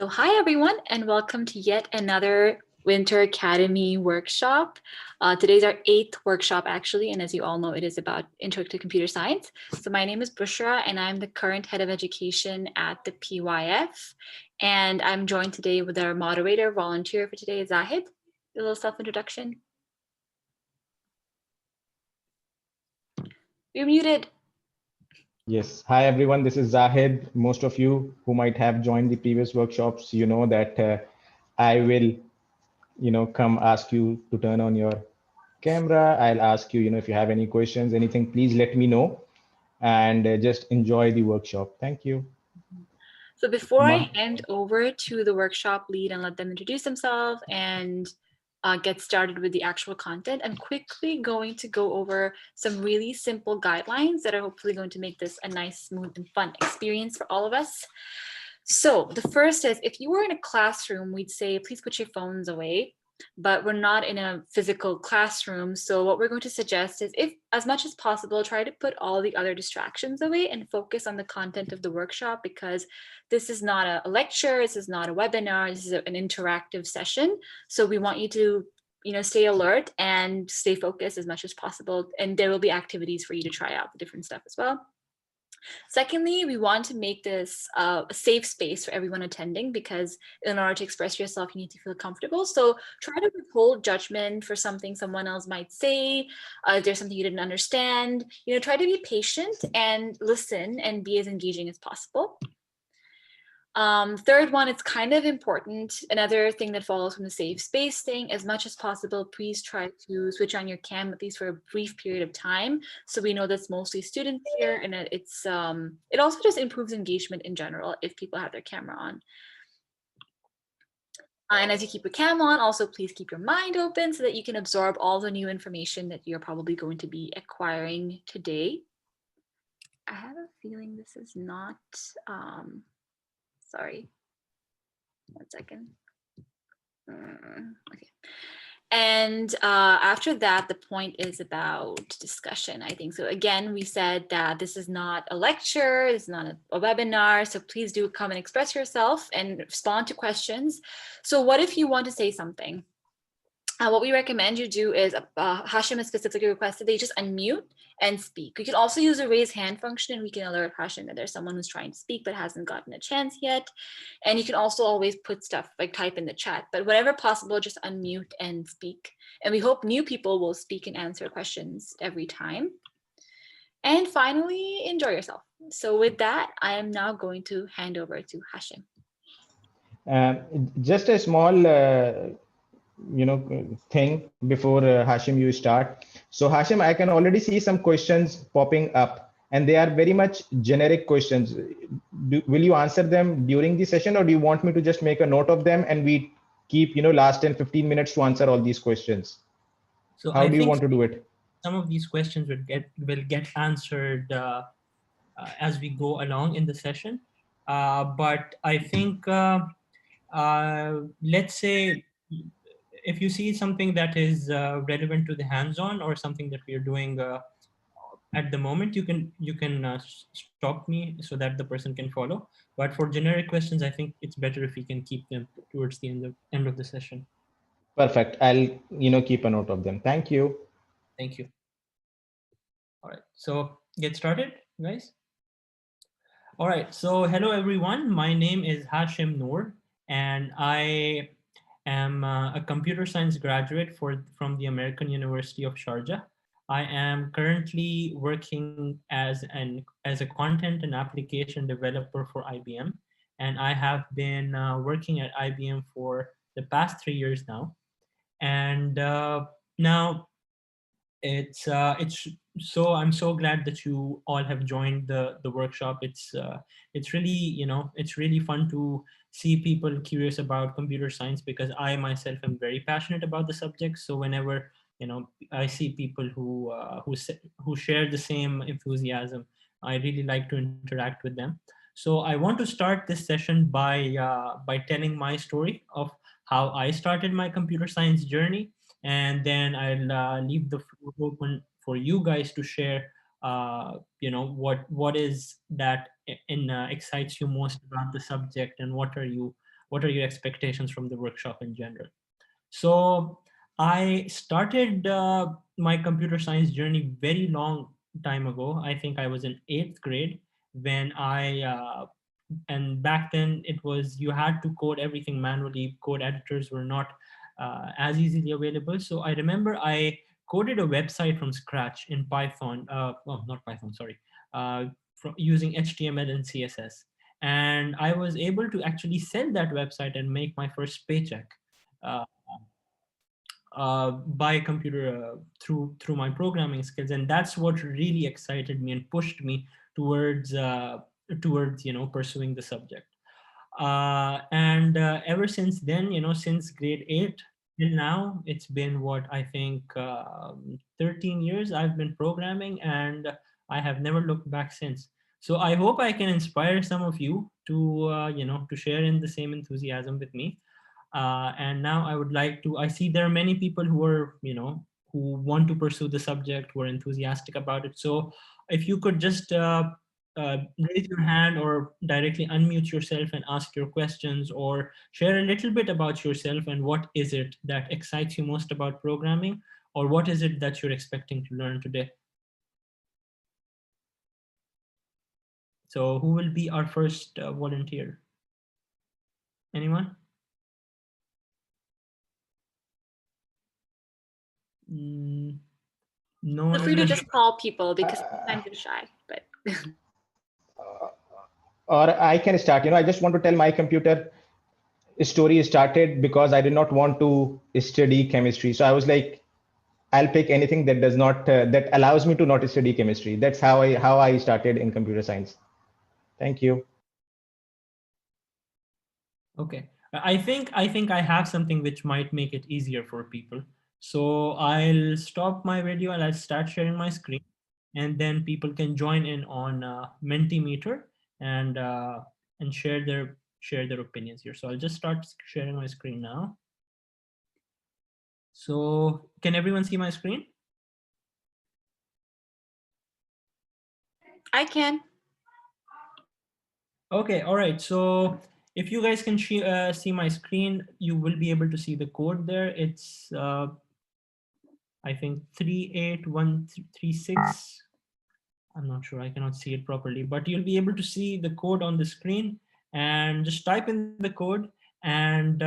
So hi everyone, and welcome to yet another Winter Academy workshop. Today's our 8th workshop actually, and as you all know, it is about Intro to Computer Science. So my name is Bushra, and I'm the current head of education at the PYF. And I'm joined today with our moderator, volunteer for today, Zahid. A little self-introduction. You're muted. Yes. Hi, everyone. This is Zahid. Most of you who might have joined the previous workshops, you know that I will, come ask you to turn on your camera. I'll ask you, if you have any questions, anything, please let me know and just enjoy the workshop. Thank you. So before I hand over to the workshop lead and let them introduce themselves and get started with the actual content, I'm quickly going to go over some really simple guidelines that are hopefully going to make this a nice, smooth, and fun experience for all of us. So the first is, if you were in a classroom, we'd say, please put your phones away, but we're not in a physical classroom. So what we're going to suggest is, if as much as possible, try to put all the other distractions away and focus on the content of the workshop, because this is not a lecture, this is not a webinar, this is an interactive session. So we want you to stay alert and stay focused as much as possible. And there will be activities for you to try out the different stuff as well. Secondly, we want to make this a safe space for everyone attending, because in order to express yourself, you need to feel comfortable. So try to withhold judgment for something someone else might say. If there's something you didn't understand, try to be patient and listen and be as engaging as possible. Third one, it's kind of important. Another thing that follows from the safe space thing, as much as possible, please try to switch on your cam at least for a brief period of time, so we know that's mostly students here, and it also just improves engagement in general if people have their camera on. And as you keep your cam on, also please keep your mind open so that you can absorb all the new information that you're probably going to be acquiring today. I have a feeling this is not sorry, 1 second. Okay. And after that, the point is about discussion, I think. So again, we said that this is not a lecture, this is not a webinar, so please do come and express yourself and respond to questions. So what if you want to say something? What we recommend you do is, Hashim has specifically requested that you just unmute and speak. You can also use a raise hand function, and we can alert Hashim that there's someone who's trying to speak but hasn't gotten a chance yet. And you can also always put stuff like type in the chat, but whatever possible, just unmute and speak. And we hope new people will speak and answer questions every time. And finally, enjoy yourself. So with that, I am now going to hand over to Hashim. Just a small thing before Hashim you start. So Hashim, I can already see some questions popping up, and they are very much generic questions. Will you answer them during the session, or do you want me to just make a note of them and we keep last 10-15 minutes to answer all these questions? So how do you want to do it? Some of these questions will get answered as we go along in the session, but I think let's say if you see something that is relevant to the hands-on or something that we are doing at the moment, you can stop me so that the person can follow. But for generic questions, I think it's better if we can keep them towards the end of the session. Perfect. I'll keep a note of them. Thank you. Thank you. All right, so get started, guys. All right, so hello everyone. My name is Hashim Noor, and I am a computer science graduate from the American University of Sharjah. I am currently working as a content and application developer for IBM, and I have been working at IBM for the past 3 years now. And now so I'm so glad that you all have joined the workshop. It's really it's really fun to see people curious about computer science, because I myself am very passionate about the subject. So whenever I see people who share the same enthusiasm, I really like to interact with them. So I want to start this session by telling my story of how I started my computer science journey, and then I'll leave the floor open for you guys to share what is that excites you most about the subject, and what are you what are your expectations from the workshop in general? So I started my computer science journey very long time ago. I think I was in 8th grade when and back then it was, you had to code everything manually. Code editors were not as easily available. So I remember I coded a website from scratch in Python, well, not Python, sorry, using HTML and CSS. And I was able to actually sell that website and make my first paycheck. Uh, by computer through my programming skills, and that's what really excited me and pushed me towards pursuing the subject. And ever since then, since grade 8 till now, it's been what I think 13 years I've been programming, and I have never looked back since. So I hope I can inspire some of you to share in the same enthusiasm with me. And now I would like to, I see there are many people who are, who want to pursue the subject, who are enthusiastic about it. So if you could just raise your hand or directly unmute yourself and ask your questions, or share a little bit about yourself and what is it that excites you most about programming, or what is it that you're expecting to learn today. So who will be our first volunteer? Anyone? No one. Feel free to just call people because sometimes they're shy, but. Or I can start. I just want to tell my computer story started because I did not want to study chemistry. So I was like, I'll pick anything that does not that allows me to not study chemistry. That's how I started in computer science. Thank you. Okay, I think I have something which might make it easier for people. So I'll stop my video and I'll start sharing my screen, and then people can join in on Mentimeter and share their opinions here. So I'll just start sharing my screen now. So can everyone see my screen? I can. Okay, all right. So if you guys can see my screen, you will be able to see the code there. It's I think 38136. I'm not sure, I cannot see it properly, but you'll be able to see the code on the screen, and just type in the code, and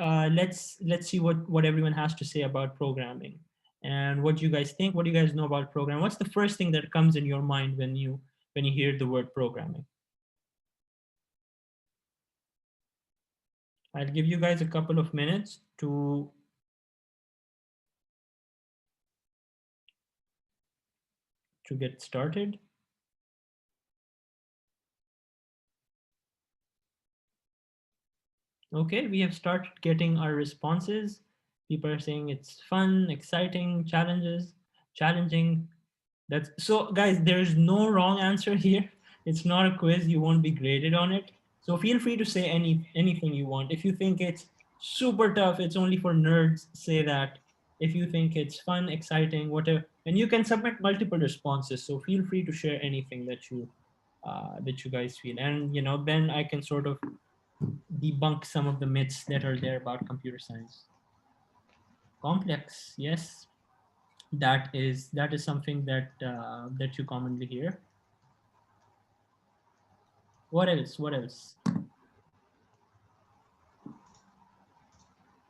let's see what everyone has to say about programming and what you guys think. What do you guys know about programming? What's the first thing that comes in your mind when you hear the word programming? I'll give you guys a couple of minutes to get started. Okay, we have started getting our responses. People are saying it's fun, exciting, challenging. That's so, guys, there's no wrong answer here. It's not a quiz. You won't be graded on it. So feel free to say anything you want. If you think it's super tough, it's only for nerds, say that. If you think it's fun, exciting, whatever, and you can submit multiple responses. So feel free to share anything that you guys feel. And then I can sort of debunk some of the myths that are there about computer science. Complex, yes, that is something that that you commonly hear. What else?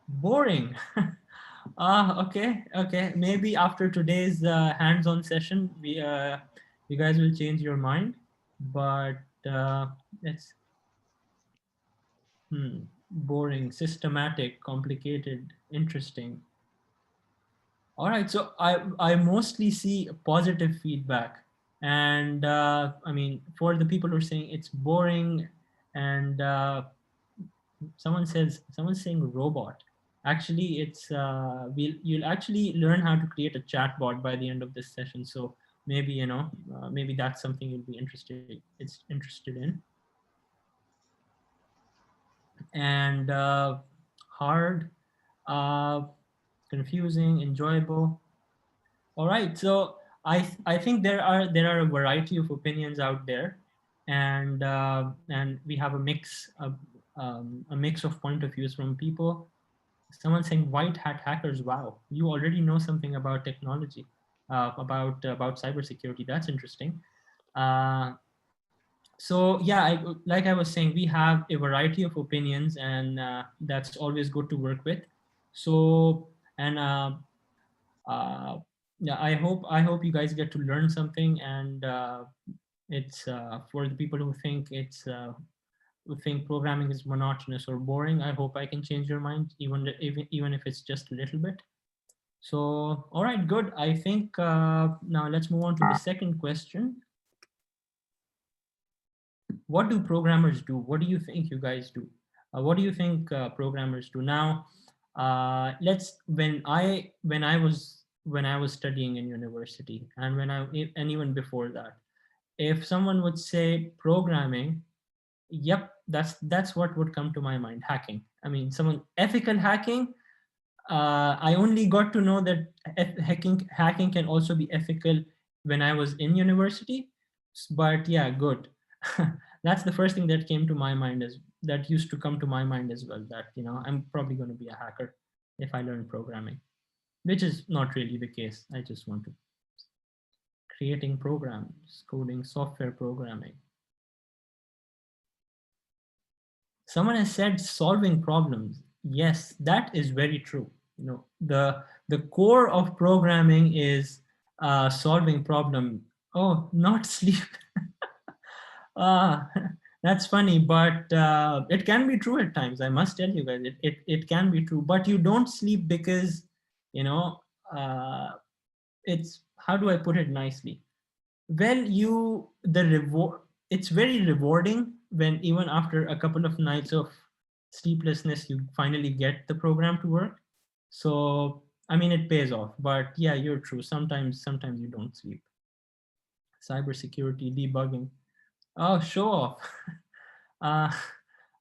Boring. Okay, maybe after today's hands-on session, you guys will change your mind, but it's boring, systematic, complicated, interesting. All right, so I mostly see positive feedback, and I mean, for the people who are saying it's boring, and someone's saying robot. Actually, it's you'll actually learn how to create a chatbot by the end of this session. So maybe maybe that's something you'll be interested in. And hard, confusing, enjoyable. All right, so I think there are a variety of opinions out there, and we have a mix of a mix of point of views from people. Someone saying white hat hackers. Wow, you already know something about technology, about cybersecurity. That's interesting. So yeah, like I was saying, we have a variety of opinions, and that's always good to work with. So and uh, yeah, I hope you guys get to learn something, and it's for the people who think programming is monotonous or boring. I hope I can change your mind, even if it's just a little bit. So all right, good. I think now let's move on to the second question. What do programmers do? What do you think you guys do? What do you think programmers do now? Let's when I was studying in university, and and even before that, if someone would say programming, yep, that's what would come to my mind. Hacking. I mean, someone ethical hacking. I only got to know that hacking can also be ethical when I was in university. But yeah, good. That's the first thing that came to my mind, as that used to come to my mind as well. That I'm probably going to be a hacker if I learn programming, which is not really the case. I just want to creating programs, coding, software programming. Someone has said solving problems. Yes, that is very true. The core of programming is solving problem. Oh, not sleep. Ah, that's funny, but it can be true at times. I must tell you guys, it can be true. But you don't sleep because, you know, uh, it's, how do I put it nicely? Well, it's very rewarding when even after a couple of nights of sleeplessness, you finally get the program to work. So, I mean, it pays off. But yeah, you're true. Sometimes you don't sleep. Cybersecurity, debugging. Oh, show off. uh,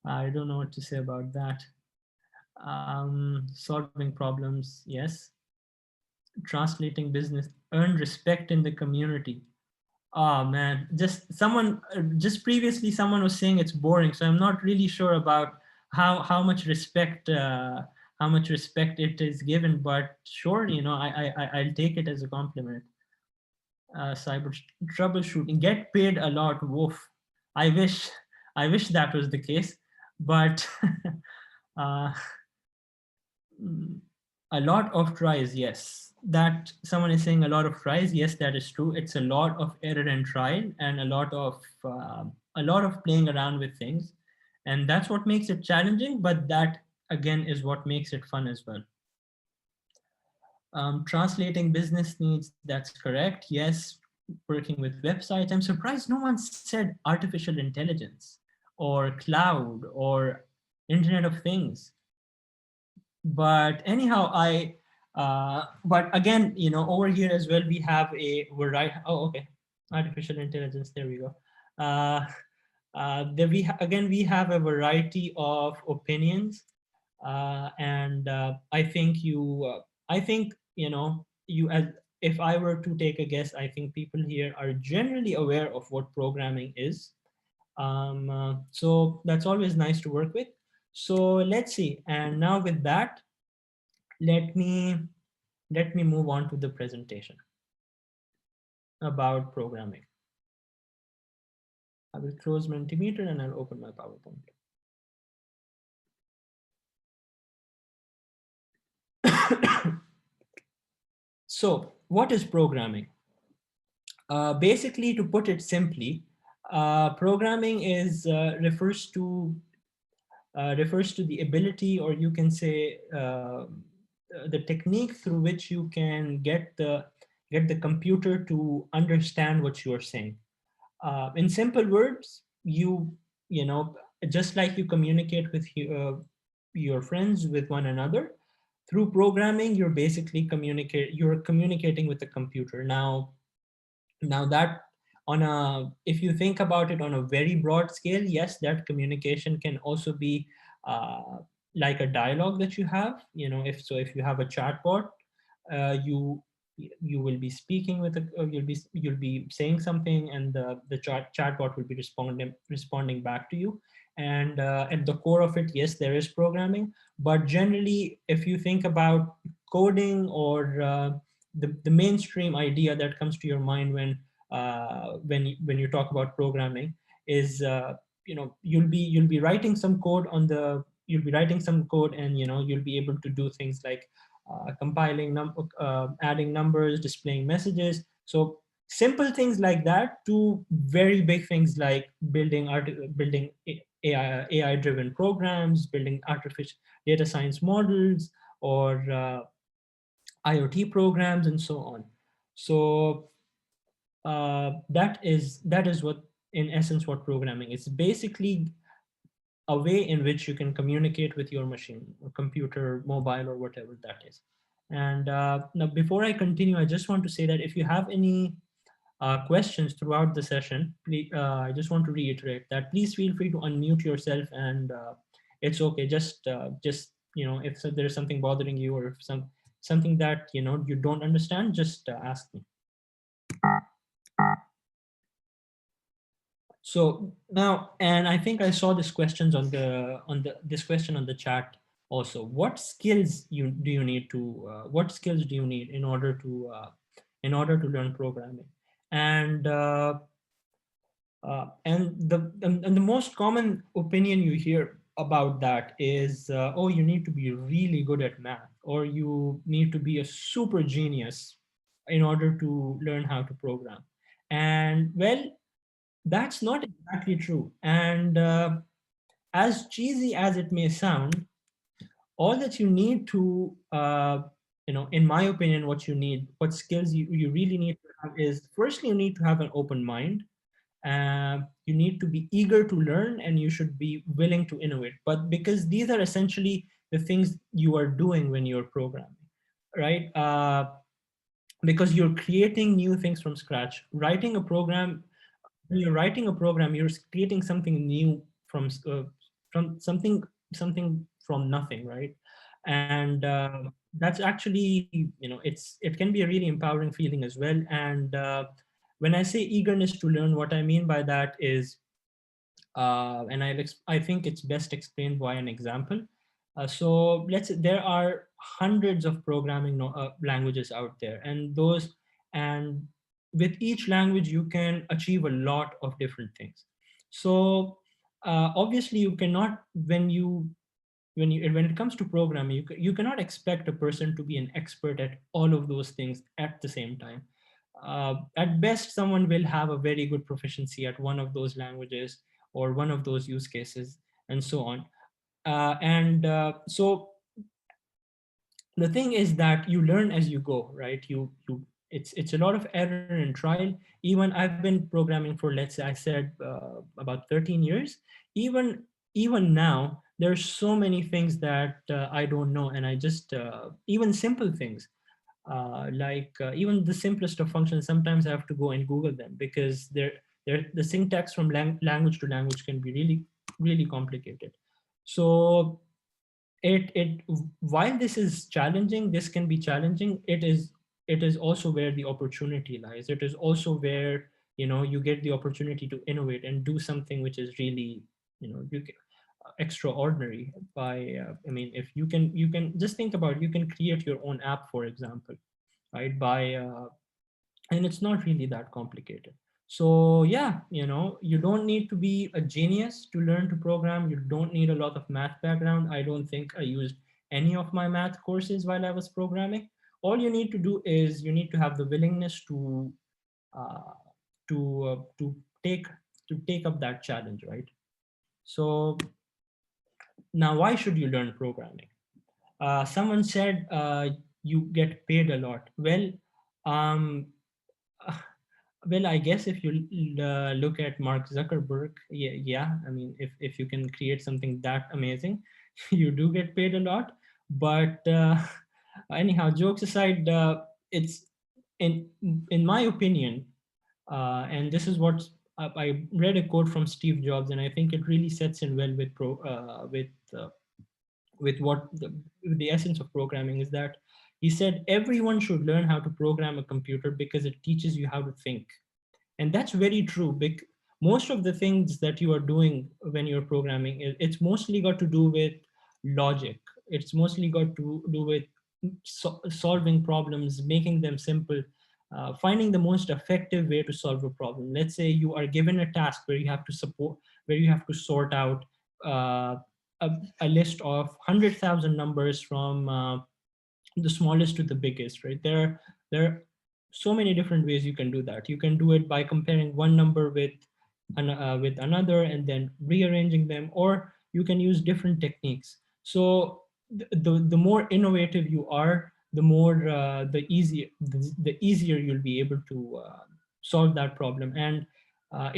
I don't know what to say about that. Solving problems, yes. Translating business, earn respect in the community. Oh man, just previously someone was saying it's boring, so I'm not really sure about how much respect it is given, but sure, I'll take it as a compliment. Cyber troubleshooting, get paid a lot. Woof. I wish I wish that was the case, but uh, mm, a lot of tries, yes. That someone is saying a lot of tries, yes, that is true. It's a lot of error and trial, and a lot of playing around with things, and that's what makes it challenging. But that again is what makes it fun as well. Translating business needs, that's correct. Yes, working with websites. I'm surprised no one said artificial intelligence or cloud or Internet of Things. But anyhow, but again, over here as well, we have oh, okay, artificial intelligence, there we go. There again, we have a variety of opinions, and I think, as if I were to take a guess, I think people here are generally aware of what programming is. So that's always nice to work with. So let's see. And now with that, let me move on to the presentation about programming. I will close my Mentimeter and I'll open my PowerPoint. So what is programming? Basically, to put it simply, programming refers to the ability, or you can say the technique through which you can get the computer to understand what you are saying. In simple words, just like you communicate with your friends, with one another, through programming, you're basically communicating with the computer. Now that, if you think about it on a very broad scale, yes, that communication can also be like a dialogue that you have. If you have a chatbot, you will be speaking with you'll be saying something, and the chatbot will be responding back to you. And at the core of it, yes, there is programming. But generally, if you think about coding or the mainstream idea that comes to your mind when you talk about programming is you'll be writing some code and you'll be able to do things like adding numbers, displaying messages. So simple things like that to very big things like building AI driven programs, building artificial data science models, or IoT programs, and so on. So that is what, in essence, what programming is. Basically a way in which you can communicate with your machine, or computer, mobile, or whatever that is. And now, before I continue, I just want to say that if you have any questions throughout the session, please, I just want to reiterate that please feel free to unmute yourself, and it's okay. Just if there's something bothering you, or if something that you don't understand, just ask me. So now, and I think I saw this questions this question on the chat also. What skills do you need in order to learn programming? And the most common opinion you hear about that is, oh, you need to be really good at math, or you need to be a super genius in order to learn how to program. And well, that's not exactly true. And as cheesy as it may sound, all that you need to, in my opinion, what skills you really need to have is, firstly, you need to have an open mind. You need to be eager to learn, and you should be willing to innovate. But because these are essentially the things you are doing when you're programming, right? Because you're creating new things from scratch. When you're writing a program, you're creating something new from something from nothing, right? And that's actually, it can be a really empowering feeling as well. And when I say eagerness to learn, what I mean by that is, and I think it's best explained by an example. So there are hundreds of programming languages out there, and with each language you can achieve a lot of different things. So obviously you cannot, when it comes to programming, you cannot expect a person to be an expert at all of those things at the same time. At best, someone will have a very good proficiency at one of those languages or one of those use cases, and so on. So the thing is that you learn as you go, right? It's a lot of error and trial. Even I've been programming for, let's say, I said about 13 years. Even now, there's so many things that I don't know, and I just even simple things even the simplest of functions, sometimes I have to go and Google them, because the syntax from language to language can be really, really complicated. So it while this can be challenging, it is also where the opportunity lies. It is also where you get the opportunity to innovate and do something which is really extraordinary. I mean, if you can just think about it, you can create your own app, for example, right? And it's not really that complicated. So yeah, you don't need to be a genius to learn to program. You don't need a lot of math background. I don't think I used any of my math courses while I was programming. All you need to do is you need to have the willingness uh, to take up that challenge, right? So now, why should you learn programming? Someone said you get paid a lot. Um, well, I guess if you look at Mark Zuckerberg, yeah, I mean, if you can create something that amazing, you do get paid a lot. But anyhow, jokes aside, it's in my opinion, and this is what I read a quote from Steve Jobs, and I think it really sets in well with what the essence of programming is. That he said everyone should learn how to program a computer because it teaches you how to think. And that's very true. most of the things that you are doing when you're programming, it's mostly got to do with logic. It's mostly got to do with solving problems, making them simple, finding the most effective way to solve a problem. Let's say you are given a task where you have to sort out uh, a list of 100,000 numbers from the smallest to the biggest, right? There are so many different ways you can do that. You can do it by comparing one number with another and then rearranging them, or you can use different techniques. So the more innovative you are, the more the easier you'll be able to solve that problem. And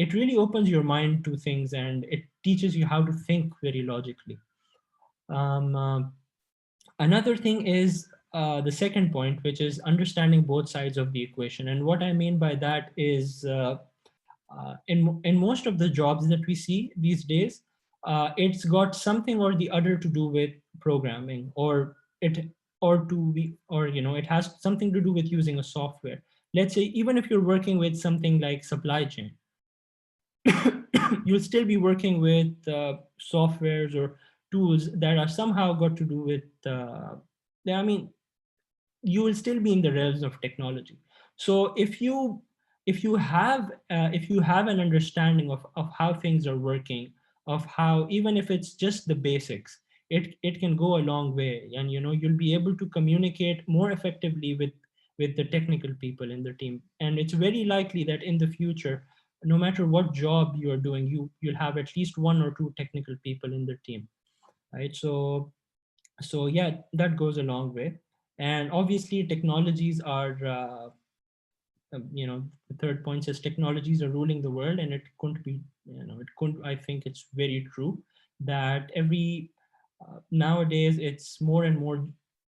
it really opens your mind to things, and it teaches you how to think very logically. um, uh, Another thing is the second point, which is understanding both sides of the equation. And what I mean by that is in most of the jobs that we see these days, it's got something or the other to do with programming, or it has something to do with using a software. Let's say even if you're working with something like supply chain, you'll still be working with softwares or tools that are somehow got to do with I mean, you will still be in the realms of technology. So if you have an understanding of how things are working, of how, even if it's just the basics, it can go a long way. And you'll be able to communicate more effectively with the technical people in the team. And it's very likely that in the future, no matter what job you're doing, you'll have at least one or two technical people in the team, right? So yeah, that goes a long way. And obviously technologies are the third point says technologies are ruling the world. And it couldn't be, it couldn't, I think it's very true that nowadays it's more and more,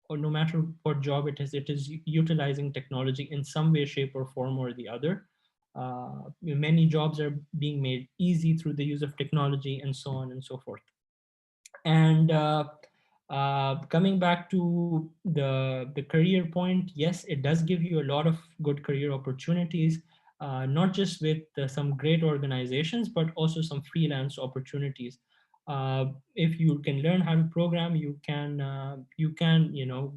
or no matter what job it is utilizing technology in some way, shape or form or the other. Many jobs are being made easy through the use of technology, and so on and so forth. And coming back to the career point, yes, it does give you a lot of good career opportunities, not just with some great organizations, but also some freelance opportunities. If you can learn how to program, you can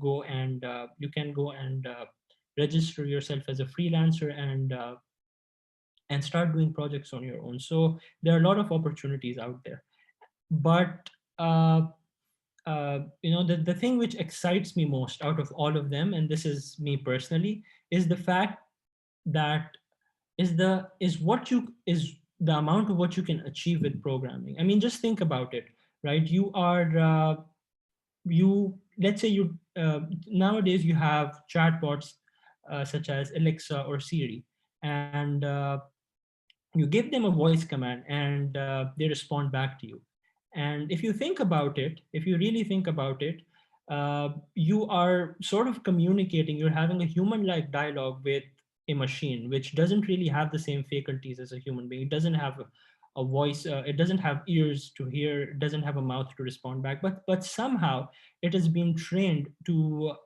go and register yourself as a freelancer and start doing projects on your own. So there are a lot of opportunities out there. But the thing which excites me most out of all of them, and this is me personally, is the fact that is the amount of what you can achieve with programming. I mean, just think about it, right? Let's say nowadays you have chatbots such as Alexa or Siri, and you give them a voice command, and they respond back to you. And if you really think about it, you are sort of communicating, you're having a human-like dialogue with a machine, which doesn't really have the same faculties as a human being. It doesn't have a voice, it doesn't have ears to hear, it doesn't have a mouth to respond back, but somehow it has been trained to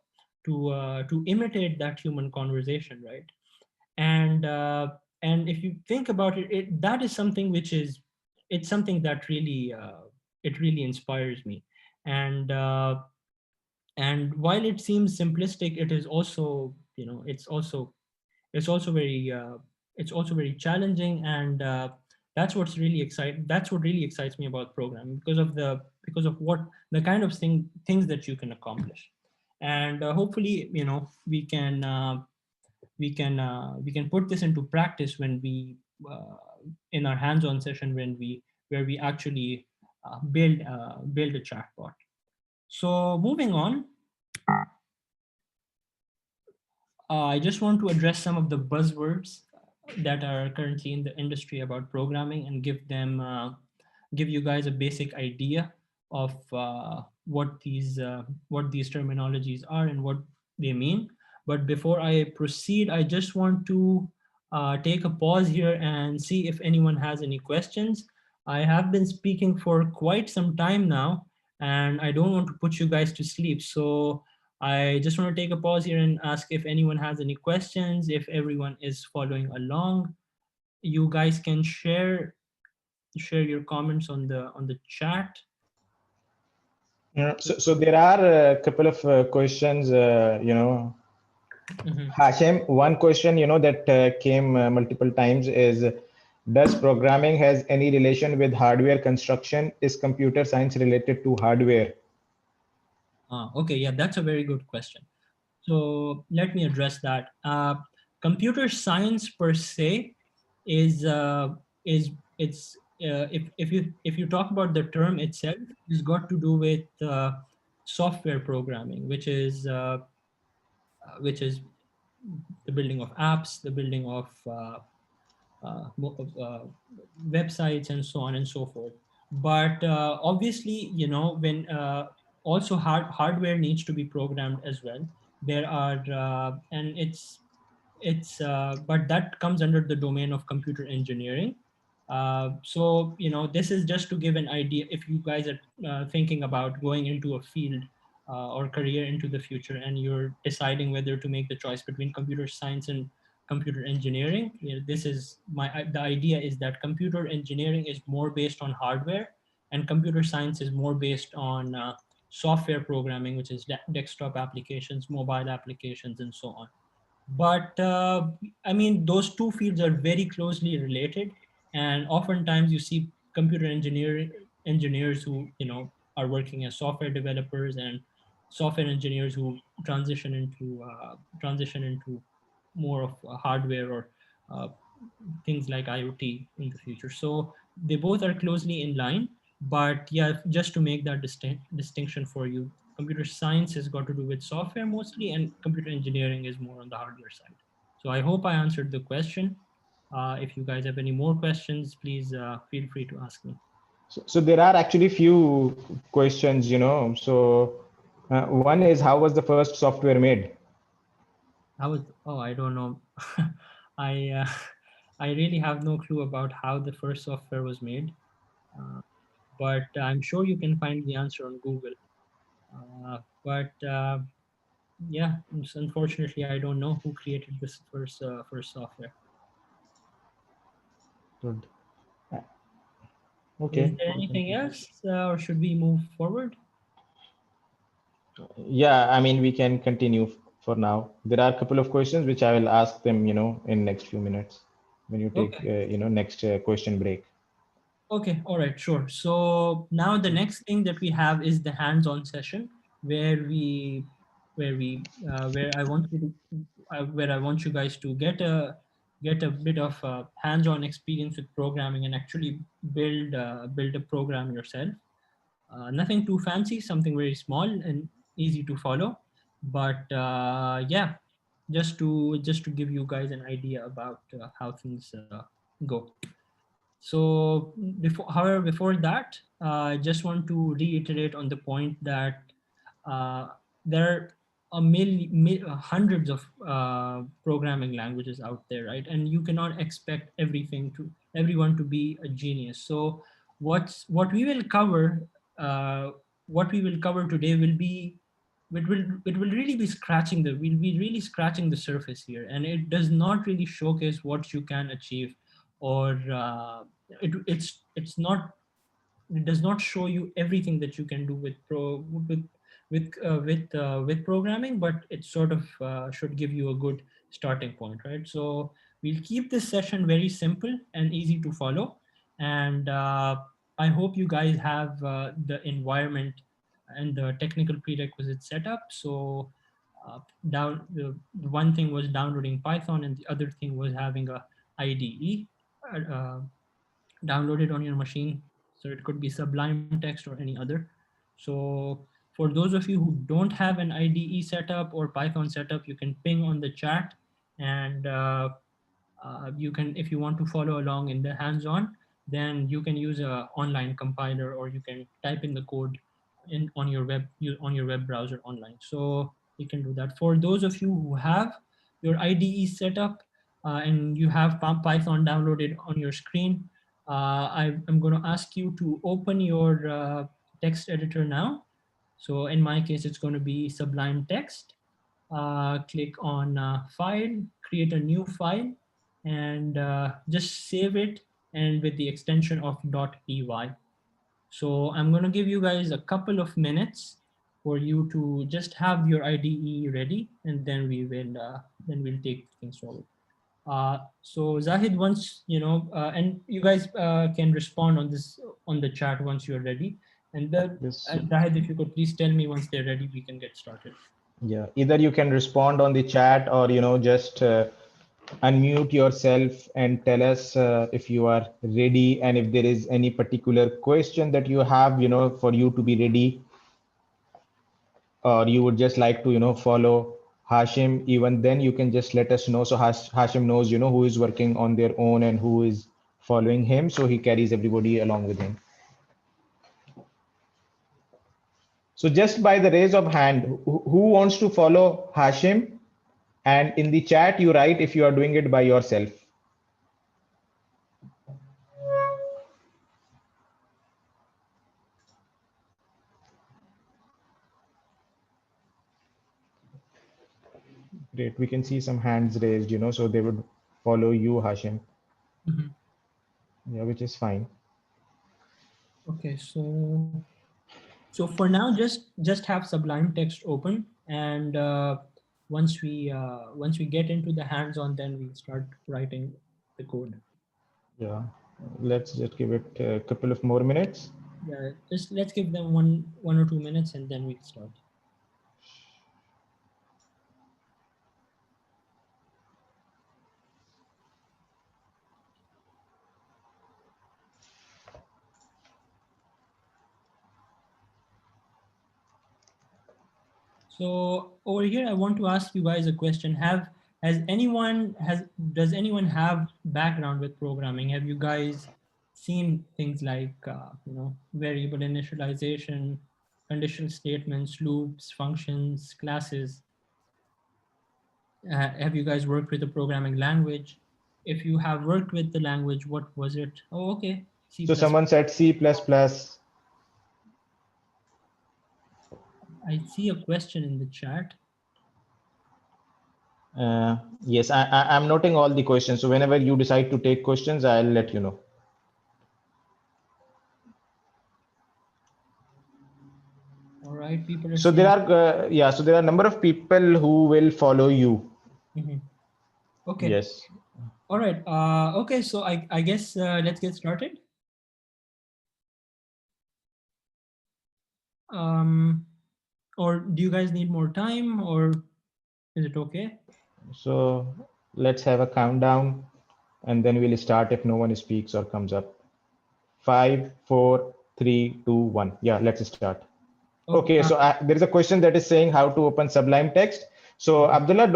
imitate that human conversation, right? And if you think about it, that is something it's something that really it really inspires me. And while it seems simplistic, it is also, it's also very challenging. And that's what really excites me about programming, because of what the kind of things that you can accomplish. And hopefully, we can put this into practice when we in our hands-on session, where we actually build a chatbot. So moving on, I just want to address some of the buzzwords that are currently in the industry about programming, and give you guys a basic idea of what these terminologies are and what they mean. But before I proceed, I just want to take a pause here and see if anyone has any questions. I have been speaking for quite some time now, and I don't want to put you guys to sleep. So I just want to take a pause here and ask if anyone has any questions, if everyone is following along. you guys can share your comments on the chat. So there are a couple of questions, Hashem, one question, that came multiple times is, does programming has any relation with hardware construction? Is computer science related to hardware? Okay, yeah, that's a very good question. So let me address that. Computer science per se is it's if you talk about the term itself, it's got to do with software programming, which is the building of apps, the building of websites, and so on and so forth. But obviously, when also hardware needs to be programmed as well. There are and it's but that comes under the domain of computer engineering. So this is just to give an idea. If you guys are thinking about going into a field or career into the future, and you're deciding whether to make the choice between computer science and computer engineering, this is the idea is that computer engineering is more based on hardware, and computer science is more based on software programming, which is desktop applications, mobile applications, and so on. But I mean, those two fields are very closely related, and oftentimes you see computer engineers who are working as software developers, and software engineers who transition into more of hardware or uh, things like IoT in the future. So they both are closely in line. But yeah, just to make that distinction for you, computer science has got to do with software mostly, and computer engineering is more on the hardware side. So I hope I answered the question. If you guys have any more questions, please feel free to ask me. So there are actually few questions, So one is, how was the first software made? I don't know. I I really have no clue about how the first software was made, but I'm sure you can find the answer on Google. But yeah, unfortunately, I don't know who created this first software. Good. Is Okay. there anything else, or should we move forward? Yeah, I mean, we can continue for now. There are a couple of questions which I will ask them, in next few minutes when you take, Okay. next question break. Okay. All right. Sure. So now the next thing that we have is the hands-on session, where where I want you to where I want you guys to get a bit of hands-on experience with programming and actually build a program yourself. Nothing too fancy, something very small and easy to follow. But yeah, just to give you guys an idea about how things go. So before that, I just want to reiterate on the point that uh, there are hundreds of programming languages out there, right? And you cannot expect everyone to be a genius. So what we will cover uh, what we will cover today will be it will really be we'll be really scratching the surface here, and it does not really showcase what you can achieve, or it's not it does not show you everything that you can do with programming, but it sort of should give you a good starting point, right? So we'll keep this session very simple and easy to follow, and I hope you guys have the environment and the technical prerequisites set up. So the one thing was downloading Python, and the other thing was having a IDE uh, downloaded on your machine. So it could be Sublime Text or any other. So for those of you who don't have an IDE setup or Python setup, you can ping on the chat, and you can, if you want to follow along in the hands-on, then you can use a online compiler, or you can type in the code on your web browser online. So you can do that. For those of you who have your IDE set up and you have Python downloaded on your screen, I'm going to ask you to open your text editor now. So in my case, it's going to be Sublime Text. Click on File, create a new file. and just save it and with the extension of .py. So I'm going to give you guys a couple of minutes for you to just have your IDE ready, and then we'll take things forward. So Zahid, once and you guys can respond on this on the chat once you're ready. And then, Yes. Zahid, if you could please tell me once they're ready, we can get started. Yeah, either you can respond on the chat, or just unmute yourself and tell us if you are ready, and if there is any particular question that you have, for you to be ready, or you would just like to follow Hashim. Even then you can just let us know, so Hashim knows who is working on their own and who is following him, so he carries everybody along with him. So just by the raise of hand, who wants to follow Hashim? And in the chat, you write if you are doing it by yourself. Great. We can see some hands raised, so they would follow you, Hashim. Mhm. Yeah, which is fine. Okay, so for now, just have Sublime text open, and once we get into the hands-on, then we'll start writing the code. Yeah. Let's just give it a couple of more minutes. Yeah, just let's give them one or 2 minutes, and then we'll start. So over here, I want to ask you guys a question. Does anyone have background with programming? Have you guys seen things like variable initialization, conditional statements, loops, functions, classes? Have you guys worked with a programming language? If you have worked with the language, what was it? Oh, okay, C++. So someone said C++. I see a question in the chat. Yes, I'm noting all the questions. So whenever you decide to take questions, I'll let you know. All right, people are So saying. so there are a number of people who will follow you. Mhm. Okay. Yes. All right. Okay, so I guess let's get started. Or do you guys need more time, or is it okay? So let's have a countdown, and then we'll start if no one speaks or comes up. 5, 4, 3, 2, 1. Yeah, let's start. Okay, so there is a question that is saying how to open Sublime text. So Abdullah,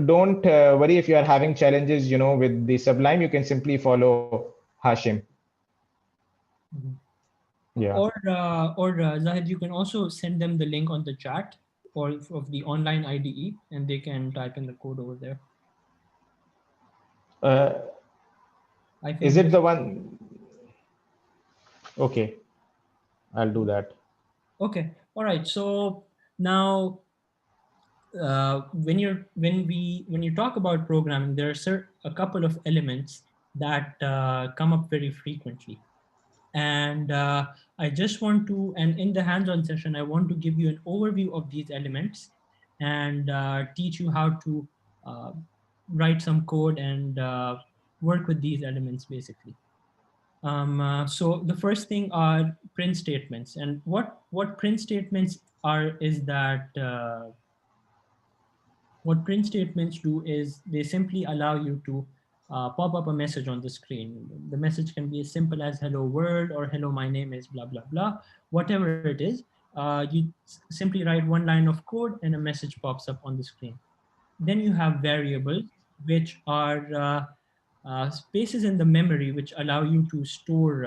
don't worry if you are having challenges, with the Sublime. You can simply follow Hashim. Yeah. Or Zahid, you can also send them the link on the chat or of the online IDE, and they can type in the code over there. I think Is it the one? Okay, I'll do that. Okay. All right. So now, when you talk about programming, there are a couple of elements that come up very frequently. And I just want to, and in the hands-on session, I want to give you an overview of these elements and teach you how to write some code and work with these elements basically. So the first thing are print statements, and what print statements are is that what print statements do is they simply allow you to pop up a message on the screen. The message can be as simple as hello world or hello my name is blah blah blah, whatever it is. You simply write one line of code and a message pops up on the screen. Then you have variables, which are spaces in the memory which allow you to store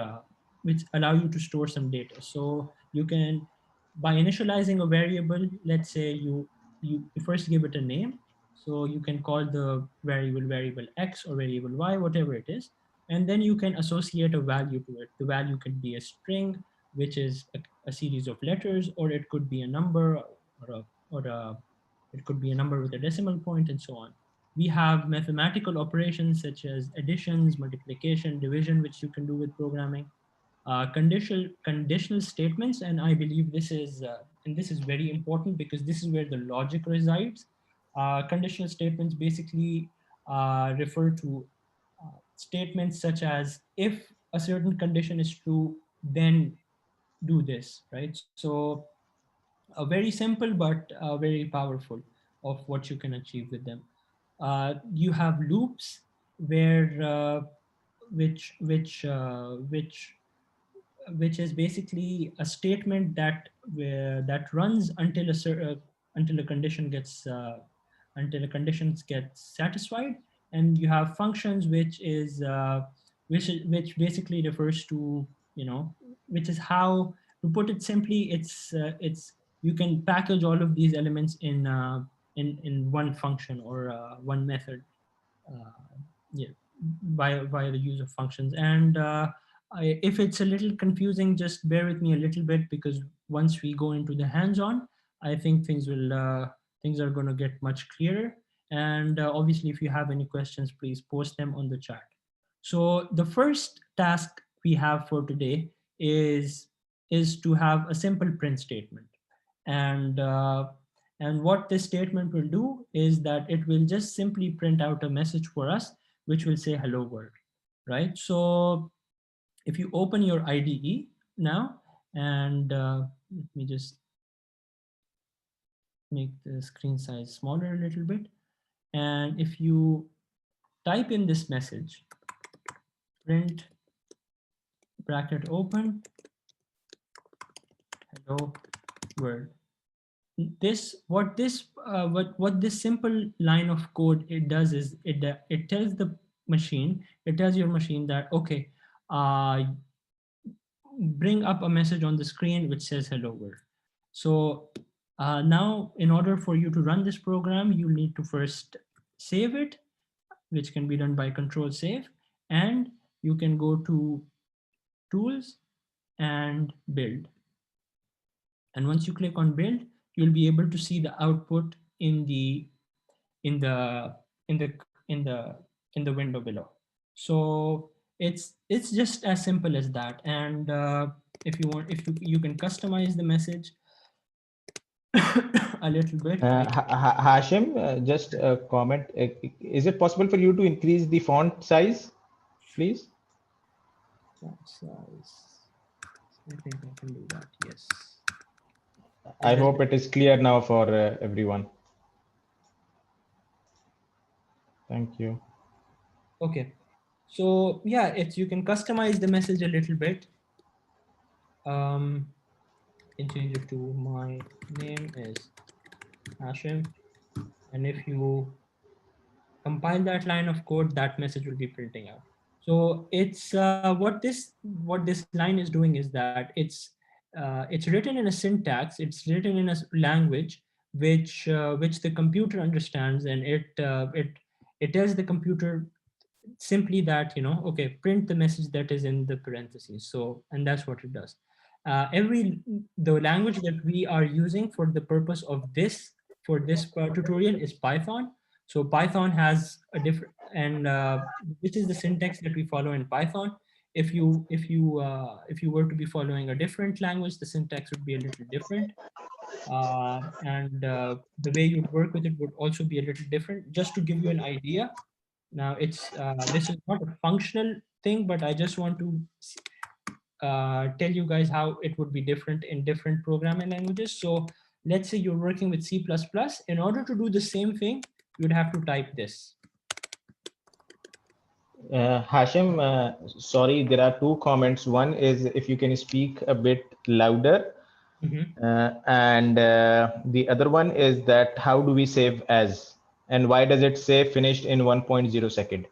some data. So you can, by initializing a variable, let's say you first give it a name. So you can call the variable X or variable Y, whatever it is, and then you can associate a value to it. The value could be a string, which is a series of letters, or it could be a number, or it could be a number with a decimal point, and so on. We have mathematical operations such as additions, multiplication, division, which you can do with programming. Conditional statements, and I believe this is very important because this is where the logic resides. Conditional statements basically refer to statements such as, if a certain condition is true, then do this, right? So very simple but very powerful of what you can achieve with them. You have loops where which is basically a statement that runs until a condition gets until a conditions get satisfied. And you have functions, which basically refers to, which is how, to put it simply, it's you can package all of these elements in one function or one method, yeah, via the use of functions. And if it's a little confusing, just bear with me a little bit, because once we go into the hands-on, I think things are going to get much clearer. And obviously, if you have any questions, please post them on the chat. So the first task we have for today is to have a simple print statement. And and what this statement will do is that it will just simply print out a message for us, which will say hello world, right? So if you open your IDE now, and let me just make the screen size smaller a little bit. And if you type in this message, print bracket open, hello world, what this simple line of code it does is it tells the machine, it tells your machine that, okay, uh, bring up a message on the screen which says hello world. So now, in order for you to run this program, you need to first save it, which can be done by Control Save, and you can go to Tools and Build. And once you click on Build, you'll be able to see the output in the in the in the in the in the window below. So it's just as simple as that. And if you want, if you can customize the message a little bit. Hashim, just a comment. Is it possible for you to increase the font size, please? Font size. I think I can do that. Yes. I hope it is clear now for everyone. Thank you. Okay. So yeah, you can customize the message a little bit. And change it to my name is Hashim. And if you compile that line of code, that message will be printing out. So it's what this line is doing is that it's written in a syntax, it's written in a language which the computer understands, and it tells the computer simply that, okay, print the message that is in the parentheses. So, and that's what it does. The language that we are using for the purpose of this tutorial is Python. So Python has a different, and which is the syntax that we follow in Python. If you were to be following a different language, the syntax would be a little different, and the way you'd work with it would also be a little different. Just to give you an idea, now it's this is not a functional thing, but I just want to tell you guys how it would be different in different programming languages. So let's say you're working with C++. In order to do the same thing, you'd have to type this. Hashim, sorry, there are two comments. One is if you can speak a bit louder. And the other one is that how do we save as, and why does it say finished in 1.0 second?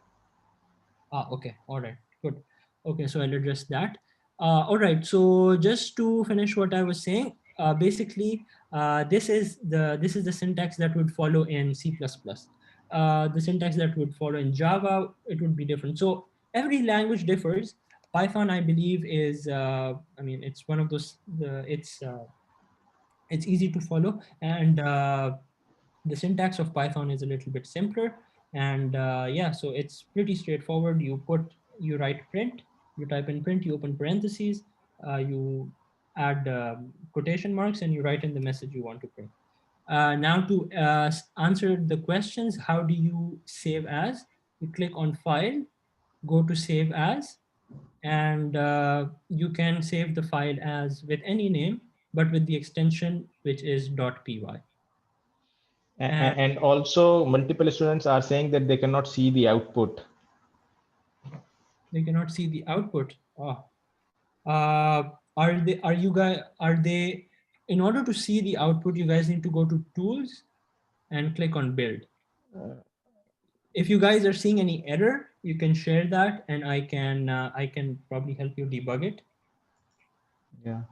Okay, all right, good. Okay, so I'll address that. All right, so just to finish what I was saying, basically, this is the syntax that would follow in C++. The syntax that would follow in Java, it would be different. So every language differs. Python, I believe, is I mean, it's one of those. It's easy to follow, and the syntax of Python is a little bit simpler. And yeah, so it's pretty straightforward. You write print, you type in print, you open parentheses, you add quotation marks, and you write in the message you want to print. Now to answer the questions, how do you save as? You click on File, go to Save As, and you can save the file as with any name, but with the extension which is .py. And And also multiple students are saying that they cannot see the output. they cannot see the output. Oh. Are they, in order to see the output, you guys need to go to Tools and click on Build. If you guys are seeing any error, you can share that, and I can probably help you debug it. Yeah.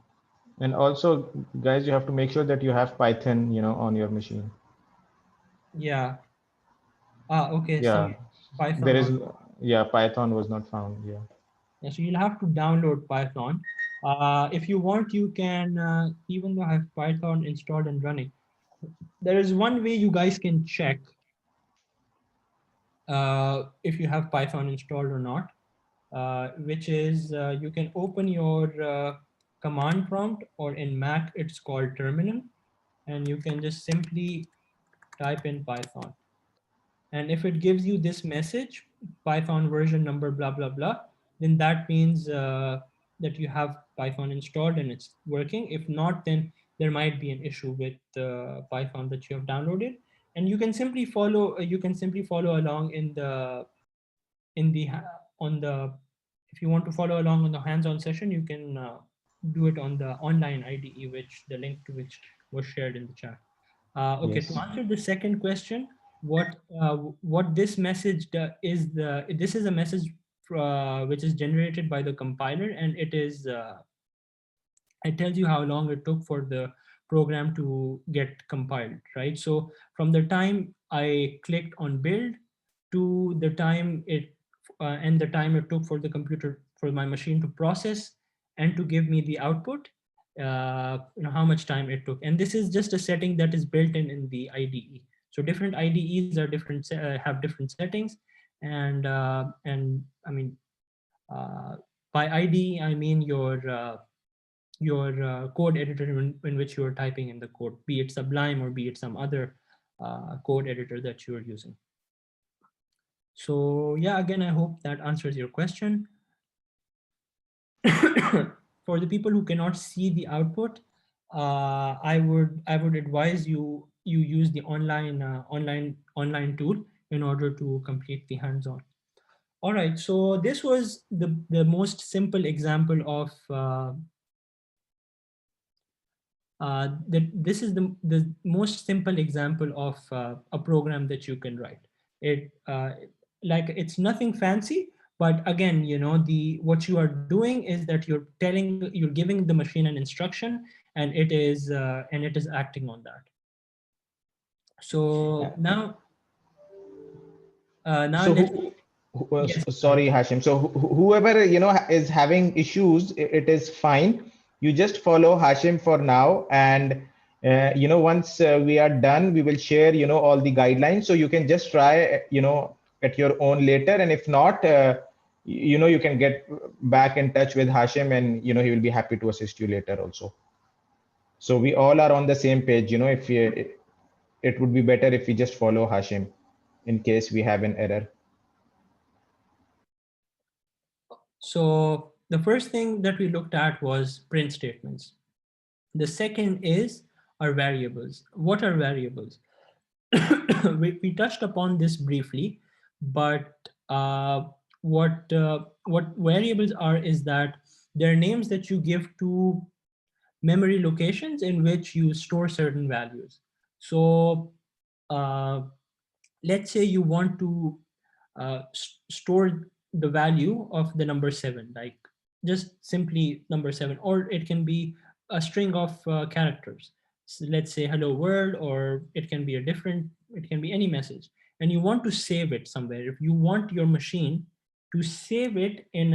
And also, guys, you have to make sure that you have Python, on your machine. Yeah. Okay. Yeah. Some Python. There is, yeah, Python was not found. Yeah. Yeah, so you'll have to download Python. If you want, you can, even though I have Python installed and running, there is one way you guys can check if you have Python installed or not, which is you can open your command prompt, or in Mac, it's called terminal, and you can just simply type in Python. And if it gives you this message, Python version number, blah, blah, blah, then that means that you have Python installed and it's working. If not, then there might be an issue with Python that you have downloaded. And you can simply follow along on the, if you want to follow along on the hands-on session, you can do it on the online IDE, which the link to which was shared in the chat. Okay, Yes. to answer the second question, what this message this is a message which is generated by the compiler, and it tells you how long it took for the program to get compiled, right? So from the time I clicked on build to the time the time it took for my machine to process and to give me the output, how much time it took. And this is just a setting that is built in the IDE. So different IDEs are have different settings, and I mean, by IDE I mean your code editor in which you are typing in the code, be it Sublime or be it some other code editor that you are using. So yeah, again, I hope that answers your question. For the people who cannot see the output, I would advise you use the online tool in order to complete the hands-on. All right, so this was the most simple example of this is the most simple example of a program that you can write. Like it's nothing fancy, but again, what you are doing is that you're giving the machine an instruction, and it is acting on that. So now So yes, sorry, Hashim. So whoever is having issues, it is fine. You just follow Hashim for now, and once we are done, we will share all the guidelines. So you can just try at your own later, and if not, you can get back in touch with Hashim, and he will be happy to assist you later also. So we all are on the same page. If it would be better if we just follow Hashim in case we have an error. So the first thing that we looked at was print statements. The second is our variables. What are variables? We touched upon this briefly, but what variables are is that they're names that you give to memory locations in which you store certain values. So let's say you want to store the value of the number 7, like just simply number 7, or it can be a string of characters. So let's say hello world, or it can be it can be any message, and you want to save it somewhere. If you want your machine to save it in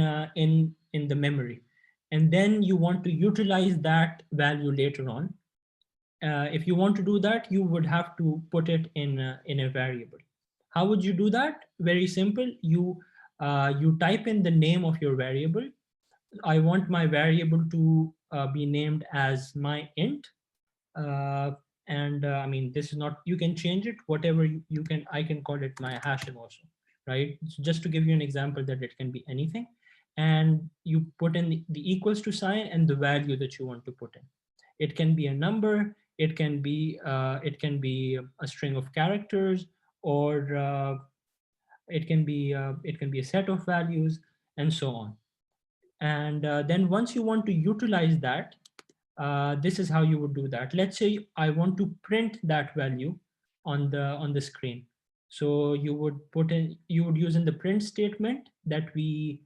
the memory, and then you want to utilize that value later on, if you want to do that, you would have to put it in a variable. How would you do that? Very simple. You type in the name of your variable. I want my variable to be named as my int. I mean, this is not, you can change it, whatever you can, I can call it my hashive also, right? So just to give you an example that it can be anything. And you put in the equals to sign and the value that you want to put in. It can be a number, it can be a string of characters, or it can be a set of values, and so on. And then once you want to utilize that, this is how you would do that. Let's say I want to print that value on the screen. So you would use in the print statement that we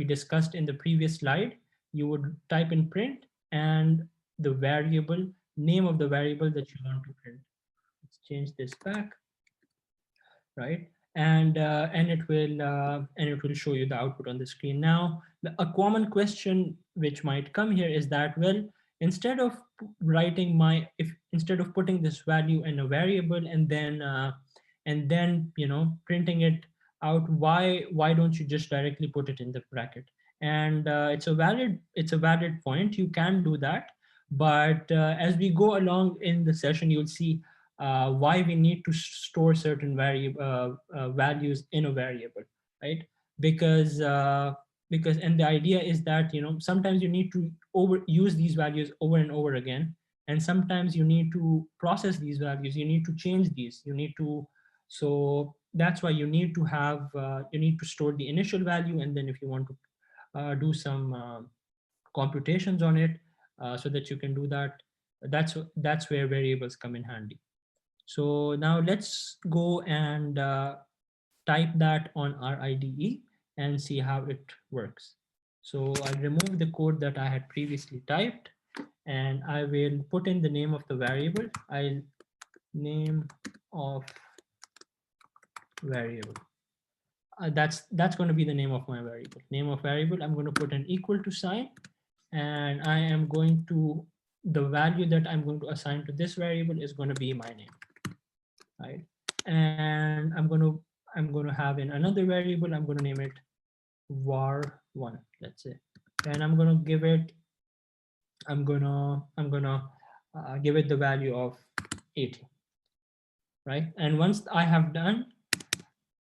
discussed in the previous slide. You would type in print and the variable name of the variable that you want to print. Let's change this back, right? And it will show you the output on the screen. Now, a common question which might come here is that, well, instead of instead of putting this value in a variable and then printing it out, why don't you just directly put it in the bracket? And it's a valid point. You can do that, but as we go along in the session, you'll see why we need to store certain values in a variable, right? Because and the idea is that sometimes you need to use these values over and over again, and sometimes you need to process these values, you need to change these, so that's why you need to store the initial value, and then if you want to do some computations on it, so that you can do that, that's where variables come in handy. So now let's go and type that on our IDE and see how it works. So I'll remove the code that I had previously typed, and I will put in the name of the variable. Name of variable. That's going to be the name of my variable. Name of variable, I'm going to put an equal to sign, and I am going to, the value that I'm going to assign to this variable is going to be my name. Right, and I'm going to have in another variable, I'm going to name it var1, let's say, and I'm going to give it the value of 80, right? And once I have done,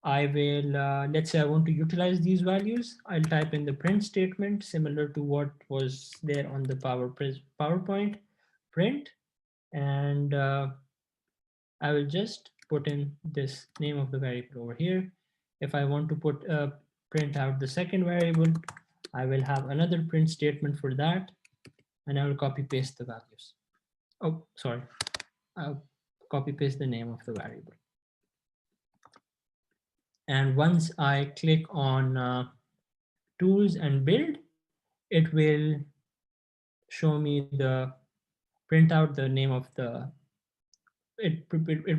I will let's say I want to utilize these values. I'll type in the print statement similar to what was there on the PowerPoint, print, and I will just put in this name of the variable over here. If I want to print out the second variable, I will have another print statement for that, and I will copy paste the values. Oh, sorry. I'll copy paste the name of the variable. And once I click on tools and build, it will show me print out the name of it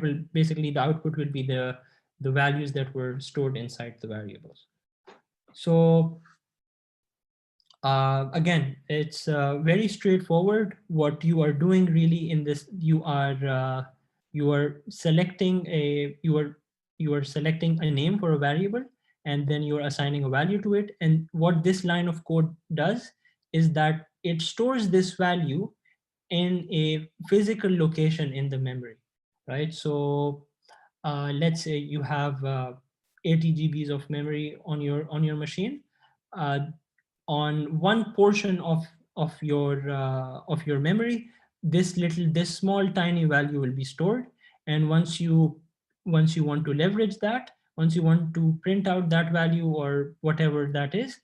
will basically, the output will be the values that were stored inside the variables. So again, it's very straightforward. What you are doing really in this, you are selecting a name for a variable, and then you are assigning a value to it. And what this line of code does is that it stores this value in a physical location in the memory, right? So let's say you have 80 GBs of memory on your machine. On one portion of your memory, this small tiny value will be stored. And once you want to leverage that, once you want to print out that value or whatever that is,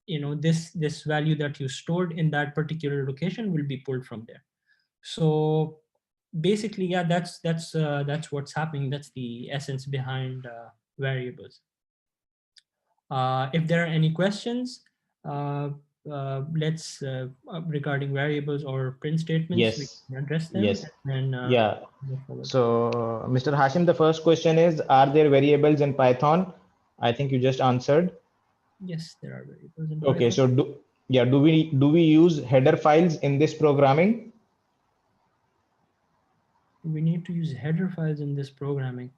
this value that you stored in that particular location will be pulled from there. So basically, yeah, that's what's happening. That's the essence behind variables. If there are any questions, let's regarding variables or print statements, Yes. we can address them. Yes. And Yeah. So Mr. Hashim, the first question is, are there variables in Python? I think you just answered. Yes, there are variables in Okay, Python. so do we use header files in this programming? We need to use header files in this programming.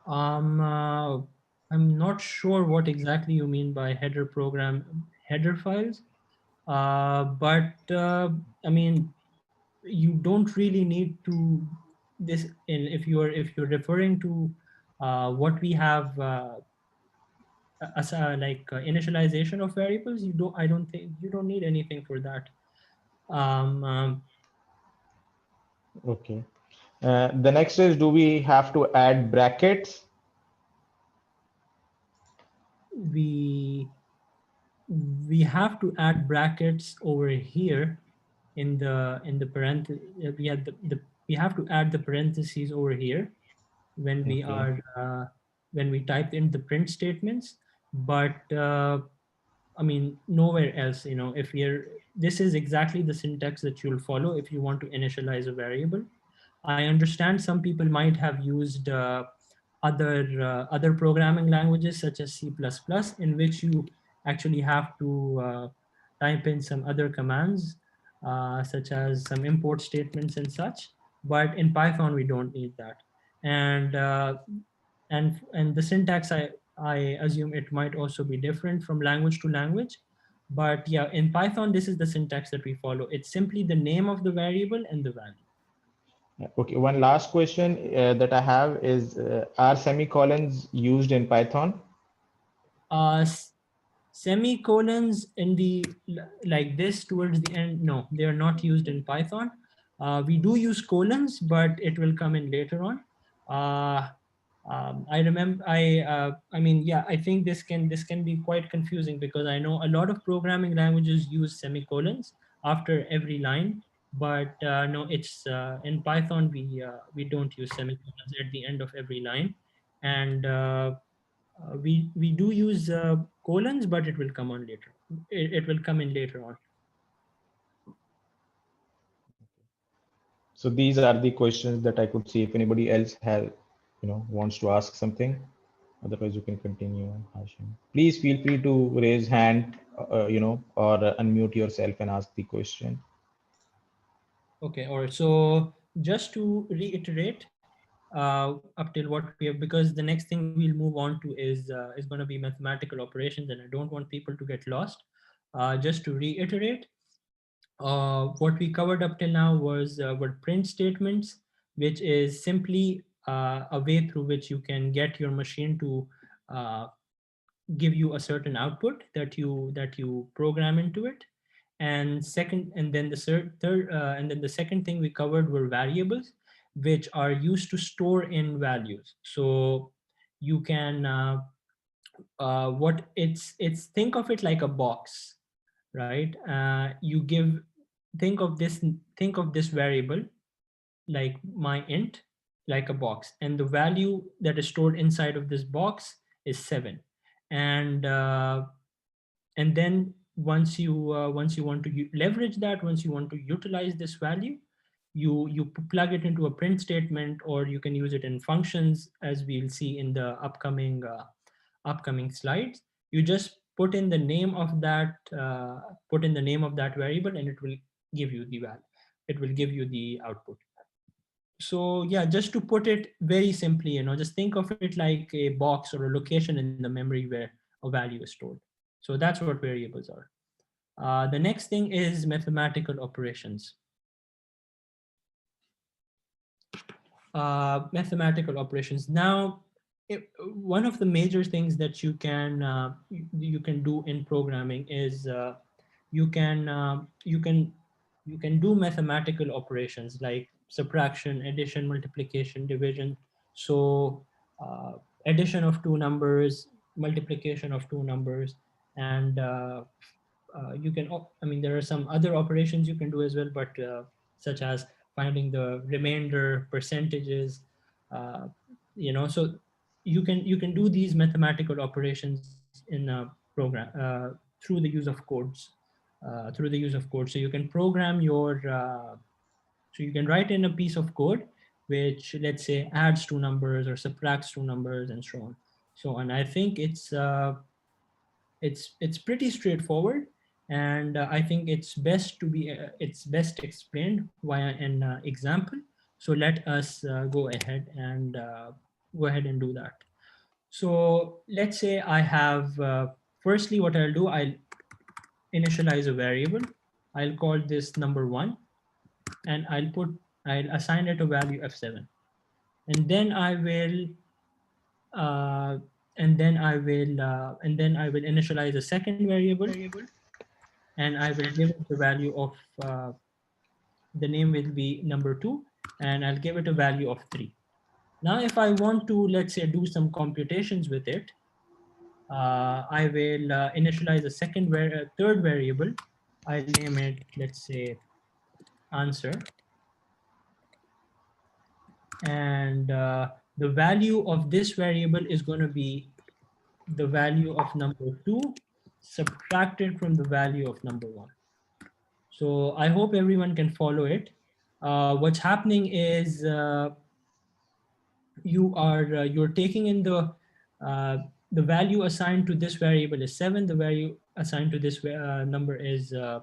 I'm not sure what exactly you mean by header files, but I mean, you don't really need to this in if you're referring to what we have as like initialization of variables. You don't I don't think you don't need anything for that. Um, um, Okay. The next is, do we have to add brackets? we we have to add brackets over here in the parentheses. We have to add the parentheses over here when we Okay. are when we type in the print statements, but I mean nowhere else. You know, if you're this is exactly the syntax that you'll follow if you want to initialize a variable. I understand some people might have used other programming languages such as C++, in which you actually have to type in some other commands, such as some import statements and such. But in Python, we don't need that. And and the syntax, I assume it might also be different from language to language. But yeah, in Python, this is the syntax that we follow. It's simply the name of the variable and the value. Okay. One last question that I have is, are semicolons used in Python? S- Semicolons in the like this towards the end, no, they are not used in Python. We do use colons, but it will come in later on. uh, I remember I mean, yeah, I think this can be quite confusing because I know a lot of programming languages use semicolons after every line, but no, it's in Python we don't use semicolons at the end of every line. And we do use colons, but it will come on later. It will come in later on. So these are the questions that I could see. If anybody else has, wants to ask something, otherwise you can continue, Hashim. Please feel free to raise hand, or unmute yourself and ask the question. Okay, all right. So just to reiterate, up till what we have, because the next thing we'll move on to is going to be mathematical operations, and I don't want people to get lost. Just to reiterate, what we covered up till now were print statements, which is simply a way through which you can get your machine to uh, give you a certain output that you program into it. And second, and then the third and then the second thing we covered were variables, which are used to store in values. So you can what it's think of it like a box, right? You give think of this variable like my int, like a box, and the value that is stored inside of this box is 7. And and then once you want to leverage that, once you want to utilize this value, you plug it into a print statement, or you can use it in functions, as we'll see in the upcoming slides. You just put in the name of that variable, and it will give you the value. It will give you the output. So yeah, just to put it very simply, just think of it like a box or a location in the memory where a value is stored. So that's what variables are. The next thing is mathematical operations. Mathematical operations. Now, one of the major things that you can do in programming is you can you can do mathematical operations like subtraction, addition, multiplication, division. So addition of two numbers, multiplication of two numbers, and you can I mean, there are some other operations you can do as well, but such as finding the remainder, percentages, uh, so you can do these mathematical operations in a program through the use of codes. So you can program your so you can write in a piece of code which, let's say, adds two numbers or subtracts two numbers and so on. So, and I think it's pretty straightforward, and I think it's best explained via an example. So let us go ahead and go ahead and do that. So let's say I have, firstly, what I'll do, I'll initialize a variable. I'll call this number 1, and I'll assign it a value of 7. And then I will, initialize a second variable, and I will give it the value of, the name will be number 2, and I'll give it a value of 3. Now, if I want to, let's say, do some computations with it, I will initialize a third variable. I'll name it, let's say, answer. And the value of this variable is going to be the value of number 2 subtracted from the value of number 1. So I hope everyone can follow it. What's happening is you're taking in the value assigned to this variable is 7. The value assigned to this number is the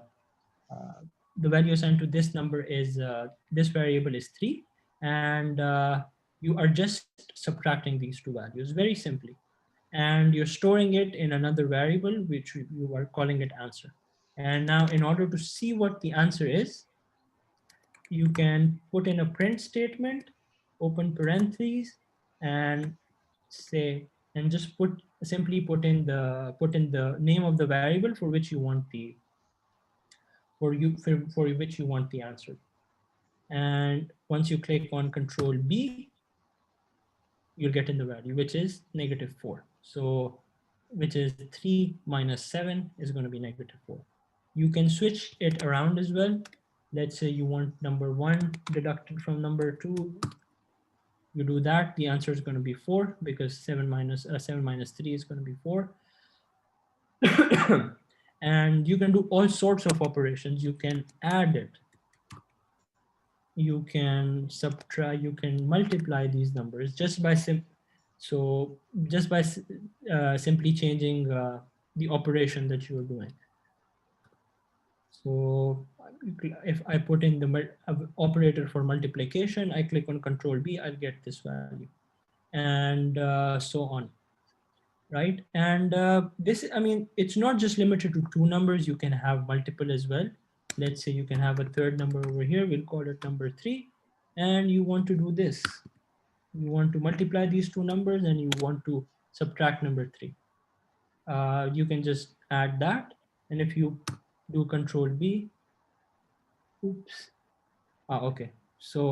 value assigned to this number is this variable is 3, and you are just subtracting these two values very simply, and you're storing it in another variable which you are calling it answer. And now, in order to see what the answer is, you can put in a print statement, open parentheses, and say, and just simply put in the name of the variable for which you want the for which you want the answer. And once you click on Control B, you'll get in the value, which is -4. So which is 3 minus 7 is going to be -4. You can switch it around as well. Let's say you want number 1 deducted from number 2. You do that, the answer is going to be 4, because 7 minus 3 is going to be 4. And you can do all sorts of operations. You can add it, you can subtract, you can multiply these numbers just by simply changing the operation that you are doing. So if I put in the operator for multiplication, I click on Control B, I'll get this value, and so on, right? And this, I mean, it's not just limited to 2 numbers, you can have multiple as well. Let's say you can have a third number over here, we'll call it number 3, and you want to do this. You want to multiply these 2 numbers and you want to subtract number 3. You can just add that, and if you do Control B, oops, okay, so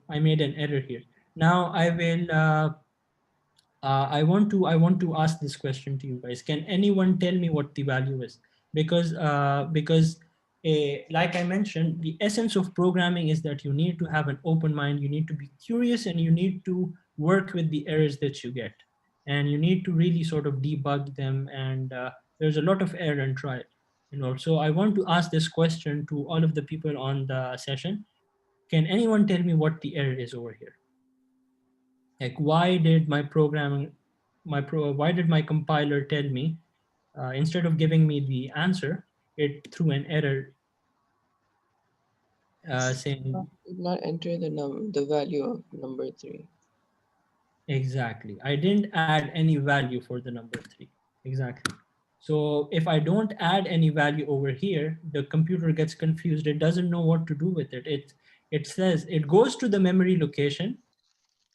I made an error here. Now I will I want to ask this question to you guys. Can anyone tell me what the value is? Because like I mentioned, the essence of programming is that you need to have an open mind, you need to be curious, and you need to work with the errors that you get, and you need to really sort of debug them, and there's a lot of error and trial. So I want to ask this question to all of the people on the session. Can anyone tell me what the error is over here? Like, why did my compiler tell me, instead of giving me the answer, it threw an error saying did not enter the value of number 3. Exactly. I didn't add any value for the number 3. Exactly. So if I don't add any value over here, the computer gets confused. It doesn't know what to do with it. It says it goes to the memory location,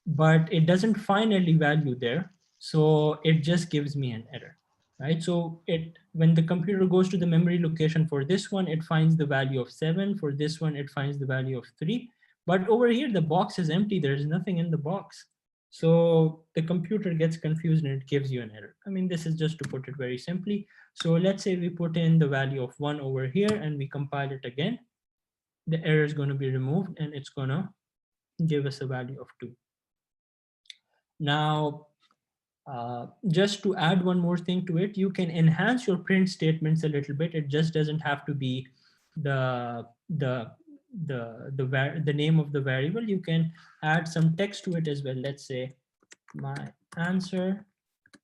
but it doesn't find any value there. So it just gives me an error, right? So when the computer goes to the memory location for this one, it finds the value of 7. For this one, it finds the value of 3. But over here, the box is empty. There's nothing in the box. So the computer gets confused and it gives you an error. I mean, this is just to put it very simply. So let's say we put in the value of 1 over here and we compile it again. The error is going to be removed and it's going to give us a value of 2. Now, just to add one more thing to it, you can enhance your print statements a little bit. It just doesn't have to be the name of the variable. You can add some text to it as well. Let's say my answer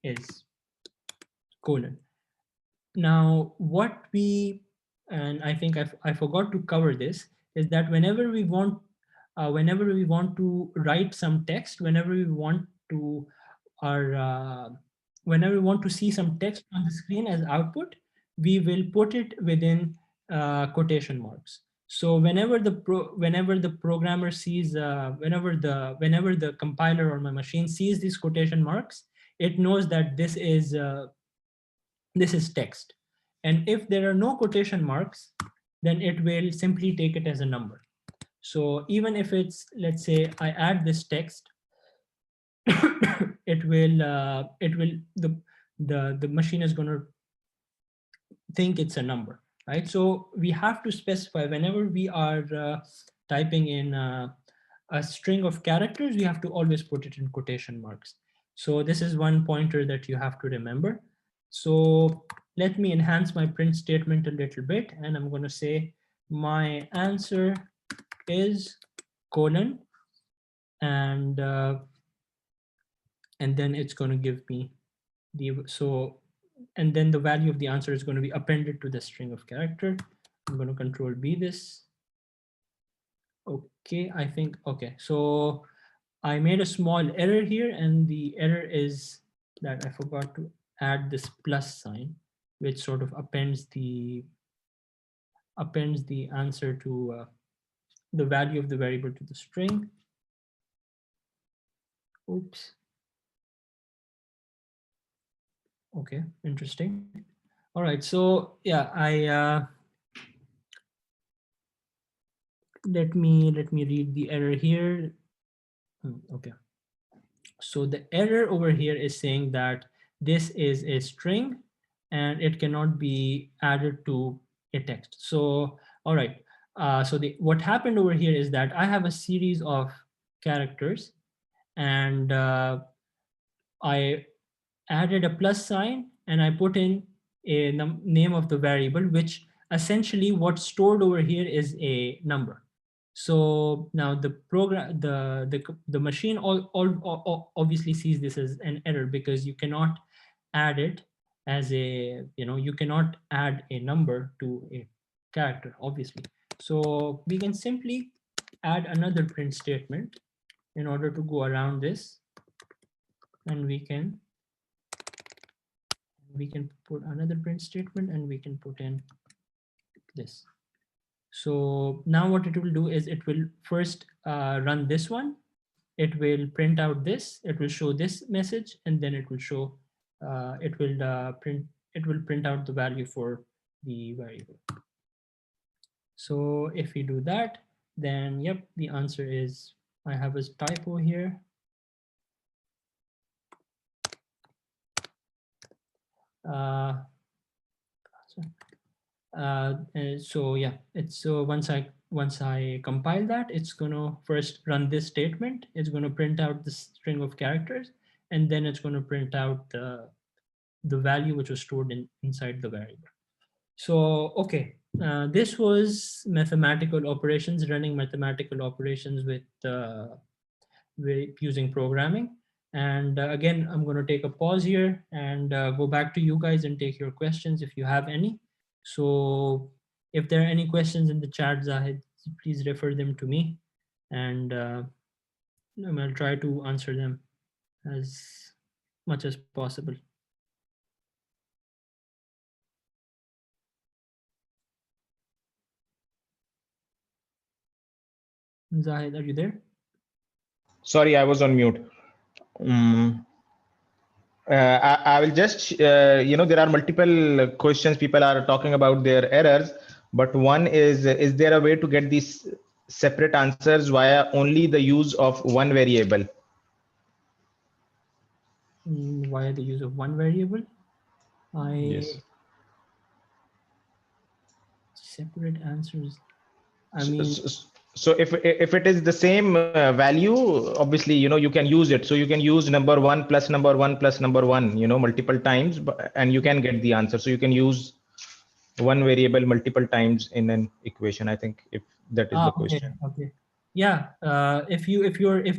is colon. Now, and I think I forgot to cover this, is that whenever we want to write some text, whenever we want to our whenever we want to see some text on the screen as output, we will put it within quotation marks. So whenever the programmer sees whenever the compiler or my machine sees these quotation marks, it knows that this is text. And if there are no quotation marks, then it will simply take it as a number. So even if it's, let's say I add this text, it will the machine is going to think it's a number, right? So we have to specify whenever we are typing in a string of characters, we have to always put it in quotation marks. So this is one pointer that you have to remember. So let me enhance my print statement a little bit, and I'm going to say my answer is colon, and then it's going to give me and then the value of the answer is going to be appended to the string of character. I'm going to control B this. Okay, I think, okay, so I made a small error here, and the error is that I forgot to add this plus sign, which sort of appends the answer to the value of the variable to the string. Oops. Okay, interesting. All right, so yeah, let me read the error here. Okay, so the error over here is saying that this is a string and it cannot be added to a text. So all right, so what happened over here is that I have a series of characters, and I added a plus sign and I put in a name of the variable, which essentially what's stored over here is a number. So now the program, the machine obviously sees this as an error, because you cannot add it as a, you cannot add a number to a character, obviously. So we can simply add another print statement in order to go around this, and we can put another print statement, and we can put in this. So now what it will do is it will first run this one. It will print out this, it will show this message, and then it will show, it will print out the value for the variable. So if we do that, then yep, the answer is, I have a typo here. So yeah, it's, so once I compile that, it's going to first run this statement. It's going to print out the string of characters, and then it's going to print out the value which was stored inside the variable. So okay, this was mathematical operations, running mathematical operations with using programming. And again, I'm going to take a pause here and go back to you guys and take your questions if you have any. So if there are any questions in the chat, Zahid, please refer them to me, and I'll try to answer them as much as possible. Zahid, are you there? Sorry, I was on mute. I will just, there are multiple questions. People are talking about their errors, but one is there a way to get these separate answers via only the use of one variable? Via the use of one variable? Yes. Separate answers. I mean, so if it is the same value, obviously, you can use it. So you can use number 1 plus number 1 plus number 1, multiple times, and you can get the answer. So you can use one variable multiple times in an equation, I think, if that is the question. Okay. Yeah. If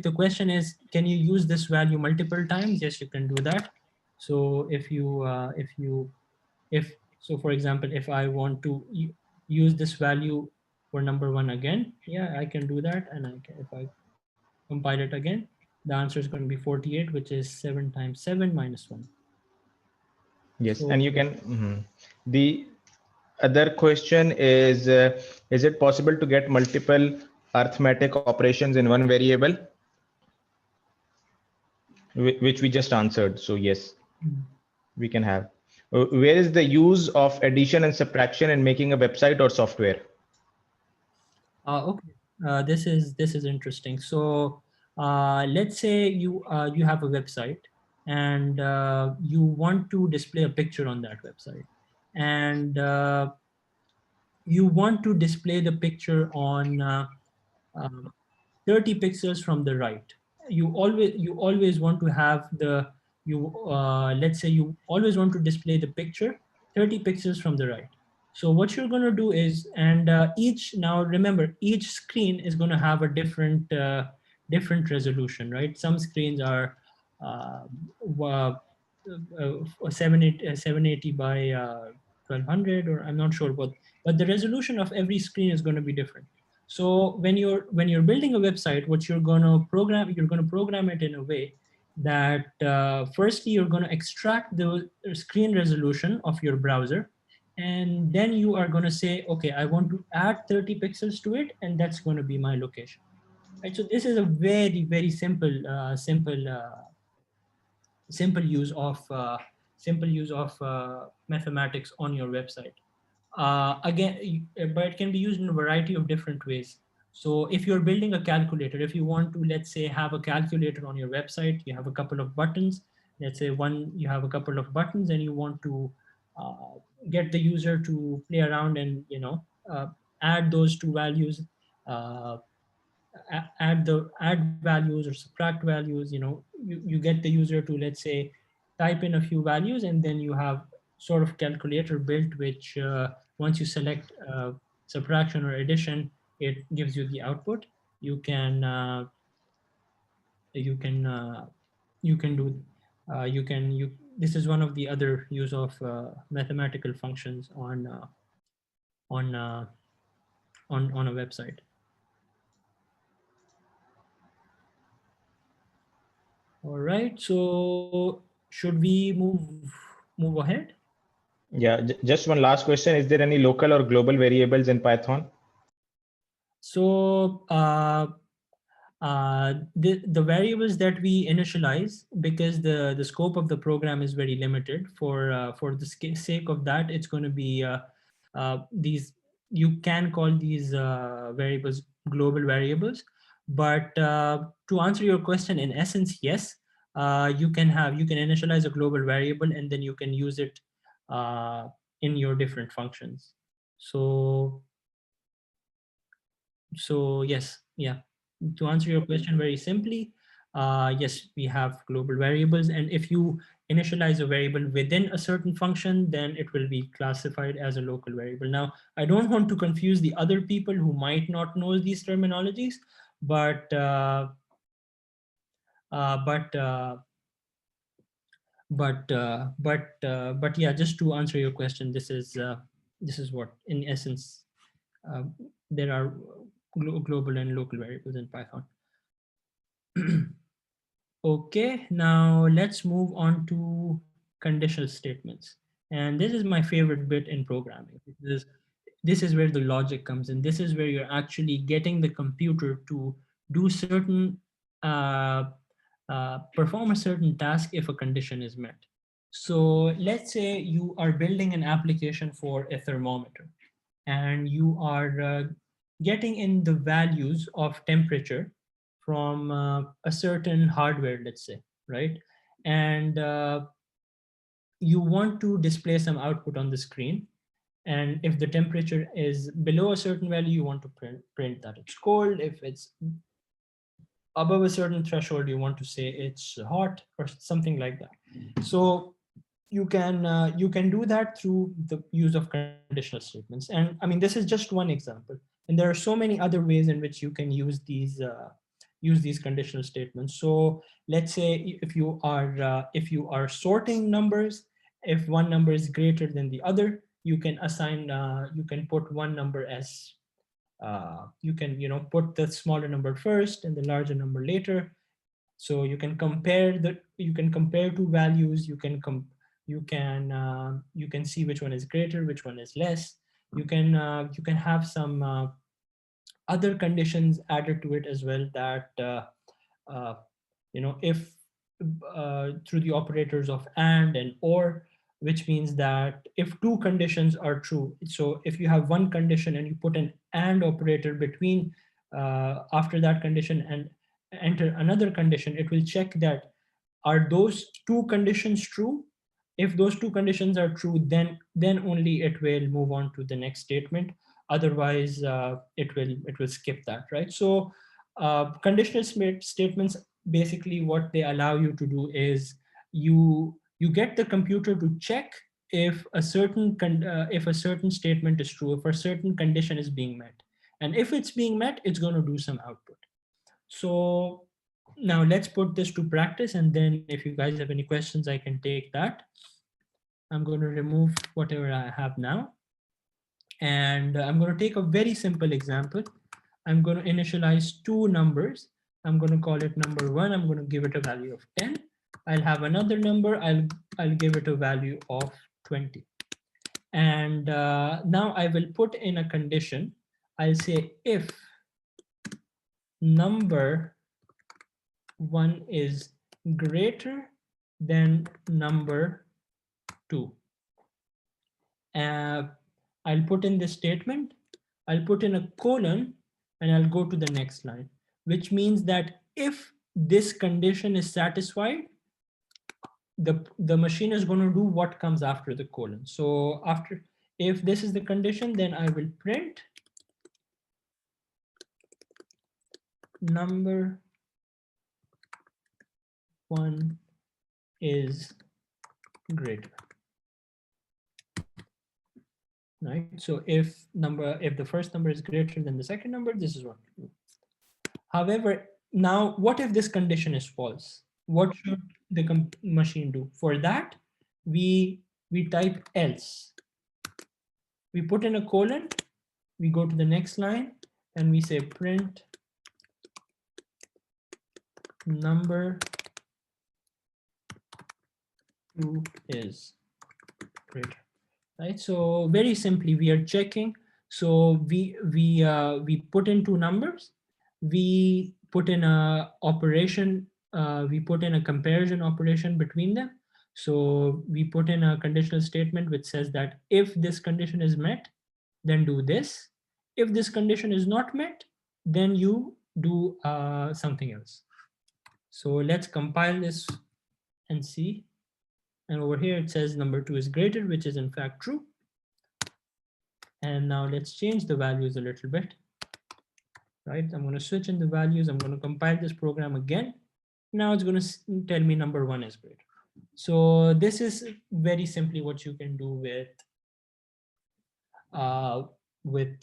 the question is, can you use this value multiple times? Yes, you can do that. So so for example, if I want to use this value for number 1 again, yeah, I can do that. And if I compile it again, the answer is going to be 48, which is 7 times 7 minus 1. Yes, So, and you can. The other question is it possible to get multiple arithmetic operations in one variable? Which we just answered. So yes, we can have. Where is the use of addition and subtraction in making a website or software? okay, this is interesting. So let's say you have a website and you want to display a picture on that website, and you want to display the picture on um, 30 pixels from the right. You always want to have the you let's say you always want to display the picture 30 pixels from the right. So what you're going to do is, and each, now remember, each screen is going to have a different resolution, right? Some screens are uh, uh, 780 by 1200, or I'm not sure what, but the resolution of every screen is going to be different. So when you're building a website, what you're going to program it in a way that firstly you're going to extract the screen resolution of your browser, and then you are going to say, okay, I want to add 30 pixels to it, and that's going to be my location. Right. So this is a very simple use of mathematics on your website. But it can be used in a variety of different ways. So if you're building a calculator, if you want to, let's say, have a calculator on your website, you have a couple of buttons. Let's say you have a couple of buttons, and you want to uh, get the user to play around and add those two values, uh, add values or subtract values. You get the user to, let's say, type in a few values, and then you have sort of calculator built, which once you select subtraction or addition, it gives you the output. You can you can you can do you can you This is one of the other use of mathematical functions on uh, on a website. All right, so should we move ahead? Yeah, just one last question. Is there any local or global variables in Python? So the variables that we initialize, because the scope of the program is very limited, for the sake of that, it's going to be these, you can call these variables global variables. But to answer your question, in essence, yes, you can initialize a global variable, and then you can use it in your different functions. So yes, yeah, to answer your question very simply, yes, we have global variables, and if you initialize a variable within a certain function, then it will be classified as a local variable. Now, I don't want to confuse the other people who might not know these terminologies, but uh, uh, but uh, but yeah, just to answer your question, this is what, in essence, uh, there are global and local variables in Python. Okay, now let's move on to conditional statements. And this is my favorite bit in programming, because this is where the logic comes in. This is where you're actually getting the computer to do certain, perform a certain task if a condition is met. So let's say you are building an application for a thermometer, and you are getting in the values of temperature from a certain hardware, let's say, right? And you want to display some output on the screen. And if the temperature is below a certain value, you want to print that it's cold. If it's above a certain threshold, you want to say it's hot or something like that. So you can do that through the use of conditional statements. And I mean, this is just one example, and there are so many other ways in which you can use these conditional statements. So let's say if you are sorting numbers, if one number is greater than the other, you can assign you can put one number as you can put the smaller number first and the larger number later. So you can compare two values. You can see which one is greater, which one is less. You can have some other conditions added to it as well, that if through the operators of and or, which means that if two conditions are true, so if you have one condition and you put an and operator between after that condition and enter another condition, it will check that are those two conditions true. If those two conditions are true, then only it will move on to the next statement. Otherwise it will skip that, right? So conditional statements, basically what they allow you to do is you get the computer to check if a certain statement is true, if a certain condition is being met, and if it's being met, it's going to do some output. So now let's put this to practice, and then if you guys have any questions, I can take that. I'm going to remove whatever I have now, and I'm going to take a very simple example. I'm going to initialize two numbers. I'm going to call it number 1. I'm going to give it a value of 10. I'll have another number. I'll give it a value of 20. And now I will put in a condition. I'll say if number 1 is greater than number 2. I'll put in this statement. I'll put in a colon, and I'll go to the next line, which means that if this condition is satisfied, the machine is going to do what comes after the colon. So if this is the condition, then I will print number 1 is greater. Right. So if the first number is greater than the second number, this is what we do. However, now what if this condition is false? What should the machine do? For that, we type else. We put in a colon, we go to the next line, and we say print number 2 is greater. Right, so very simply we are checking. So we put in two numbers, we put in a operation, we put in a comparison operation between them. So we put in a conditional statement which says that if this condition is met, then do this. If this condition is not met, then you do something else. So let's compile this and see. And over here it says number 2 is greater, which is in fact true. And now let's change the values a little bit. Right, I'm going to switch in the values. I'm going to compile this program again. Now it's going to tell me number 1 is greater. So this is very simply what you can do with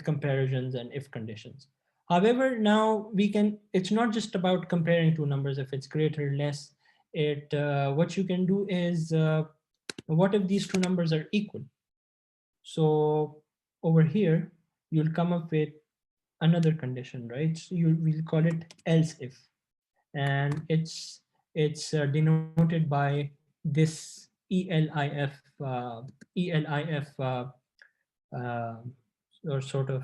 comparisons and if conditions. However, now it's not just about comparing two numbers, if it's greater or less. What you can do is, what if these two numbers are equal? So over here, you'll come up with another condition, right? So we'll call it else if, and it's denoted by this ELIF or sort of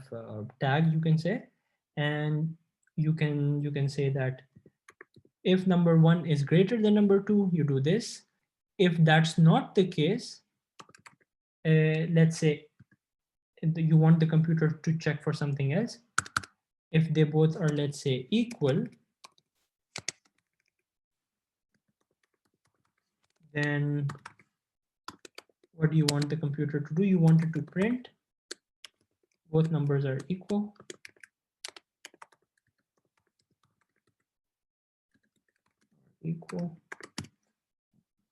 tag, you can say, and you can say that if number 1 is greater than number 2, you do this. If that's not the case, let's say you want the computer to check for something else. If they both are, let's say, equal, then what do you want the computer to do? You want it to print both numbers are equal.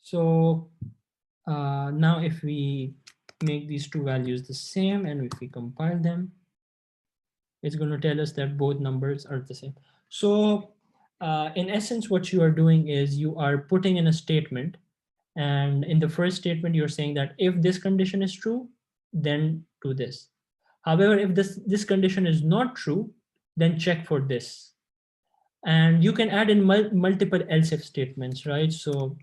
So now if we make these two values the same and if we compile them, it's going to tell us that both numbers are the same. So in essence, what you are doing is you are putting in a statement, and in the first statement you're saying that if this condition is true, then do this. However, if this condition is not true, then check for this. And you can add in multiple else if statements, right? So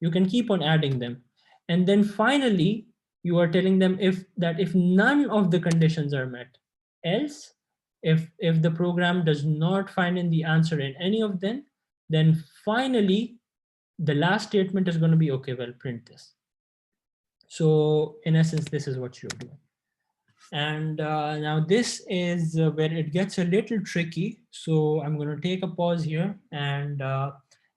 you can keep on adding them. And then finally, you are telling them if none of the conditions are met, else if the program does not find in the answer in any of them, then finally the last statement is going to be, okay, well, print this. So in essence, this is what you're doing. And now this is where it gets a little tricky. So I'm going to take a pause here. And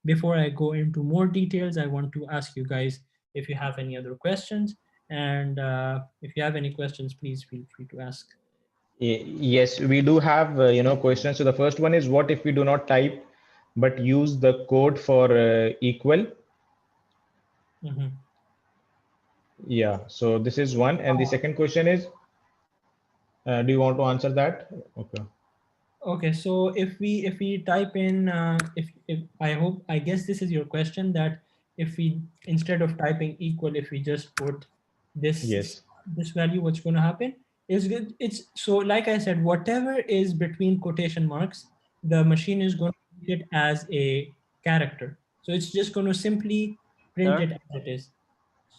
before I go into more details, I want to ask you guys if you have any other questions. And if you have any questions, please feel free to ask. Yes, we do have questions. So the first one is, what if we do not type but use the code for equal? Mm-hmm. Yeah, so this is one. And the second question is, do you want to answer that? Okay. Okay, so if we type in if I guess this is your question, that if we, instead of typing equal, if we just put this Yes. this value, what's going to happen is good. It's so, like I said, whatever is between quotation marks, the machine is going to treat it as a character. So it's just going to simply print Sir, it as it is.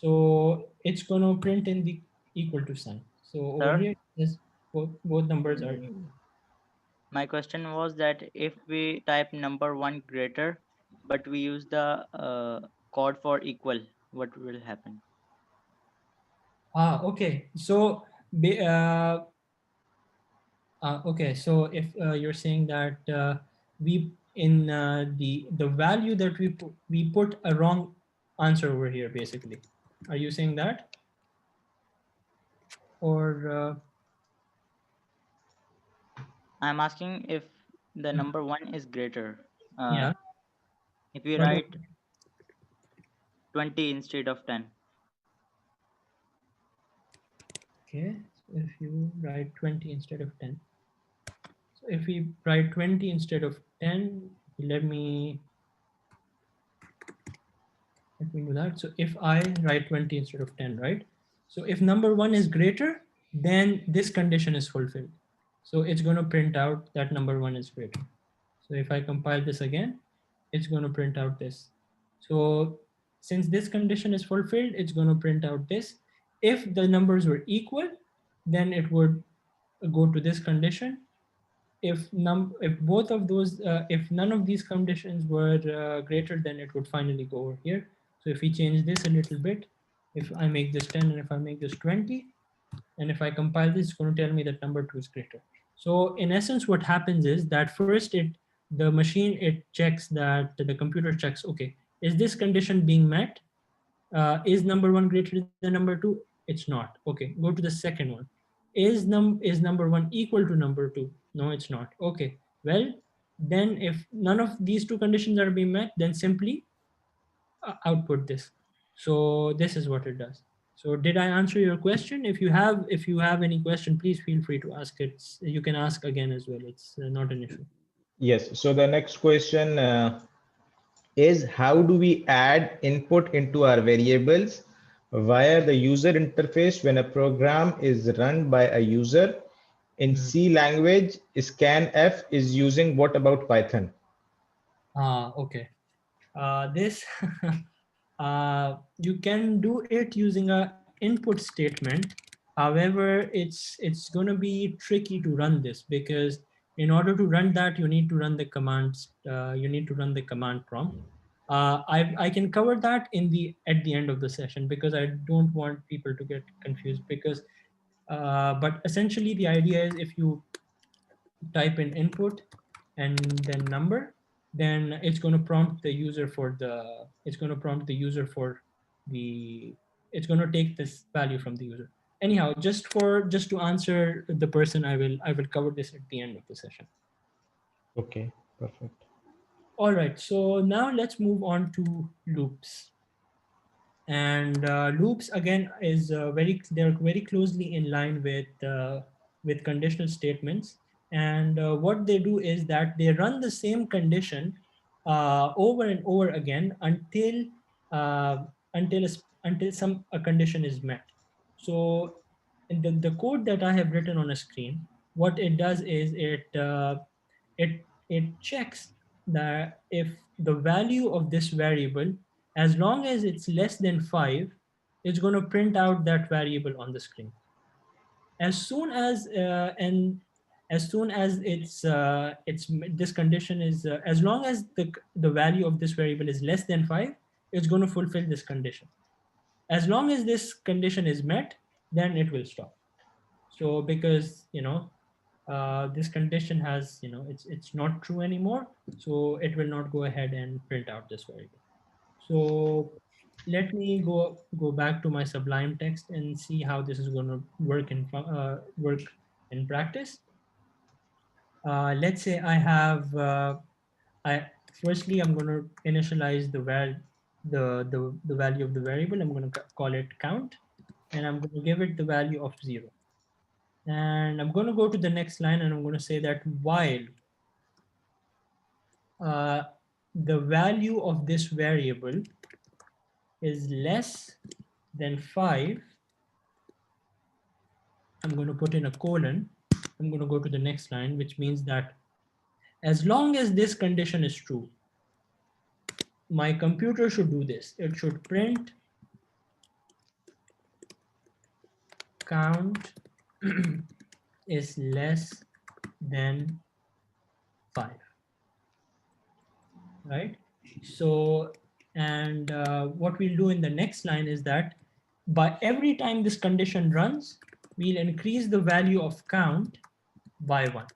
So it's going to print in the equal to sign. So over sir, here, yes, both numbers are equal. my question was that if we type number one greater, but we use the code for equal, what will happen? Okay. So, okay. So if you're saying that we in the value that we put a wrong answer over here, basically, are you saying that, or I'm asking if the number one is greater. Uh, yeah? if we But write 20 instead of 10. okay, so if you write 20 instead of 10, so if we write 20 instead of 10, let me do that. So if I write 20 instead of 10, right? So if number one is greater, then this condition is fulfilled. So it's going to print out that number one is greater. So if I compile this again, it's going to print out this. So since this condition is fulfilled, it's going to print out this. If the numbers were equal, then it would go to this condition. If both of those if none of these conditions were greater, then it would finally go over here. So if we change this a little bit, if I make this 10 and if I make this 20, and if I compile this, it's going to tell me that number 2 is greater. So in essence, what happens is that first the machine, it checks, that the computer checks, okay, is this condition being met? Is number one greater than number 2? It's not. Okay, go to the second one. Is number one equal to number 2? No, it's not. Okay, well, then if none of these two conditions are being met, then simply output this. So this is what it does. So did I answer your question? If you have any question, please feel free to ask it. You can ask again as well. It's not an issue. Yes. So the next question is, how do we add input into our variables via the user interface when a program is run by a user? In C language, scanf is using what about Python? Okay. This you can do it using a input statement. However, it's going to be tricky to run this, because in order to run that, you need to run the commands. You need to run the command prompt. I can cover that at the end of the session, because I don't want people to get confused. Because but essentially the idea is, if you type in input and then number, then it's going to prompt the user for the it's going to prompt the user for the it's going to take this value from the user. Anyhow, just to answer the person, I will cover this at the end of the session. Okay, perfect. All right, so now let's move on to loops. And loops, again, is they're very closely in line with conditional statements. And what they do is that they run the same condition over and over again uh, until a condition is met. So in the code that I have written on a screen, what it does is it checks that if the value of this variable, as long as it's less than 5, it's going to print out that variable on the screen. As soon as it's this condition is as long as the value of this variable is less than 5, it's going to fulfill this condition. As long as this condition is met, then it will stop. So because this condition has it's not true anymore, so it will not go ahead and print out this variable. So let me go back to my Sublime text and see how this is going to work in practice. Let's say I have I firstly I'm going to initialize the value of the variable. I'm going to call it count, and I'm going to give it the value of 0. And I'm going to go to the next line, and I'm going to say that while the value of this variable is less than 5, I'm going to put in a colon. I'm going to go to the next line, which means that as long as this condition is true, my computer should do this. It should print count is less than 5, right? So, and what we'll do in the next line is that by every time this condition runs, we'll increase the value of count by 1.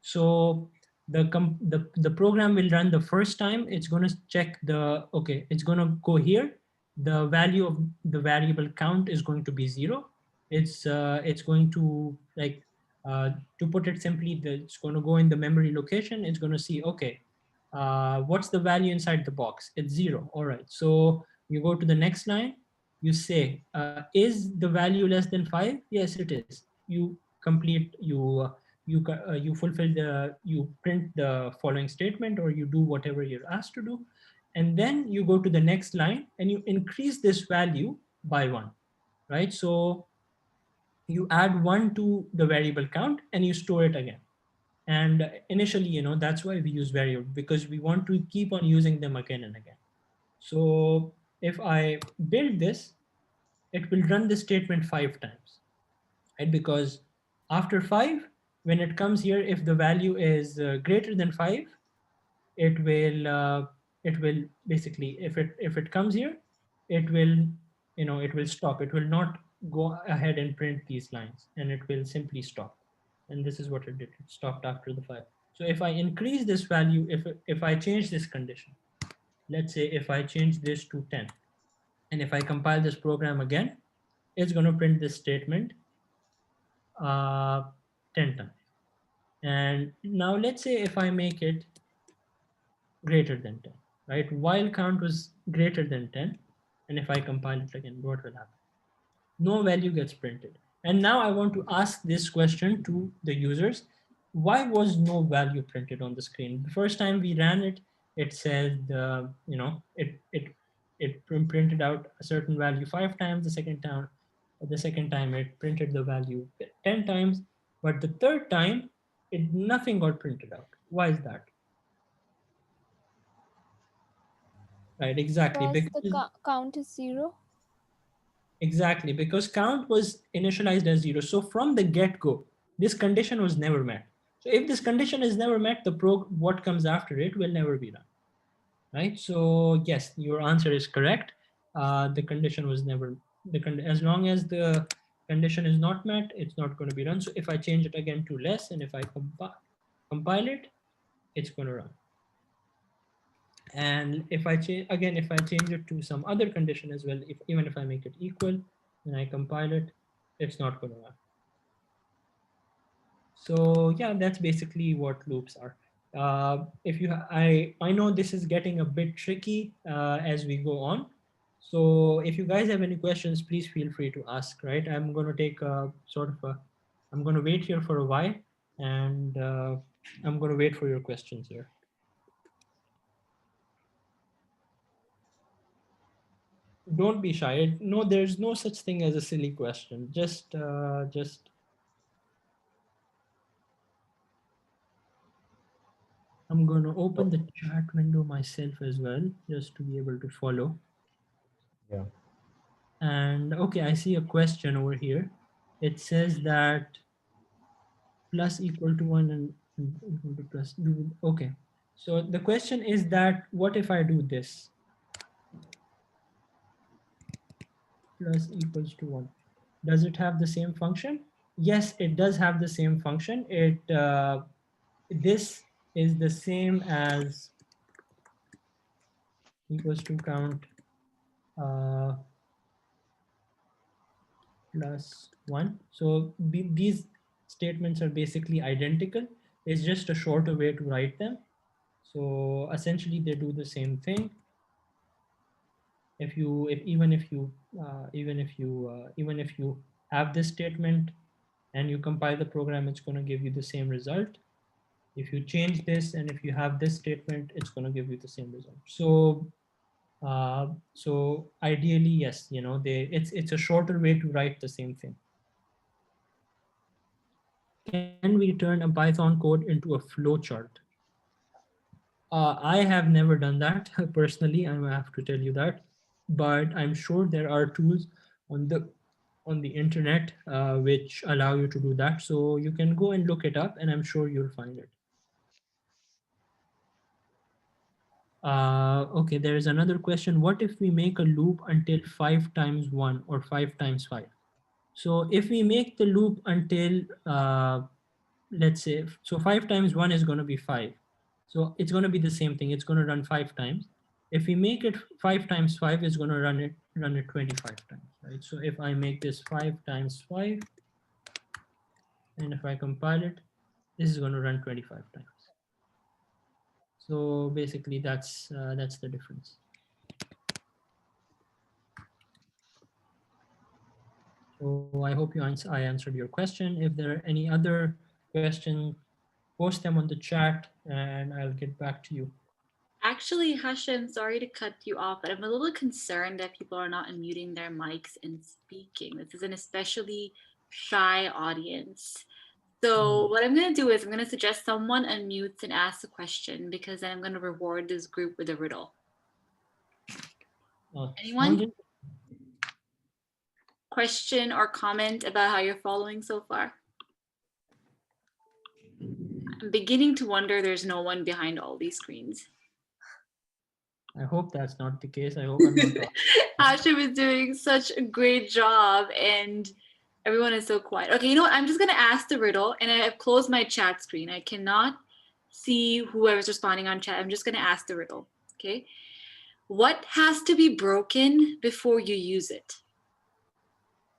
So the program will run the first time. It's going to check it's going to go here. The value of the variable count is going to be 0. It's going to to put it simply, it's going to go in the memory location. It's going to see, okay, what's the value inside the box? It's 0. All right. So you go to the next line. You say, is the value less than 5? Yes, it is. You complete, you fulfill you print the following statement, or you do whatever you're asked to do. And then you go to the next line and you increase this value by 1, right? So you add 1 to the variable count and you store it again. And initially, that's why we use variable, because we want to keep on using them again and again. So if I build this, it will run this statement 5 times, right? Because after 5, when it comes here, if the value is greater than 5, it will basically, if it comes here, it will it will stop. It will not go ahead and print these lines, and it will simply stop. And this is what it did. It stopped after the 5. So if I increase this value, if I change this condition, let's say if I change this to 10, and if I compile this program again, it's going to print this statement 10 times. And now let's say if I make it greater than 10, right? While count was greater than 10, and if I compile it again, what will happen? No value gets printed. And now I want to ask this question to the users. Why was no value printed on the screen? The first time we ran it, it said, it printed out a certain value 5 times. The second time it printed the value 10 times, but the third time nothing got printed out. Why is that? Right, exactly. Because the count is 0. Exactly, because count was initialized as 0. So from the get-go, this condition was never met. So if this condition is never met, what comes after it will never be run, right? So yes, your answer is correct. The condition was never, as long as the condition is not met, it's not going to be run. So if I change it again to less, and if I compile it, it's going to run. And if I change it to some other condition as well, even if I make it equal and I compile it, it's not going to run. So yeah, that's basically what loops are. I know this is getting a bit tricky as we go on. So if you guys have any questions, please feel free to ask. Right, I'm going to take I'm going to wait here for a while, and I'm going to wait for your questions here. Don't be shy. No, there's no such thing as a silly question. Just I'm I'm going to open the chat window myself as well, just to be able to follow. Yeah. And okay, I see a question over here. It says that plus equal to 1 and equal to plus. Okay. So the question is that what if I do this? Plus equals to 1. Does it have the same function? Yes, it does have the same function. This is the same as equals to count plus 1. So these statements are basically identical. It's just a shorter way to write them. So essentially they do the same thing. Even if you have this statement and you compile the program, it's going to give you the same result. If you change this and if you have this statement, it's going to give you the same result. So so ideally, yes, it's a shorter way to write the same thing. Can we turn a Python code into a flowchart? I have never done that personally. I have to tell you that, but I'm sure there are tools on the internet which allow you to do that. So you can go and look it up, and I'm sure you'll find it. Okay, there is another question. What if we make a loop until 5 times 1 or 5 times 5? So if we make the loop until, let's say, so 5 times 1 is going to be 5. So it's going to be the same thing. It's going to run 5 times. If we make it 5 times 5, it's going to run it 25 times, right? So if I make this 5 times 5, and if I compile it, this is going to run 25 times. So basically that's the difference. So I hope I answered your question. If there are any other questions, post them on the chat and I'll get back to you. Actually, Hashim, sorry to cut you off, but I'm a little concerned that people are not unmuting their mics and speaking. This is an especially shy audience. So what I'm going to do is I'm going to suggest someone unmutes and asks a question, because then I'm going to reward this group with a riddle. Anyone? Question or comment about how you're following so far? I'm beginning to wonder there's no one behind all these screens. I hope that's not the case. I hope I'm not talking. Hashim is doing such a great job and everyone is so quiet. Okay, you know what? I'm just going to ask the riddle, and I have closed my chat screen. I cannot see whoever's responding on chat. I'm just going to ask the riddle, okay? What has to be broken before you use it?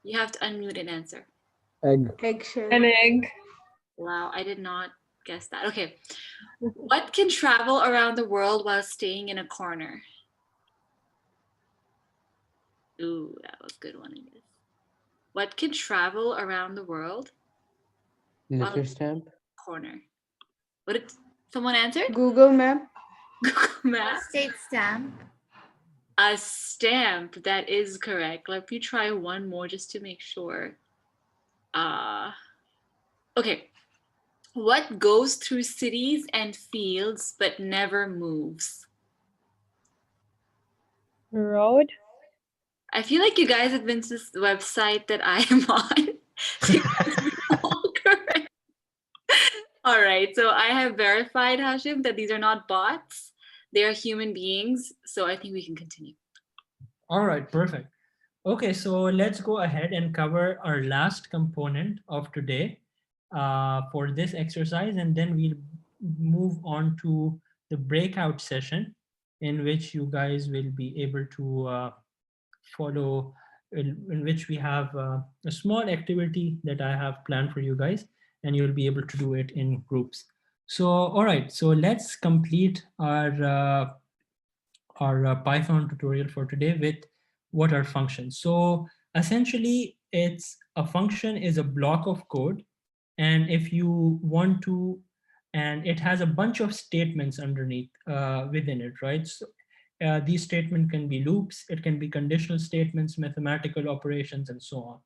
You have to unmute and answer. Egg. Eggshell. An egg. Wow, I did not guess that. Okay. What can travel around the world while staying in a corner? Ooh, that was a good one, I guess. What can travel around the world? Letter stamp. Corner. What did someone answer? Google Map. Google Map. State stamp. A stamp. That is correct. Let me try one more just to make sure. Okay. What goes through cities and fields but never moves? Road. I feel like you guys have been to this website that I am on. So you guys are all correct. All right, so I have verified, Hashim, that these are not bots. They are human beings. So I think we can continue. All right, perfect. Okay, so let's go ahead and cover our last component of today for this exercise, and then we'll move on to the breakout session in which you guys will be able to follow, in which we have a small activity that I have planned for you guys, and you'll be able to do it in groups. So, all right, so let's complete our Python tutorial for today with what are functions. So essentially, a function is a block of code, and if you want to, and it has a bunch of statements underneath within it, right? So these statements can be loops, it can be conditional statements, mathematical operations, and so on.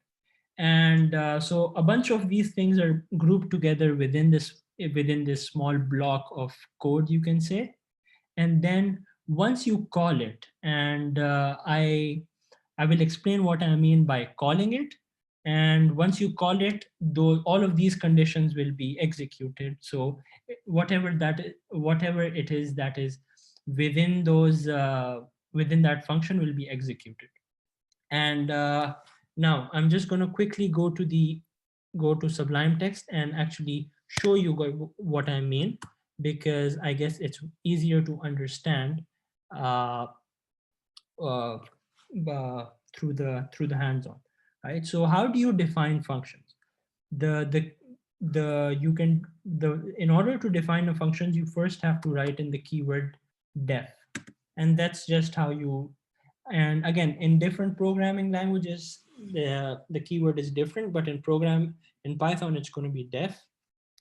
And so a bunch of these things are grouped together within this within this small block of code, you can say. And then once you call it, and I will explain what I mean by calling it. And once you call it, though, all of these conditions will be executed. So whatever it is that is within those within that function will be executed. And now I'm just going to quickly go to Sublime Text and actually show you what I mean, because I guess it's easier to understand uh, uh, through the hands-on, right? So how do you define functions? In order to define a function, you first have to write in the keyword def, and that's just how you. And again, in different programming languages, the keyword is different, but in Python, it's going to be def.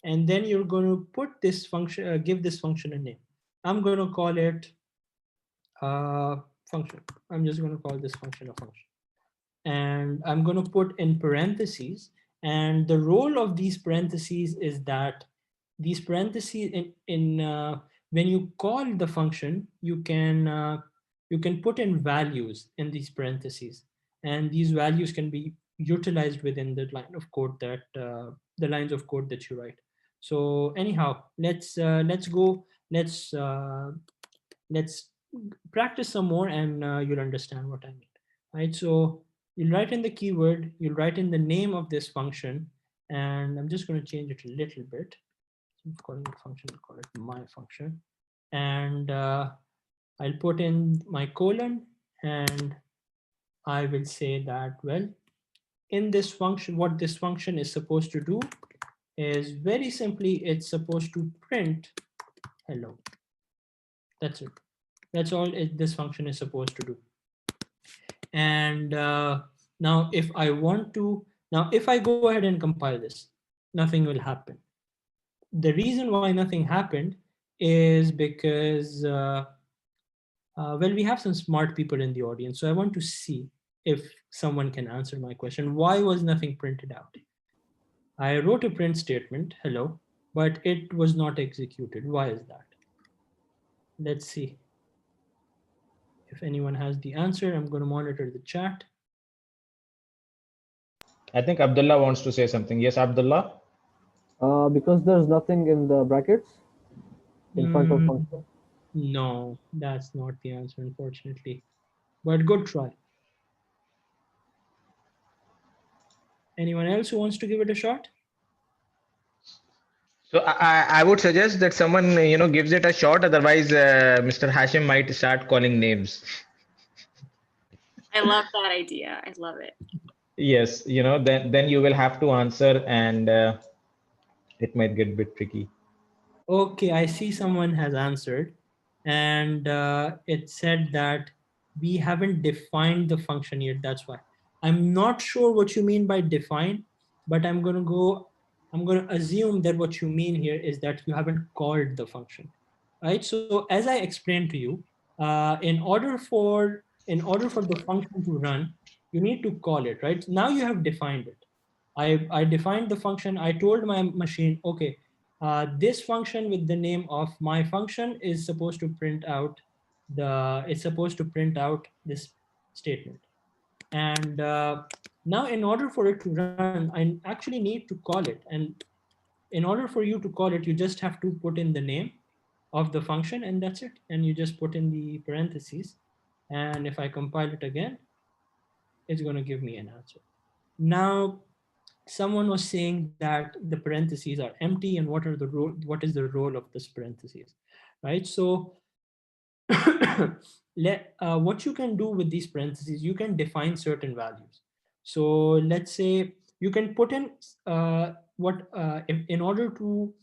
And then you're going to put this function, give this function a name. I'm going to call it function. I'm just going to call this function a function. And I'm going to put in parentheses. And the role of these parentheses is that these parentheses when you call the function, you can put in values in these parentheses, and these values can be utilized within the line of code that the lines of code that you write. So anyhow, let's practice some more, and you'll understand what I mean, right? So you'll write in the keyword, you'll write in the name of this function, and I'm just going to change it a little bit. I'm calling it function, I'll call it my function, and I'll put in my colon, and I will say that, well, in this function, what this function is supposed to do is very simply, it's supposed to print hello. That's it. That's all this function is supposed to do. And now if I want to, if I go ahead and compile this, nothing will happen. The reason why nothing happened is because, well, we have some smart people in the audience. So I want to see if someone can answer my question. Why was nothing printed out? I wrote a print statement, hello, but it was not executed. Why is that? Let's see. If anyone has the answer, I'm going to monitor the chat. I think Abdullah wants to say something. Yes, Abdullah? Because there's nothing in the brackets in front of function. No, that's not the answer, unfortunately. But good try. Anyone else who wants to give it a shot? So I would suggest that someone gives it a shot. Otherwise, Mr. Hashim might start calling names. I love that idea. I love it. Yes, then you will have to answer, and it might get a bit tricky. Okay, I see someone has answered, and it said that we haven't defined the function yet. That's why. I'm not sure what you mean by define, but I'm going to assume that what you mean here is that you haven't called the function, right? So as I explained to you, in order for the function to run, you need to call it, right? Now you have defined it. I defined the function. I told my machine, okay, this function with the name of my function is supposed to print out this statement. And now in order for it to run, I actually need to call it. And in order for you to call it, you just have to put in the name of the function, and that's it. And you just put in the parentheses. And if I compile it again, it's going to give me an answer. Now, someone was saying that the parentheses are empty, and what is the role of this parentheses, right? So what you can do with these parentheses, you can define certain values. So let's say you can put in in order to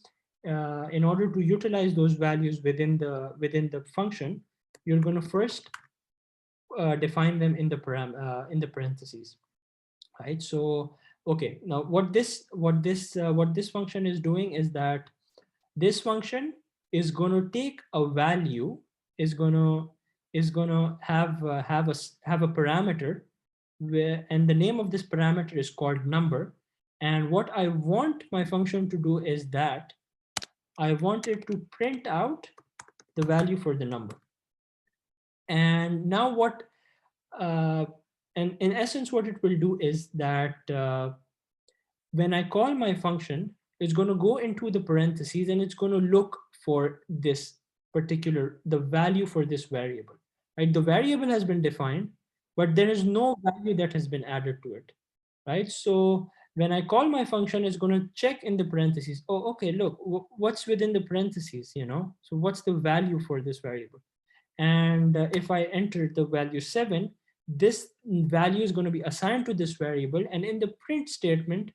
utilize those values within the function, you're going to first define them in the parentheses, right? So okay, now what this function is doing is that this function is going to take a value, is going to have a parameter and the name of this parameter is called number. And what I want my function to do is that I want it to print out the value for the number. And now what, and in essence, what it will do is that when I call my function, it's going to go into the parentheses and it's going to look for this particular, the value for this variable, right? The variable has been defined, but there is no value that has been added to it, right? So when I call my function, it's going to check in the parentheses. Oh, okay, look, what's within the parentheses, you know? So what's the value for this variable? And if I enter the value 7, this value is going to be assigned to this variable. And in the print statement,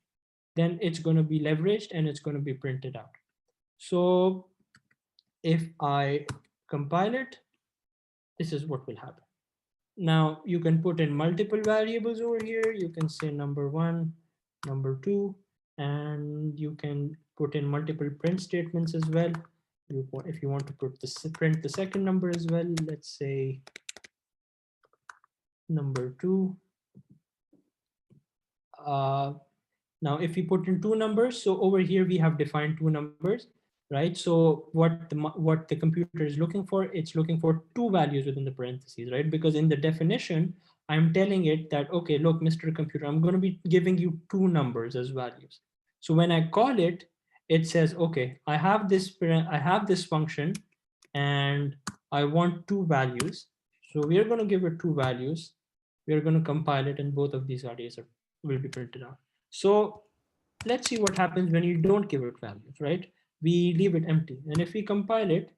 then it's going to be leveraged and it's going to be printed out. So if I compile it, this is what will happen. Now you can put in multiple variables over here. You can say number 1, number 2, and you can put in multiple print statements as well. If you want to print the second number as well, let's say number 2. Now, if we put in 2 numbers, so over here we have defined 2 numbers, right? So what the computer is looking for, it's looking for 2 values within the parentheses, right? Because in the definition, I'm telling it that, okay, look, Mr. Computer, I'm going to be giving you 2 numbers as values. So when I call it, it says, okay, I have this function and I want 2 values. So we are going to give it 2 values. We are going to compile it and both of these values will be printed out. So let's see what happens when you don't give it values, right? We leave it empty. And if we compile it,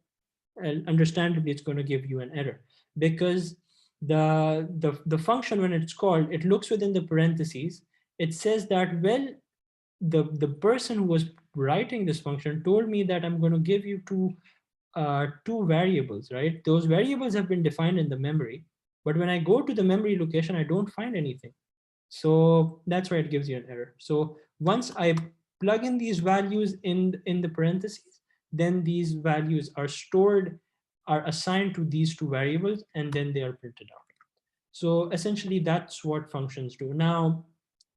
understandably, it's going to give you an error because the function, when it's called, it looks within the parentheses. It says that, well, the person who was writing this function told me that I'm going to give you two variables, right? Those variables have been defined in the memory, but when I go to the memory location, I don't find anything. So that's why it gives you an error. So once I plug in these values in the parentheses, then these values are stored, are assigned to these 2 variables, and then they are printed out. So essentially that's what functions do. Now,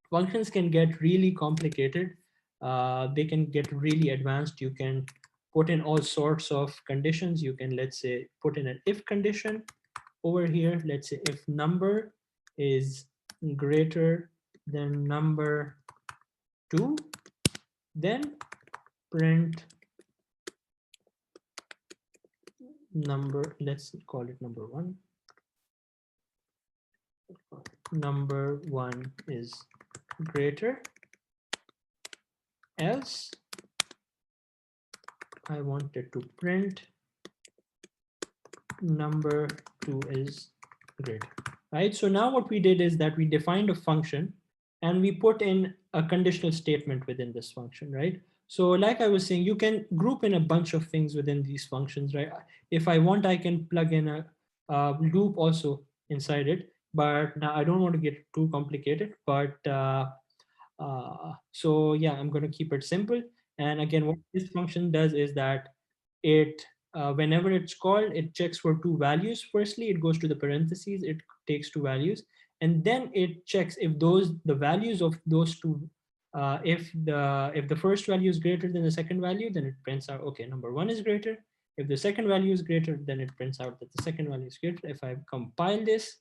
functions can get really complicated. They can get really advanced. You can put in all sorts of conditions. You can, let's say, put in an if condition over here. Let's say if number is greater than number 2, then print number, let's call it number 1. Number 1 is greater, else I wanted to print number 2 is greater, right? So now what we did is that we defined a function and we put in a conditional statement within this function, right? So like I was saying, you can group in a bunch of things within these functions, right? If I want, I can plug in a loop also inside it, but now I don't want to get too complicated, but so yeah, I'm going to keep it simple. And again, what this function does is that it, whenever it's called, it checks for 2 values. Firstly, it goes to the parentheses, it takes 2 values, and then it checks if the values of those 2, if the first value is greater than the second value, then it prints out, okay, number 1 is greater. If the second value is greater, then it prints out that the second value is greater. If I compile this,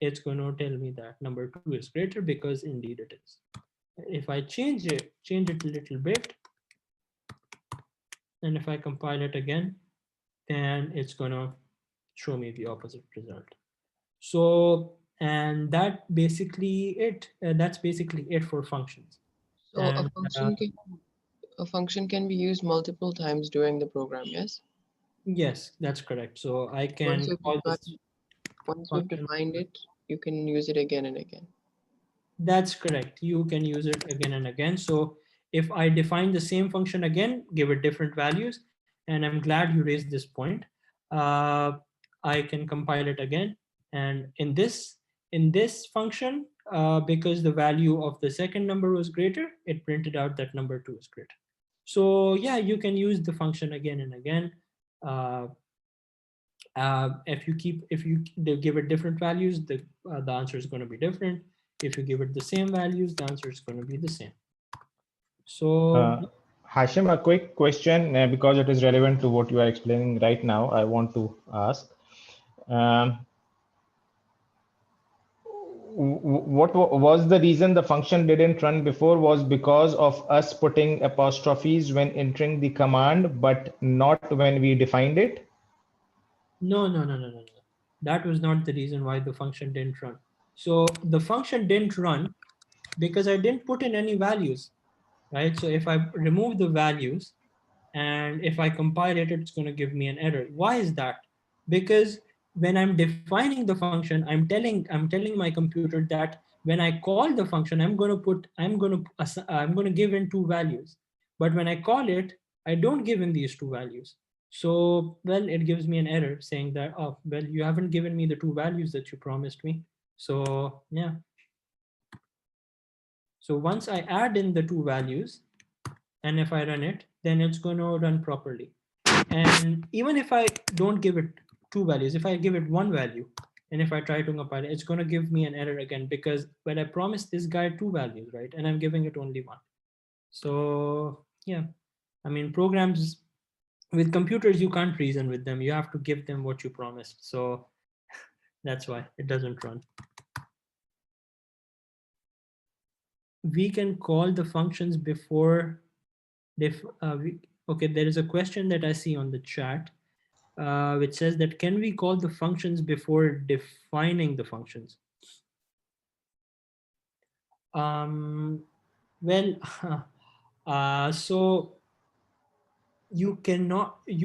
it's going to tell me that number 2 is greater, because indeed it is. If I change it a little bit, and if I compile it again, then it's going to show me the opposite result. So, and that basically that's basically it for functions. So And, a function can be used multiple times during the program, yes? yes, that's correct. So I can call this Once you've defined it, you can use it again and again. That's correct. You can use it again and again. So if I define the same function again, give it different values, and I'm glad you raised this point. I can compile it again, and in this function, because the value of the second number was greater, it printed out that number 2 is greater. So yeah, you can use the function again and again. If you give it different values, the answer is going to be different. If you give it the same values, the answer is going to be the same. So Hashim, a quick question because it is relevant to what you are explaining right now. I want to ask. What was the reason the function didn't run before? Was because of us putting apostrophes when entering the command, but not when we defined it? No. That was not the reason why the function didn't run. So the function didn't run because I didn't put in any values, right? So if I remove the values and if I compile it, it's going to give me an error. Why is that? Because when I'm defining the function, I'm telling my computer that when I call the function, I'm going to give in two values. But when I call it, I don't give in these two values. So, well, it gives me an error saying that, oh, well, you haven't given me the two values that you promised me. So, yeah. So once I add in the two values, and if I run it, then it's going to run properly. And even if I don't give it two values, if I give it one value, and if I try to compile it, it's going to give me an error again because when I promised this guy two values, right? And I'm giving it only one. So yeah, I mean, programs with computers, you can't reason with them. You have to give them what you promised. So that's why it doesn't run. We can call the functions before okay, there is a question that I see on the chat which says that can we call the functions before defining the functions? Well, so you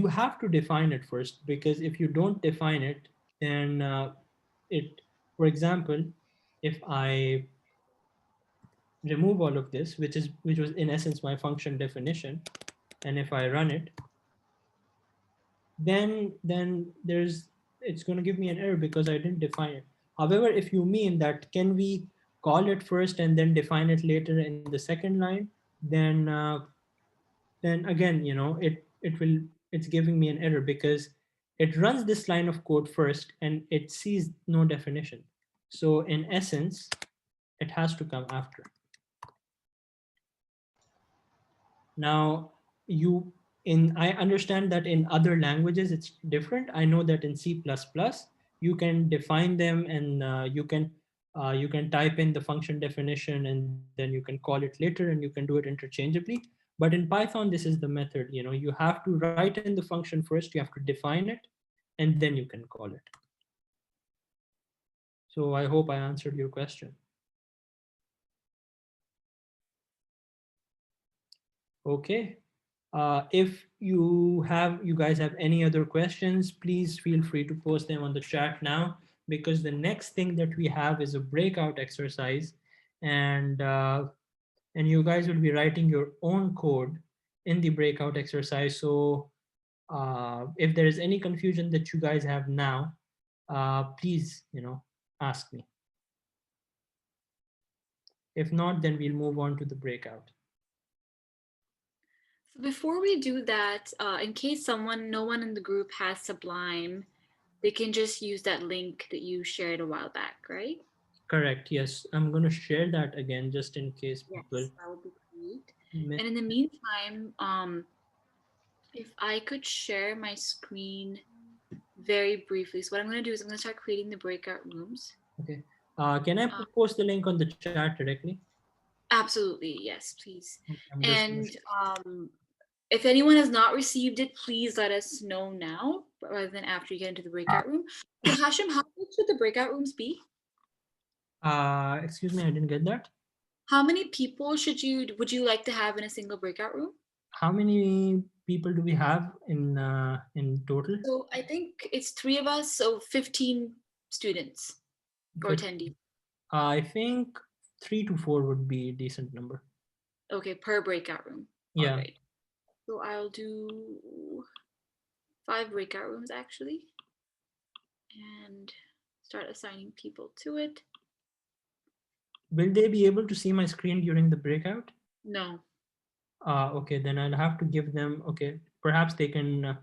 have to define it first, because if you don't define it, then for example, if I remove all of this, which was in essence my function definition, and if I run it, then it's going to give me an error because I didn't define it. However, if you mean that can we call it first and then define it later in the second line, then again, it's giving me an error because it runs this line of code first and it sees no definition. So in essence, it has to come after. Now, I understand that in other languages it's different. I know that in C++ you can define them, and you can type in the function definition and then you can call it later and you can do it interchangeably. But in Python, this is the method. You have to write in the function first, you have to define it, and then you can call it. So I hope I answered your question. Okay. If you guys have any other questions, please feel free to post them on the chat now, because the next thing that we have is a breakout exercise, and you guys will be writing your own code in the breakout exercise. So if there is any confusion that you guys have now, please, ask me. If not, then we'll move on to the breakout. So before we do that, in case no one in the group has Sublime, they can just use that link that you shared a while back, right? Correct. Yes, I'm going to share that again just in case people. Yes, that would be great. And in the meantime, if I could share my screen very briefly. So what I'm going to do is I'm going to start creating the breakout rooms. Okay. Can I post the link on the chat directly? Absolutely. Yes, please. And if anyone has not received it, please let us know now rather than after you get into the breakout room. So Hashim, how big should the breakout rooms be? Excuse me, I didn't get that. How many people would you like to have in a single breakout room? How many people do we have in total? So I think it's 3 of us, so 15 students or attendees. I think 3 to 4 would be a decent number. Okay, per breakout room. Yeah. All right. So I'll do 5 breakout rooms actually, and start assigning people to it. Will they be able to see my screen during the breakout? No. Okay, then I'll have to give them, okay, perhaps they can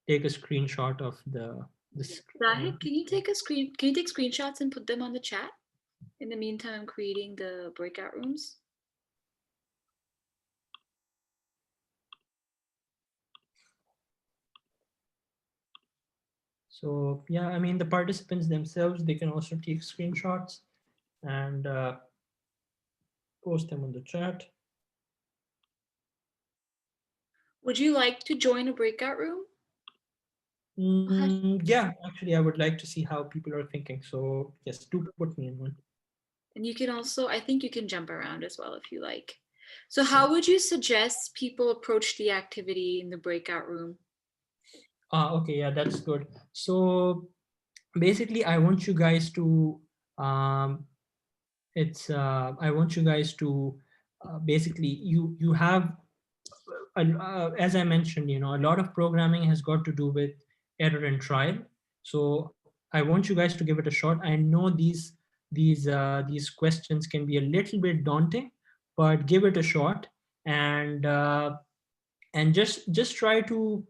take a screenshot of the screen. Zahid, can you take screenshots and put them on the chat? In the meantime, I'm creating the breakout rooms. So yeah, I mean, the participants themselves, they can also take screenshots and post them on the chat. Would you like to join a breakout room? Yeah, actually, I would like to see how people are thinking. So yes, do put me in one. And you can also, I think you can jump around as well if you like. So how would you suggest people approach the activity in the breakout room? Okay, yeah, that's good. So basically, I want you guys to I want you guys to basically you have as I mentioned, you know, a lot of programming has got to do with error and trial. So I want you guys to give it a shot. I know these questions can be a little bit daunting, but give it a shot and just try to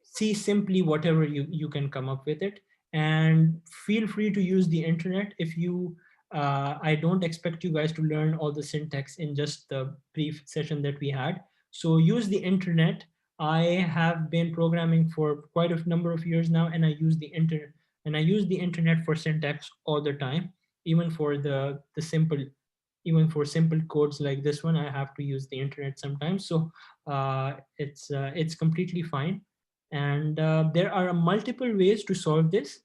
see simply whatever you can come up with it, and feel free to use the internet. If you I don't expect you guys to learn all the syntax in just the brief session that we had, so use the internet. I have been programming for quite a number of years now, and I use the internet for syntax all the time, even for the simple, even for simple codes like this one. I have to use the internet sometimes. So it's completely fine. And there are multiple ways to solve this.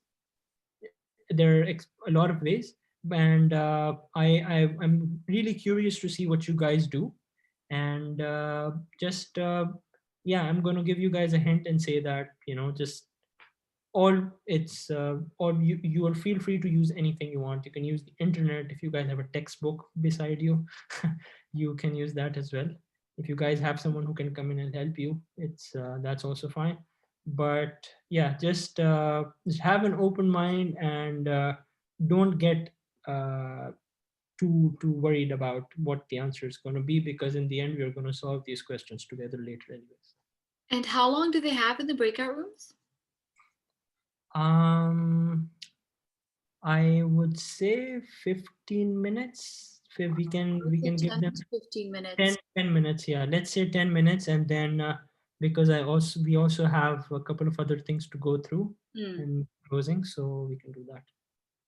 There are a lot of ways, and I'm really curious to see what you guys do. And just yeah, I'm going to give you guys a hint and say that, you know, just all it's or you will feel free to use anything you want. You can use the internet. If you guys have a textbook beside you, you can use that as well. If you guys have someone who can come in and help you, it's that's also fine. But yeah, just have an open mind, and don't get uh, too worried about what the answer is going to be, because in the end we are going to solve these questions together later anyways. And how long do they have in the breakout rooms? I would say 15 minutes. We can give 10 them to 15 minutes. 10 minutes. Yeah, let's say 10 minutes. And then because we also have a couple of other things to go through and closing, so we can do that.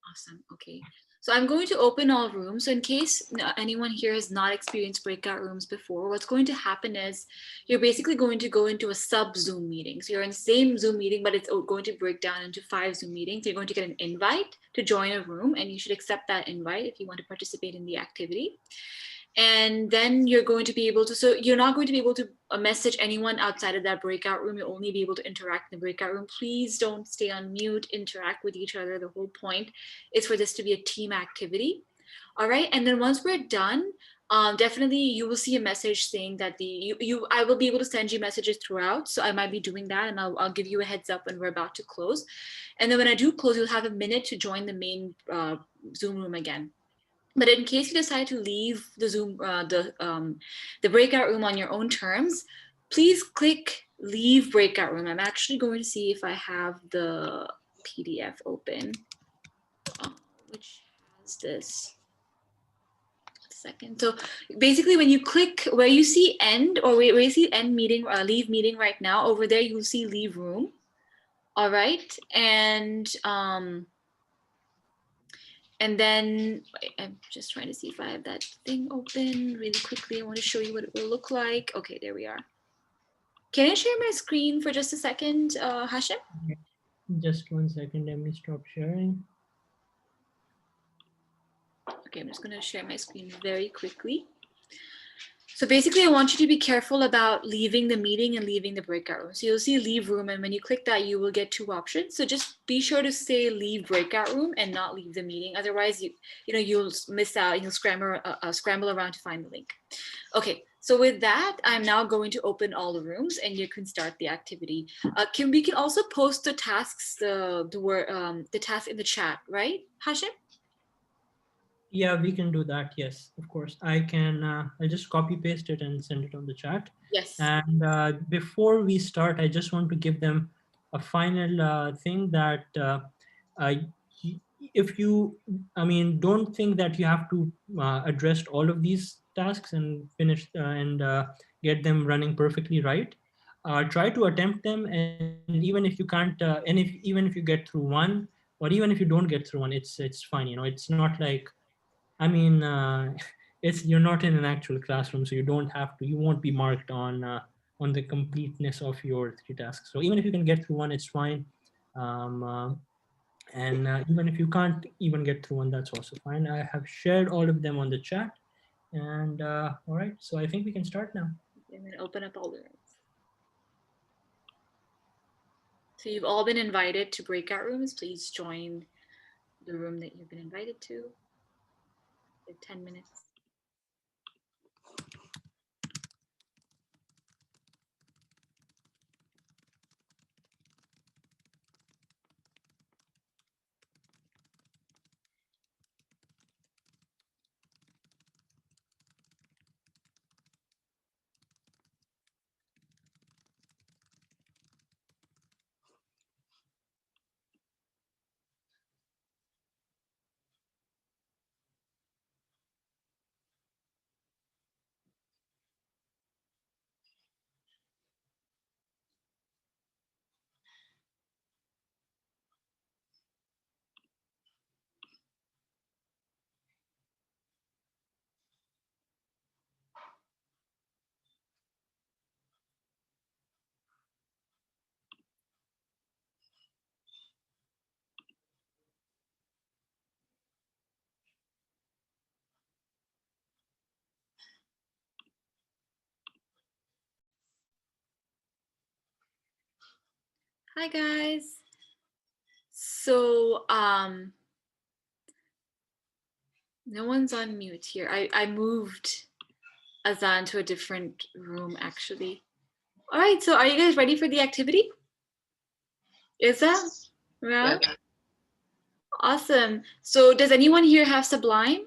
Awesome. Okay. So I'm going to open all rooms. So in case anyone here has not experienced breakout rooms before, what's going to happen is you're basically going to go into a sub Zoom meeting. So you're in the same Zoom meeting, but it's going to break down into 5 Zoom meetings. You're going to get an invite to join a room, and you should accept that invite if you want to participate in the activity. And then you're going to be able to, so you're not going to be able to message anyone outside of that breakout room. You'll only be able to interact in the breakout room. Please don't stay on mute, interact with each other. The whole point is for this to be a team activity. All right, and then once we're done, definitely you will see a message saying that I will be able to send you messages throughout. So I might be doing that, and I'll give you a heads up when we're about to close. And then when I do close, you'll have a minute to join the main Zoom room again. But in case you decide to leave the Zoom, the breakout room on your own terms, please click leave breakout room. I'm actually going to see if I have the PDF open, which has this. Second. So basically, when you click where you see end, or where you see end meeting, leave meeting right now, over there you'll see leave room. All right, and then I'm just trying to see if I have that thing open really quickly. I want to show you what it will look like. Okay, there we are. Can I share my screen for just a second, Hashim? Just 1 second, let me stop sharing. Okay, I'm just going to share my screen very quickly. So basically, I want you to be careful about leaving the meeting and leaving the breakout room. So you'll see leave room, and when you click that, you will get 2 options. So just be sure to say leave breakout room and not leave the meeting. Otherwise, you'll miss out and you'll scramble around to find the link. Okay, so with that, I'm now going to open all the rooms, and you can start the activity. We can also post the tasks, the task in the chat, right, Hashim? Yeah, we can do that. Yes, of course. I'll just copy paste it and send it on the chat. Yes. And before we start, I just want to give them a final thing that if you, don't think that you have to address all of these tasks and finish and get them running perfectly right. try to attempt them, and even if you can't, even if you get through one, or even if you don't get through one, it's fine. You know, it's not like, I mean, it's, you're not in an actual classroom, so you don't have to, you won't be marked on the completeness of your 3 tasks. So even if you can get through one, it's fine. And even if you can't even get through one, that's also fine. I have shared all of them on the chat. And all right, so I think we can start now. I'm going to open up all the rooms. So you've all been invited to breakout rooms. Please join the room that you've been invited to. You have 10 minutes. Hi guys. So no one's on mute here. I moved Azan to a different room actually. All right, so are you guys ready for the activity? Is that? Yeah. Awesome. So does anyone here have Sublime?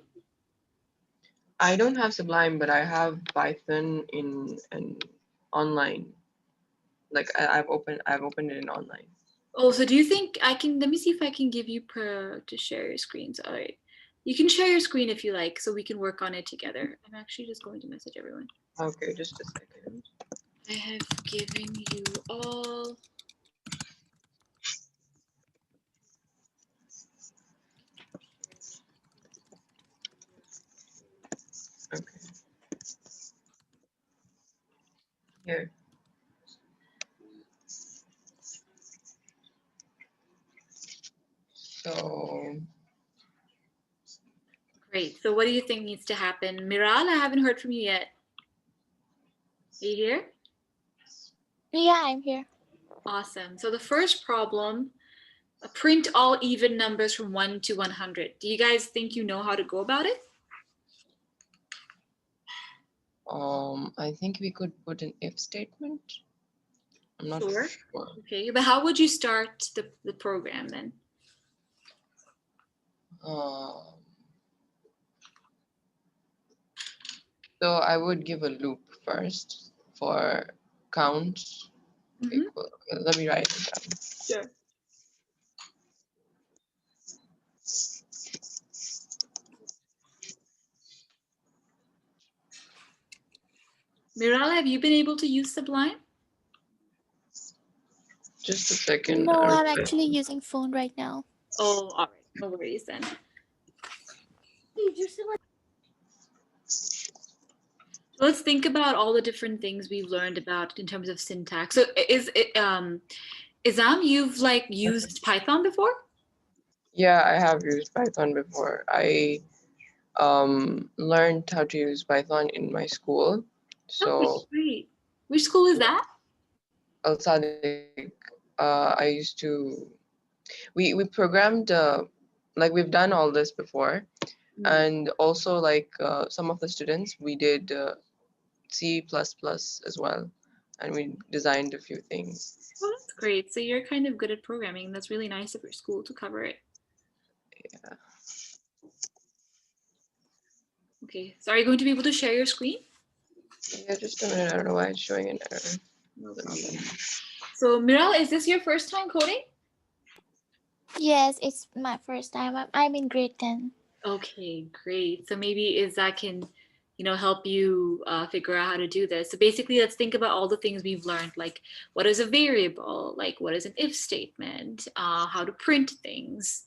I don't have Sublime, but I have Python in an online. Like I've opened it in online. Oh, so do you think I can, let me see if I can give you to share your screens. All right. You can share your screen if you like, so we can work on it together. I'm actually just going to message everyone. Okay, just a second. I have given you all. Okay. Here. So Great. So what do you think needs to happen? Miral, I haven't heard from you yet. Are you here? Yeah, I'm here. Awesome. So the first problem, print all even numbers from 1 to 100. Do you guys think you know how to go about it? I think we could put an if statement. I'm not Sure. sure. Okay, but how would you start the program then? So I would give a loop first for count equal. Okay, let me write it down. Sure. Miral, have you been able to use Sublime? Just a second. No, I'm actually using phone right now. Oh, all right. No worries then. Let's think about all the different things we've learned about in terms of syntax. So is it Izam, you've like used Python before? Yeah, I have used Python before. I learned how to use Python in my school. So great. Which school is that? Al-Sadiq, I used to, we programmed, like we've done all this before. And also like some of the students, we did C++ as well. And we designed a few things. Oh, that's great. So you're kind of good at programming. That's really nice of your school to cover it. Yeah. Okay, so are you going to be able to share your screen? Yeah, just a minute. I don't know why it's showing an error. No problem. So Miral, is this your first time coding? Yes, it's my first time. I'm in grade 10. Okay, great. So maybe Izza can help you figure out how to do this. So basically, let's think about all the things we've learned, like what is a variable, like what is an if statement, how to print things,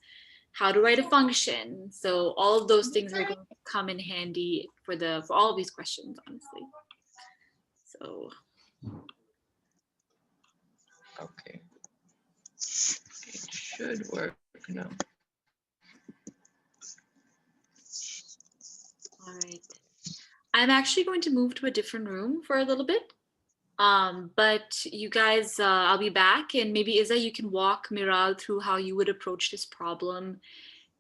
how to write a function. So all of those things are going to come in handy for all of these questions, honestly. So. Okay. It should work now. All right. I'm actually going to move to a different room for a little bit. But you guys, I'll be back, and maybe Iza, you can walk Miral through how you would approach this problem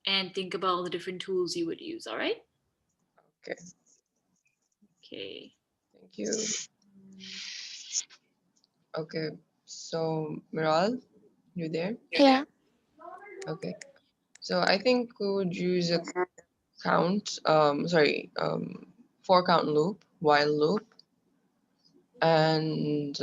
and think about all the different tools you would use. All right? Okay. Okay. Thank you. Okay. So Miral, you there? Yeah. Okay. So I think we would use a count, 4-count loop, while loop, and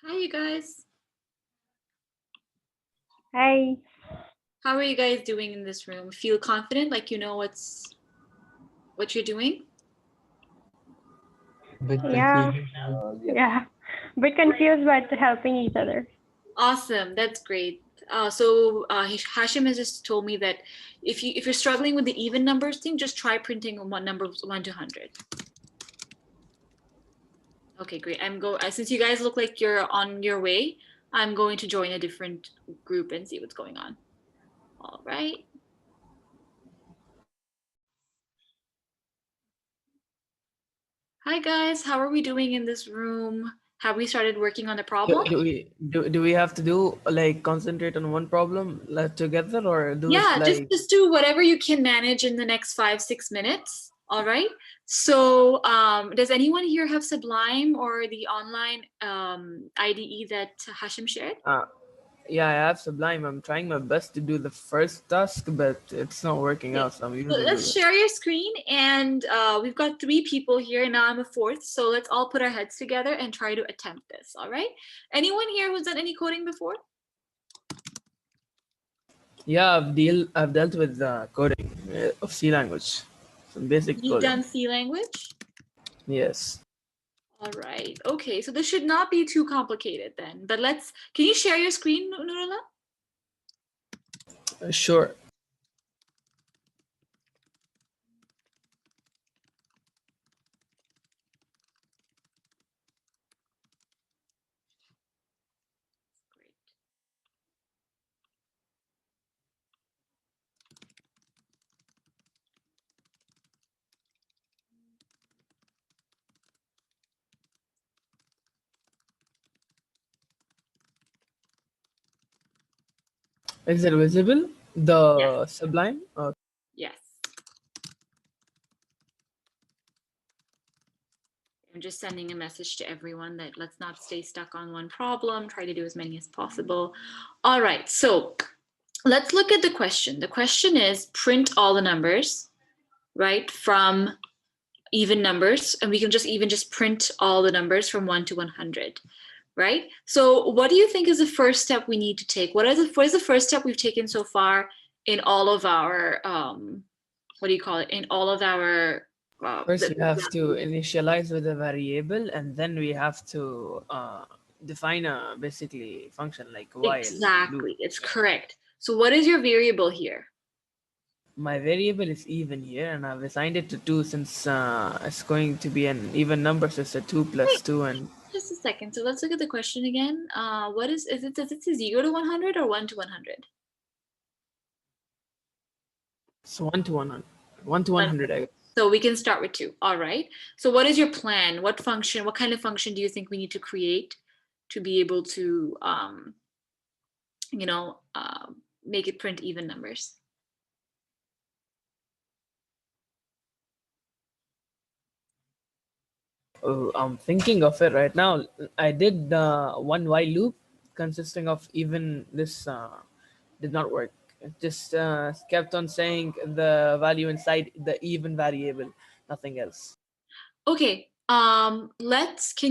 Hi, you guys. Hi. How are you guys doing in this room? Feel confident, like you know what you're doing? Yeah. Yeah. Bit confused, but helping each other. Awesome, that's great. So Hashim has just told me that if you're struggling with the even numbers thing, just try printing one number 1 to 100. Okay, great. Since you guys look like you're on your way, I'm going to join a different group and see what's going on. All right. Hi guys, how are we doing in this room? Have we started working on the problem? Do we have to do like concentrate on one problem together, or do Yeah, it like just do whatever you can manage in the next 5-6 minutes. All right. So does anyone here have Sublime or the online IDE that Hashim shared? yeah, I have Sublime. I'm trying my best to do the first task, but it's not working out, so I'm So using let's share your screen, and we've got 3 people here, and now I'm a 4th. So let's all put our heads together and try to attempt this. All right. Anyone here who's done any coding before? Yeah, I've dealt with coding of C language, some basic You've coding. done C language? Yes. All right. Okay. So this should not be too complicated then. But can you share your screen, Nurullah? Sure. Is it visible? The Sublime? Yes. I'm just sending a message to everyone that let's not stay stuck on one problem, try to do as many as possible. All right, so let's look at the question. The question is print all the numbers, right, from even numbers, and we can just print all the numbers from 1 to 100, right? So what do you think is the first step we need to take? What is the first step we've taken so far in all of our, in all of our First, we have to initialize with a variable, and then we have to define a basically function like while. Exactly, loop. it's correct. So what is your variable here? My variable is even here, and I've assigned it to 2 since it's going to be an even number, so it's a 2 plus 2. And just a second. So let's look at the question again. Does it say 0 to 100 or 1 to 100? it's 1 to 100. 1 to 100, I guess. So we can start with 2. All right. So what is your plan? What kind of function do you think we need to create to be able to, make it print even numbers? I'm thinking of it right now. I did one while loop consisting of even this did not work. It just kept on saying the value inside the even variable, nothing else. Okay. Can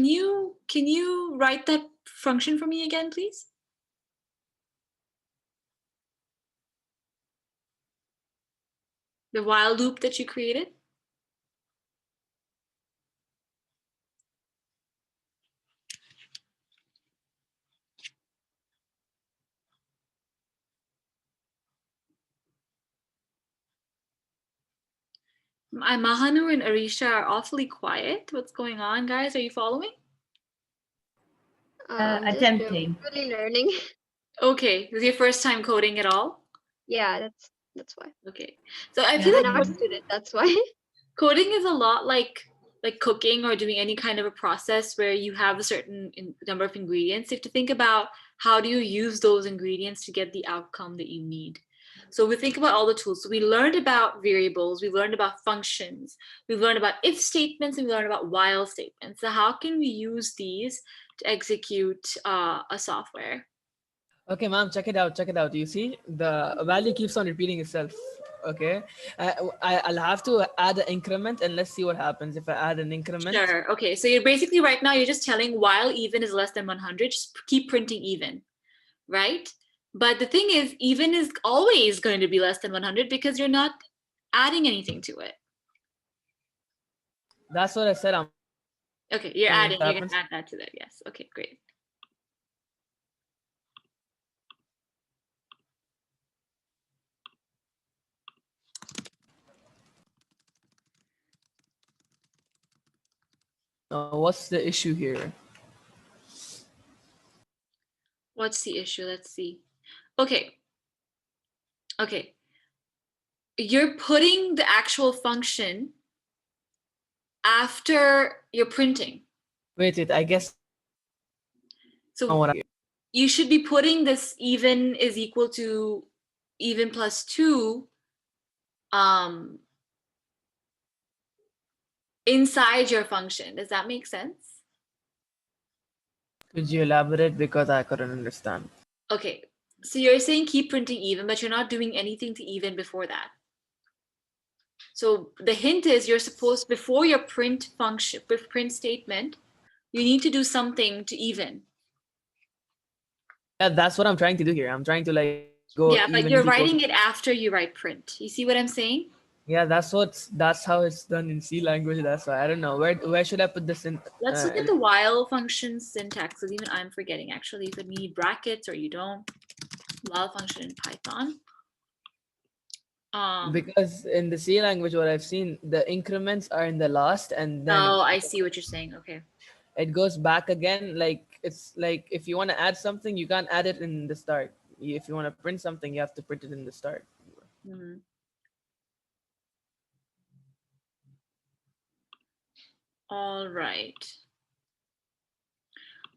you write that function for me again, please? The while loop that you created? Mahanu and Arisha are awfully quiet. What's going on, guys? Are you following? Attempting. Really learning. Okay. Is it your first time coding at all? Yeah, that's why. Okay. So I I'm feel an like art student, that's why. coding is a lot like cooking or doing any kind of a process where you have a certain number of ingredients. You have to think about how do you use those ingredients to get the outcome that you need. So we think about all the tools. So we learned about variables, we learned about functions, we learned about if statements, and we learned about while statements. So how can we use these to execute a software? Okay, ma'am, check it out. Check it out. You see, the value keeps on repeating itself. Okay, I'll have to add an increment and let's see what happens if I add an increment. Sure. Okay. So you're basically right now, you're just telling while even is less than 100, just keep printing even, right? But the thing is, even is always going to be less than 100 because you're not adding anything to it. That's what I said. Okay, you're adding, you're going to add that to that. Yes. Okay, great. What's the issue here? What's the issue? Let's see. Okay. Okay. You're putting the actual function after you're printing. Wait, I guess. So you should be putting this even is equal to even plus 2 inside your function. Does that make sense? Could you elaborate, because I couldn't understand? Okay, so you're saying keep printing even, but you're not doing anything to even before that. So the hint is you're supposed, before your print function, print statement, you need to do something to even. Yeah, that's what I'm trying to do here. I'm trying to go. Yeah, but you're writing it after you write print. You see what I'm saying? Yeah, that's how it's done in C language. That's why I don't know where should I put this in. Let's look at the while function syntax, because even I'm forgetting actually if you need brackets or you don't. While function in Python. Because in the C language, what I've seen, the increments are in the last, and then I see what you're saying. Okay. It goes back again. It's like if you want to add something, you can't add it in the start. If you want to print something, you have to print it in the start. Mm-hmm. All right.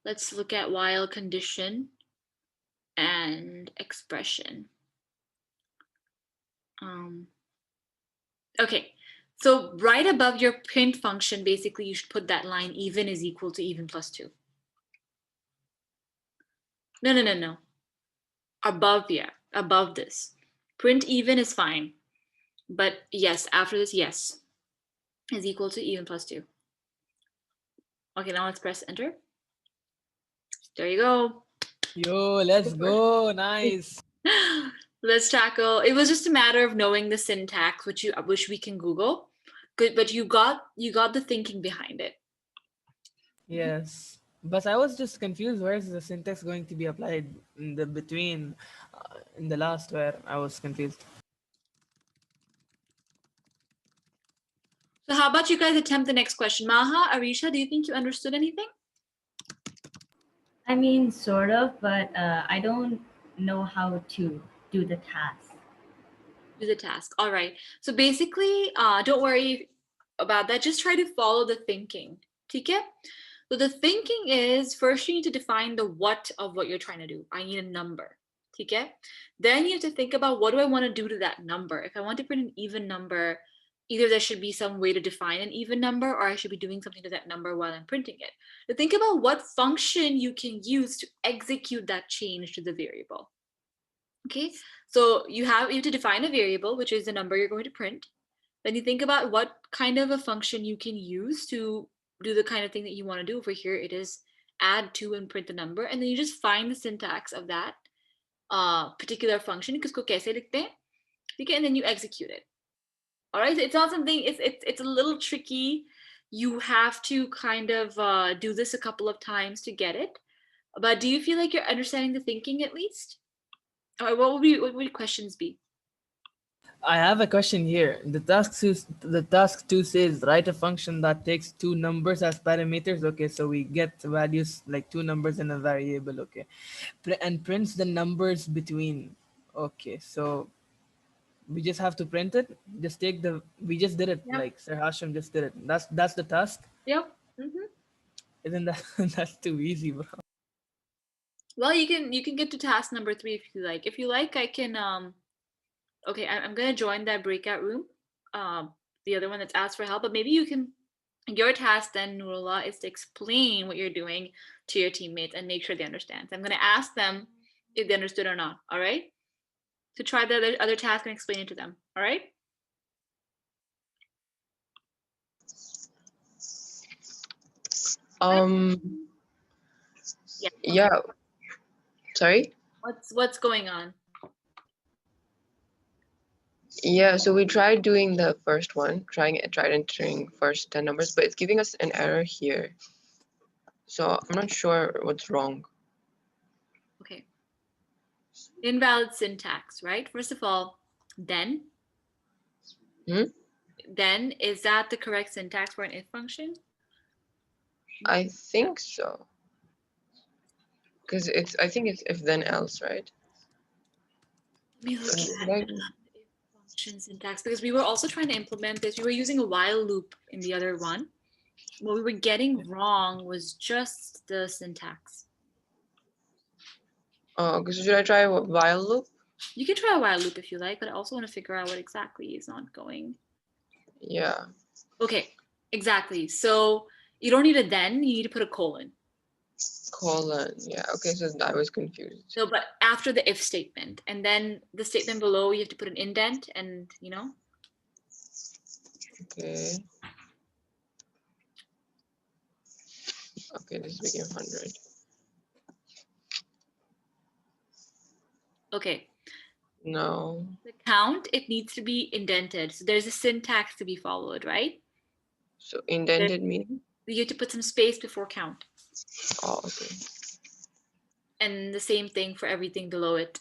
Let's look at while condition and expression. Okay, so right above your print function, basically you should put that line even is equal to even plus 2. No. Above, yeah, above this. Print even is fine. But yes, after this, yes, is equal to even plus 2. Okay, now let's press enter. There you go. Yo, let's go. Nice. Let's tackle. It was just a matter of knowing the syntax, which we can Google. Good, but you got the thinking behind it. Yes, but I was just confused. Where is the syntax going to be applied in the between, in the last, where I was confused. So how about you guys attempt the next question? Maha, Arisha, do you think you understood anything? I mean, sort of, but I don't know how to do the task. Do the task. All right. So basically, don't worry about that. Just try to follow the thinking. Okay? So the thinking is, first you need to define the what of what you're trying to do. I need a number. Okay? Then you have to think about, what do I want to do to that number? If I want to print an even number, either there should be some way to define an even number, or I should be doing something to that number while I'm printing it. So think about what function you can use to execute that change to the variable. Okay, so you have to define a variable, which is the number you're going to print. Then you think about what kind of a function you can use to do the kind of thing that you want to do. Over here, it is add to and print the number, and then you just find the syntax of that particular function. Kisko kaise likhte hain? Okay, and then you execute it. All right, so it's not something. It's a little tricky. You have to kind of do this a couple of times to get it. But do you feel like you're understanding the thinking at least? Or what would questions be? I have a question here. The task 2 says write a function that takes two numbers as parameters. Okay, so we get values like two numbers in a variable. Okay, and prints the numbers between. Okay, so we just have to print it. Just take the. We just did it. Yep. Like Sir Hashim just did it. That's the task. Yep. Mm-hmm. Isn't that that's too easy, bro? Well, you can get to task number 3 if you like. If you like, I can okay, I'm gonna join that breakout room. The other one that's asked for help, but maybe you can. Your task then, Nurullah, is to explain what you're doing to your teammates and make sure they understand. So I'm gonna ask them if they understood or not. All right. To try the other task and explain it to them. All right. Yeah. Sorry. What's going on? Yeah, so we tried doing the first one, tried entering first 10 numbers, but it's giving us an error here. So I'm not sure what's wrong. Okay. Invalid syntax, right? First of all, then. Then, is that the correct syntax for an if function? I think so. Because I think it's if then else, right? Let me look at if function syntax, because we were also trying to implement this. We were using a while loop in the other one. What we were getting wrong was just the syntax. Oh, because should I try a while loop? You can try a while loop if you like, but I also want to figure out what exactly is not going. Yeah. Okay, exactly. So you don't need a then, you need to put a colon. Colon, yeah. Okay, so I was confused. So, but after the if statement, and then the statement below, you have to put an indent, and you know. Okay. Okay, this became 100. Okay. No. The count, it needs to be indented. So there's a syntax to be followed, right? So indented meaning? You have to put some space before count. Oh, okay. And the same thing for everything below it.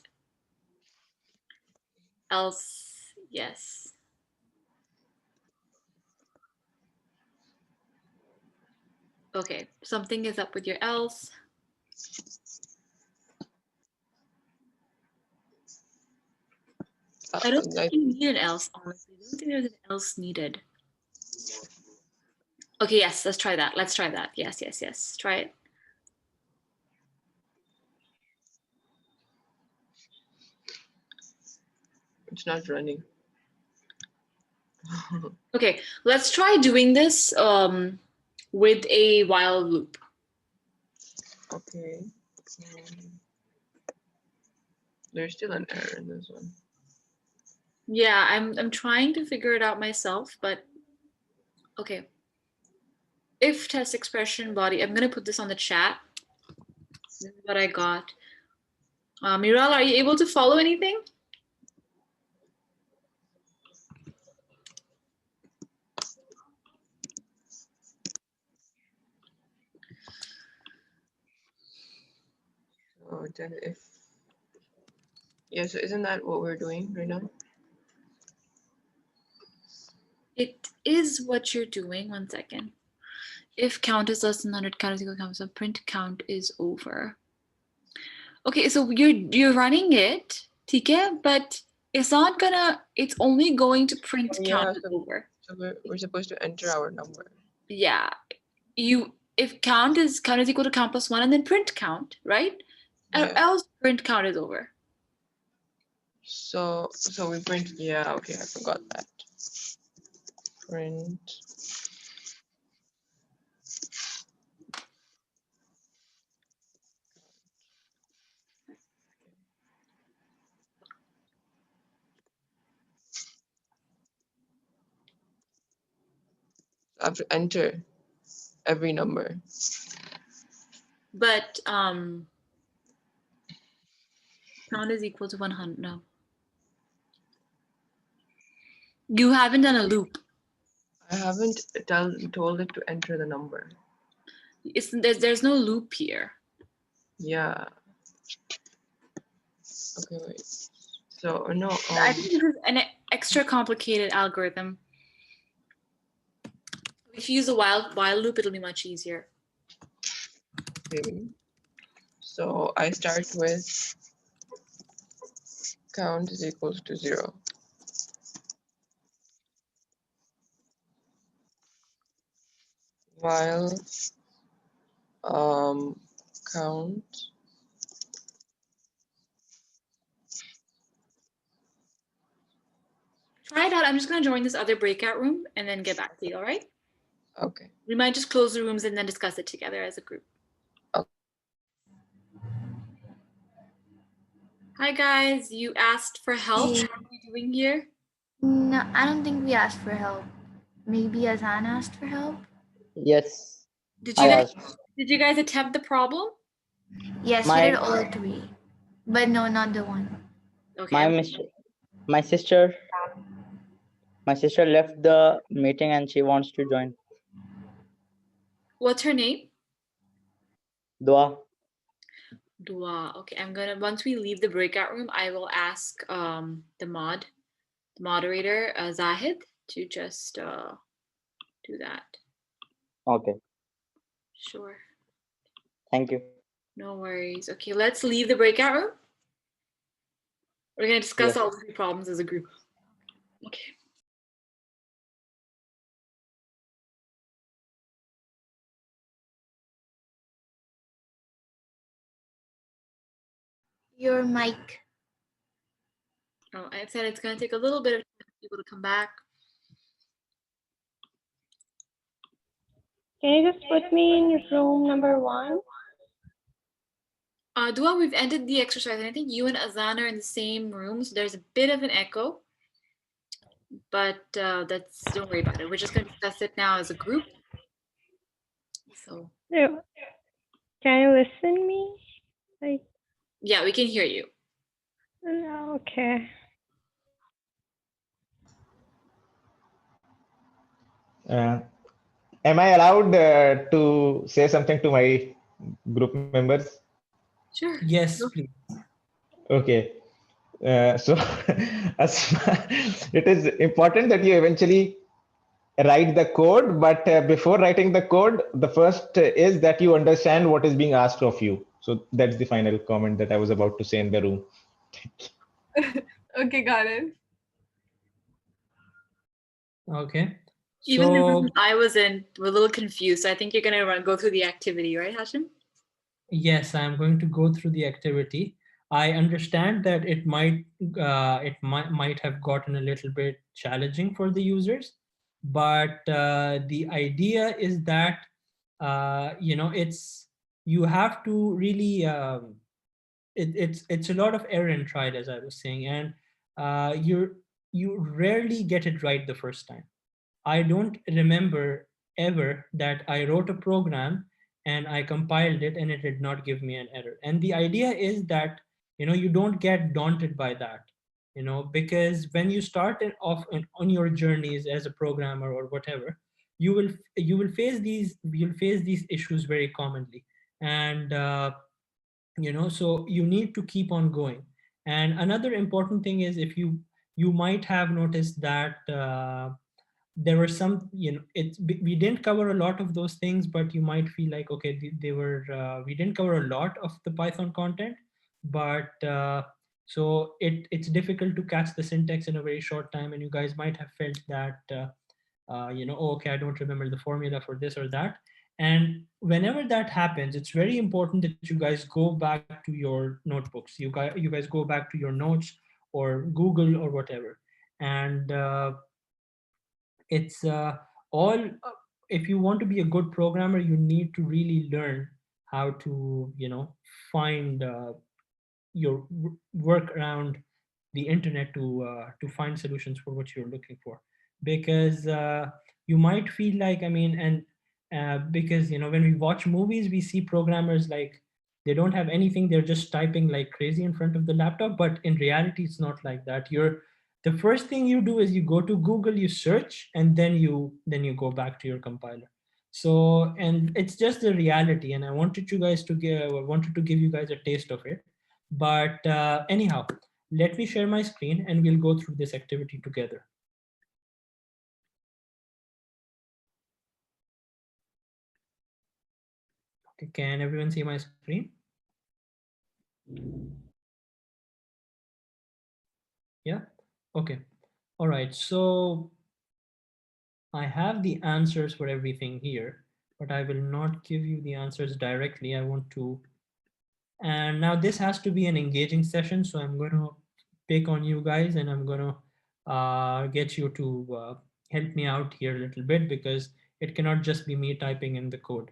Else, yes. Okay, something is up with your else. I don't think you need an else, honestly. I don't think there's an else needed. Okay, yes, let's try that. Let's try that. Yes, yes, yes. Try it. It's not running. Okay, let's try doing this with a while loop. Okay. There's still an error in this one. Yeah, I'm trying to figure it out myself, but okay. If test expression body, I'm gonna put this on the chat. This is what I got. Miral, are you able to follow anything? Oh, if. Yeah, so isn't that what we're doing right now? It is what you're doing. 1 second. If count is less than 100, count is equal to count, so print count is over. Okay, so you're running it, TK, but it's not gonna. It's only going to print count is over. So we're supposed to enter our number. Yeah, if count is equal to count plus 1, and then print count, right? Yeah. Or else print count is over. So we print. Yeah. Okay, I forgot that. print I have to enter every number. But count is equal to 100. No. You haven't done a loop. I haven't told it to enter the number. There's no loop here. Yeah. Okay, wait. So no. I think this is an extra complicated algorithm. If you use a while loop, it'll be much easier. Okay. So I start with count is equals to 0. While count Try it out. I'm just going to join this other breakout room and then get back to you, all right? Okay. We might just close the rooms and then discuss it together as a group. Okay. Hi, guys. You asked for help. What are we doing here? No, I don't think we asked for help. Maybe Azan asked for help. Yes. Did you guys attempt the problem? Yes, we did all 3. But no, not the one. Okay. My sister left the meeting and she wants to join. What's her name? Dua. Dua. Okay, once we leave the breakout room, I will ask the moderator, Zahid, to just do that. Okay. Sure. Thank you. No worries. Okay, let's leave the breakout room. We're going to discuss Yes. all the problems as a group. Okay. Your mic. Oh, I said it's going to take a little bit of time for people to come back. Can you just put me in room number 1? Dua, we've ended the exercise, and I think you and Azan are in the same room, so there's a bit of an echo, but don't worry about it. We're just going to discuss it now as a group. So. Yeah. Can you listen me? Like. Yeah, we can hear you. Okay. Am I allowed to say something to my group members? Sure. Yes, please. Okay. So it is important that you eventually write the code, but before writing the code, the first is that you understand what is being asked of you. So that's the final comment that I was about to say in the room. Okay, got it. Okay. Even the room I was in, we're a little confused. So I think you're going to go through the activity, right, Hashim? Yes, I'm going to go through the activity. I understand that it might have gotten a little bit challenging for the users, but the idea is that you have to really it's a lot of error and trial, as I was saying, and you rarely get it right the first time. I don't remember ever that I wrote a program and I compiled it and it did not give me an error. And the idea is that, you don't get daunted by that, because when you start off on your journeys as a programmer or whatever, you will face these issues very commonly. And, so you need to keep on going. And another important thing is, if you might have noticed that there were some, we didn't cover a lot of those things, but you might feel like, okay, we didn't cover a lot of the Python content, but so it's difficult to catch the syntax in a very short time, and you guys might have felt that, oh, okay, I don't remember the formula for this or that. And whenever that happens, it's very important that you guys go back to your notebooks. You guys go back to your notes or Google or whatever, and it's all if you want to be a good programmer, you need to really learn how to, find your work around the internet to find solutions for what you're looking for. Because you might feel like, I mean, and because when we watch movies, we see programmers like they don't have anything, they're just typing like crazy in front of the laptop. But in reality, it's not like that. The first thing you do is you go to Google, you search, and then you go back to your compiler. So, and it's just the reality, and I wanted to give you guys a taste of it. But anyhow, let me share my screen and we'll go through this activity together. Okay, can everyone see my screen? Yeah, okay. All right, so I have the answers for everything here, but I will not give you the answers directly. I want to, and now this has to be an engaging session, so I'm going to pick on you guys and I'm going to get you to help me out here a little bit, because it cannot just be me typing in the code.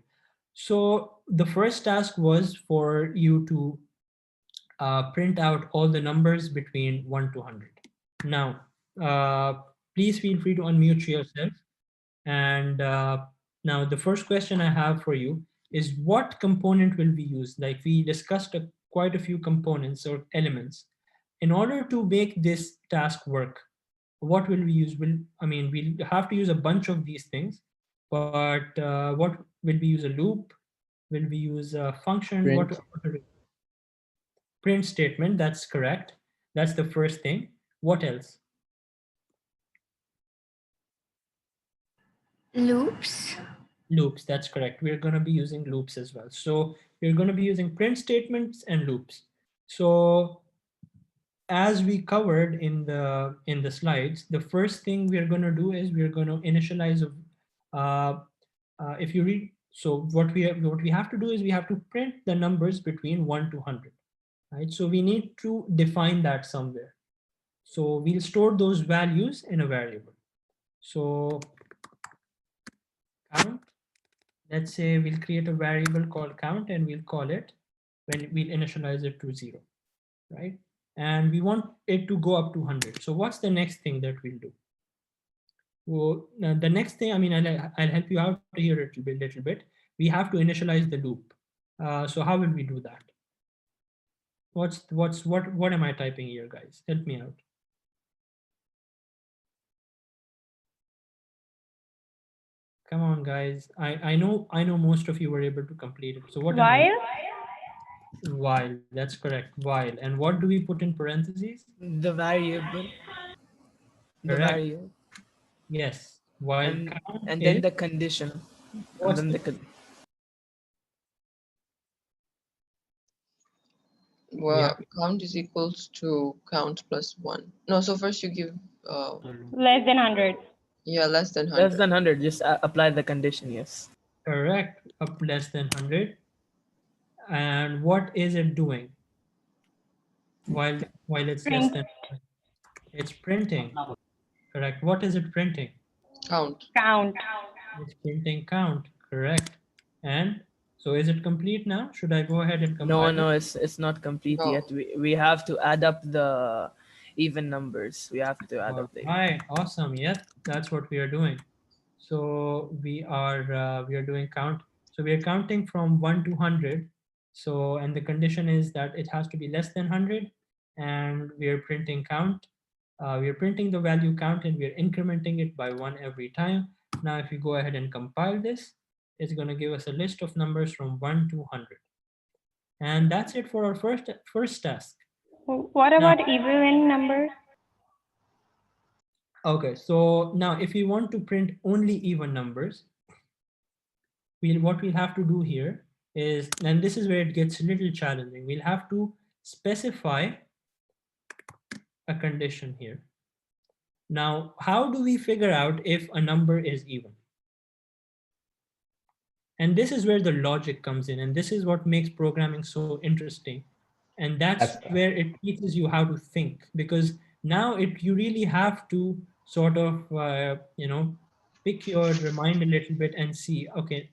So the first task was for you to print out all the numbers between 1 to 100. Now, please feel free to unmute yourself. And now the first question I have for you is, what component will we use? Like we discussed quite a few components or elements. In order to make this task work, what will we use? We'll have to use a bunch of these things, but what will we use? A loop? Will we use a function? Print. Print statement, that's correct. That's the first thing. What else? Loops. Loops, that's correct. We're going to be using loops as well. So we're going to be using print statements and loops. So as we covered in the slides, the first thing we're going to do is we're going to initialize if you read, so what we have to do is we have to print the numbers between 1 to 100, right? So we need to define that somewhere. So we'll store those values in a variable. So count, let's say we'll create a variable called count and we'll call it, when we'll initialize it to 0, right? And we want it to go up to 100. So what's the next thing that we'll do? Well, the next thing, I'll help you out here a little bit. We have to initialize the loop. So how will we do that? What am I typing here, guys? Help me out. Come on, guys. I know most of you were able to complete it. So what? While, that's correct. While. And what do we put in parentheses? The variable. The Correct. variable. Yes. While and then the condition. And then well, count is equals to count plus 1. No, so first you give less than 100. Yeah, less than 100. Less than 100, just apply the condition, yes. Correct, up less than 100. And what is it doing while it's less than 100? It's printing. Correct. What is it printing? Count. It's printing count. Correct. And so is it complete now? Should I go ahead and compile No, it's not complete yet. We have to add up the even numbers. We have to add up the. Right. Awesome. Yes, that's what we are doing. So we are doing count. So we are counting from 1 to 100. So, and the condition is that it has to be less than 100, and we are printing count. We are printing the value count and we are incrementing it by 1 every time. Now, if you go ahead and compile this, it's going to give us a list of numbers from 1 to 100. And that's it for our first task. What about even numbers? Okay, so now if we want to print only even numbers, what we'll have to do here is, and this is where it gets a little challenging, we'll have to specify a condition here. Now, how do we figure out if a number is even? And this is where the logic comes in, and this is what makes programming so interesting. And that's where it teaches you how to think, because now you really have to sort of, pick your mind a little bit and see, okay,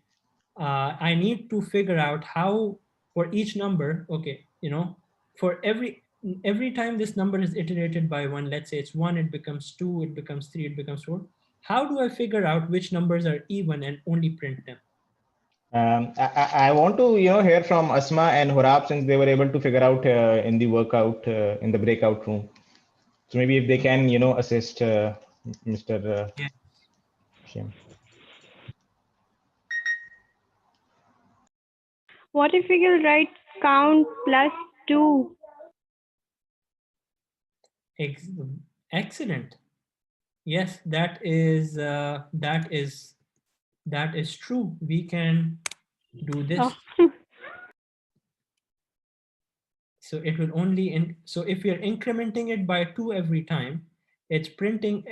I need to figure out how for each number, okay, for every time this number is iterated by one, let's say it's 1, it becomes 2, it becomes 3, it becomes 4. How do I figure out which numbers are even and only print them? I want to hear from Asma and Horab, since they were able to figure out in the workout in the breakout room. So maybe if they can assist Mr. Yeah. Hashim. What if we will write count plus 2? Excellent. Yes, that is true. We can do this. Oh. So it will only so if we are incrementing it by 2 every time, it's printing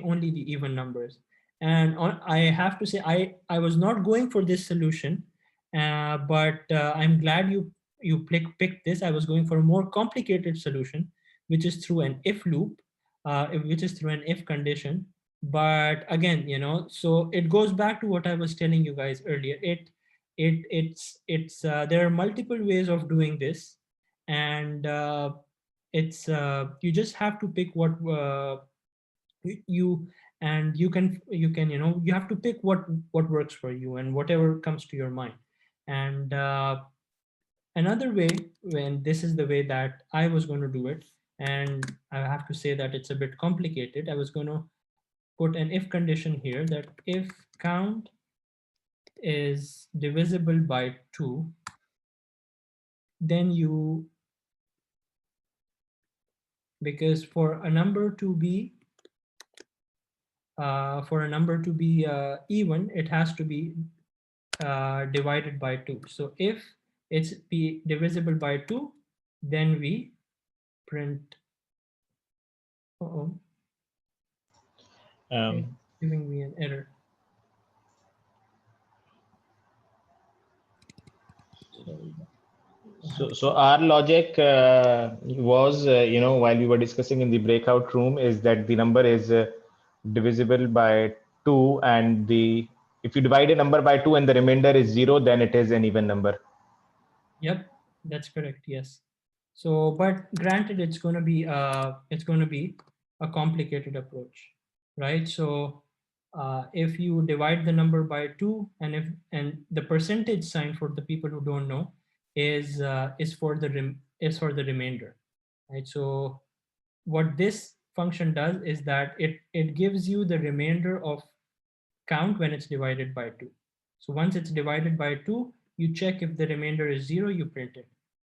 only the even numbers. And I have to say, I was not going for this solution, but I'm glad you picked this. I was going for a more complicated solution, which is through an if loop, which is through an if condition. But again, so it goes back to what I was telling you guys earlier. It's there are multiple ways of doing this, and it's you just have to pick what you can you have to pick what works for you and whatever comes to your mind. And another way, when this is the way that I was going to do it, and I have to say that it's a bit complicated. I was going to put an if condition here, that if count is divisible by 2, then because for a number to be even, it has to be divided by 2. So if it's be divisible by 2, then we print. It's giving me an error. So our logic was, while we were discussing in the breakout room, is that the number is divisible by 2, and if you divide a number by 2 and the remainder is 0, then it is an even number. Yep, that's correct. Yes. So, but granted, it's going to be a complicated approach, right? So if you divide the number by 2, and the percentage sign, for the people who don't know, is for the remainder, right? So what this function does is that it gives you the remainder of count when it's divided by 2. So once it's divided by 2, you check if the remainder is 0, you print it.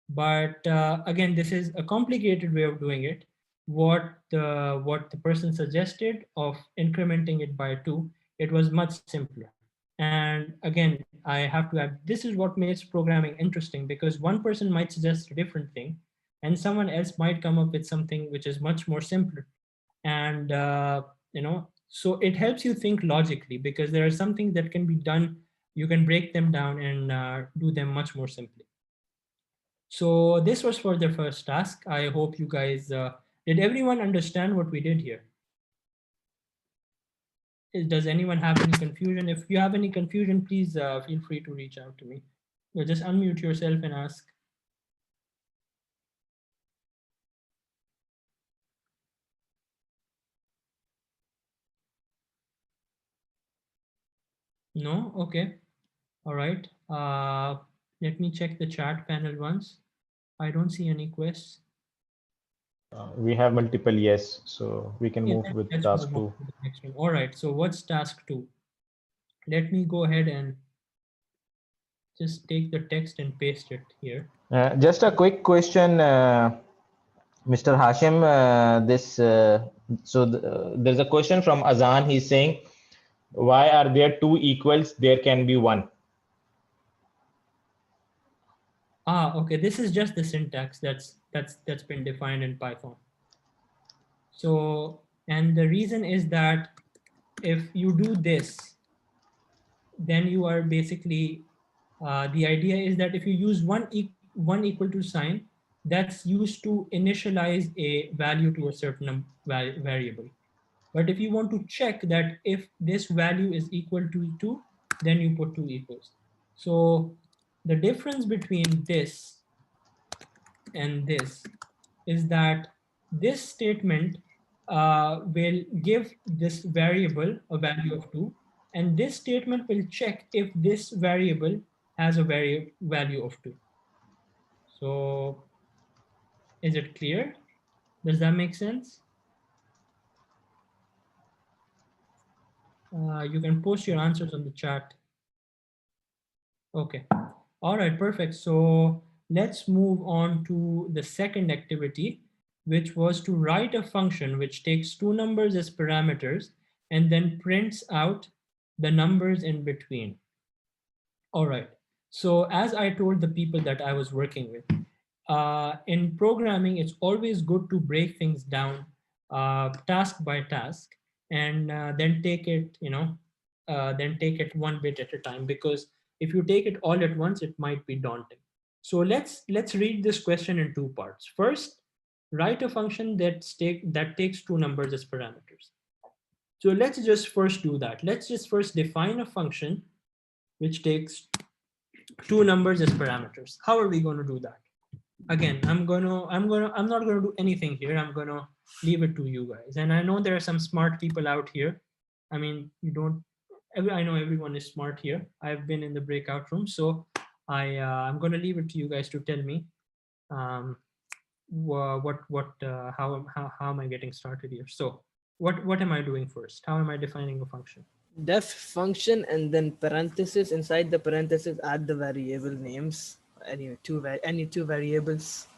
But again, this is a complicated way of doing it. What the person suggested of incrementing it by 2, it was much simpler. And again, I have to add, this is what makes programming interesting, because one person might suggest a different thing, and someone else might come up with something which is much more simpler. And so it helps you think logically, because there are some things that can be done, you can break them down and do them much more simply. So this was for the first task. I hope you guys, did everyone understand what we did here? Does anyone have any confusion? If you have any confusion, please feel free to reach out to me. Just unmute yourself and ask. No? Okay. All right. Let me check the chat panel once. I don't see any questions. We have multiple yes, so we can move with task 2. All right, so what's task 2? Let me go ahead and just take the text and paste it here. Just a quick question, Mr. Hashim. There's a question from Azan. He's saying, why are there 2 equals? There can be 1. Okay. This is just the syntax that's been defined in Python. So, and the reason is that if you do this, then you are basically, the idea is that if you use one equal to sign, that's used to initialize a value to a certain variable. But if you want to check that if this value is equal to 2, then you put 2 equals. So the difference between this and this is that this statement will give this variable a value of 2, and this statement will check if this variable has a value of 2. So is it clear? Does that make sense? You can post your answers on the chat. Okay. All right, perfect. So let's move on to the second activity, which was to write a function which takes 2 numbers as parameters and then prints out the numbers in between. All right. So as I told the people that I was working with, in programming, it's always good to break things down task by task, and then take it, then take it one bit at a time, because if you take it all at once, it might be daunting. So let's read this question in 2 parts. First, write a function that takes 2 numbers as parameters. So let's just first do that. Let's just first define a function which takes 2 numbers as parameters. How are we going to do that? Again, I'm not gonna do anything here. I'm gonna leave it to you guys. And I know there are some smart people out here. I mean, I know everyone is smart here. I've been in the breakout room, so I'm gonna leave it to you guys to tell me how am I getting started here. So what am I doing first? How am I defining a function? Def function, and then parentheses. Inside the parentheses, add the variable names. Any two variables.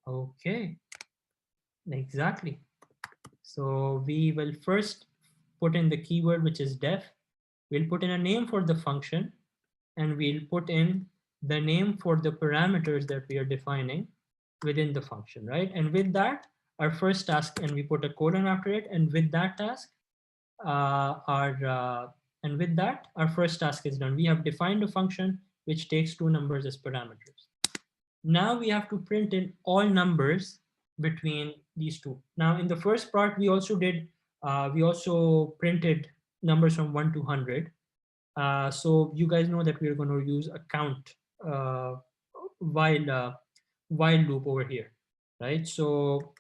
Okay, exactly. So we will first put in the keyword, which is def. We'll put in a name for the function, and we'll put in the name for the parameters that we are defining within the function, right? And with that, our first task, and we put a colon after it, and with that task, our first task is done. We have defined a function which takes 2 numbers as parameters. Now we have to print in all numbers between these 2. Now in the first part, we also printed numbers from 1 to 100. So you guys know that we're going to use a count while loop over here, right? So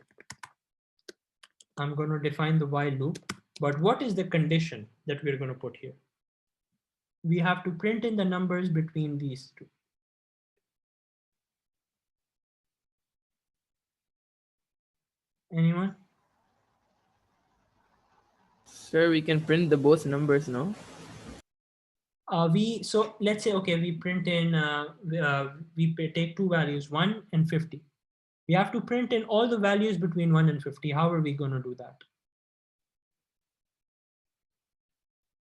I'm going to define the while loop, but what is the condition that we're going to put here? We have to print in the numbers between these 2. Anyone? Sure, we can print the both numbers now. So let's say, okay, we print in, we take 2 values, 1 and 50. We have to print in all the values between 1 and 50. How are we going to do that?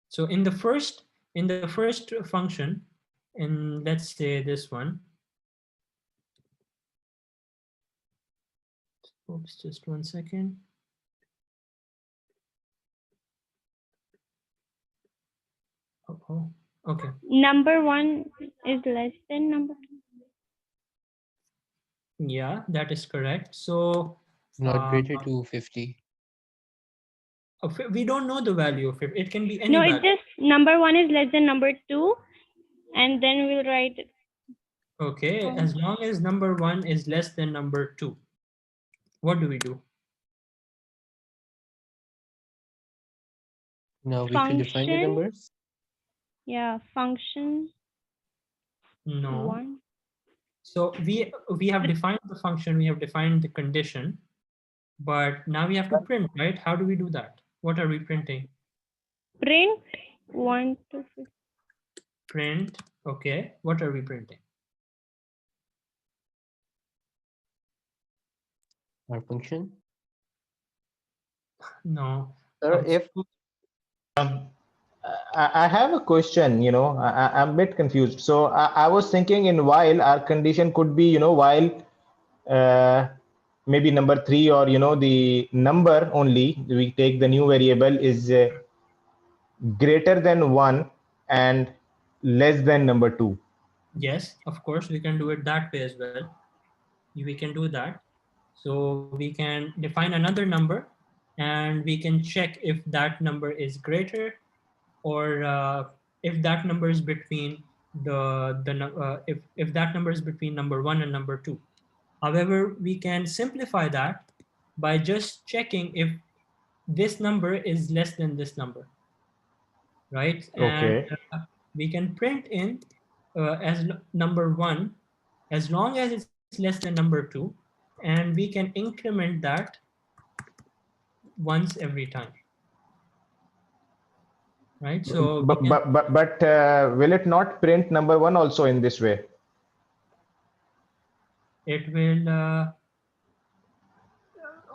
So in the first function, and let's say this one. Oops, just 1 second. Oh, okay. Number 1 is less than number 2. Yeah, that is correct. So not greater to 50. We don't know the value of it. It can be any No, value. it's just number 1 is less than number 2, and then we'll write. Okay, as long as number 1 is less than number 2, what do we do? Now we should define the numbers. Yeah, function. No. 1. So we have defined the function, we have defined the condition, but now we have to print, right? How do we do that? What are we printing? Print 1 to 50. Print, okay. What are we printing? Our function. No. If I have a question, I'm a bit confused. So I was thinking in while our condition could be, while maybe number 3 or, the number only, we take the new variable is greater than 1 and less than number 2. Yes, of course, we can do it that way as well. We can do that. So we can define another number and we can check if that number is greater, or if that number is between if that number is between number 1 and number 2. However, we can simplify that by just checking if this number is less than this number, right? And Okay. we can print in as number 1 as long as it's less than number 2, and we can increment that once every time, right? So Will it not print number 1 also in this way? it will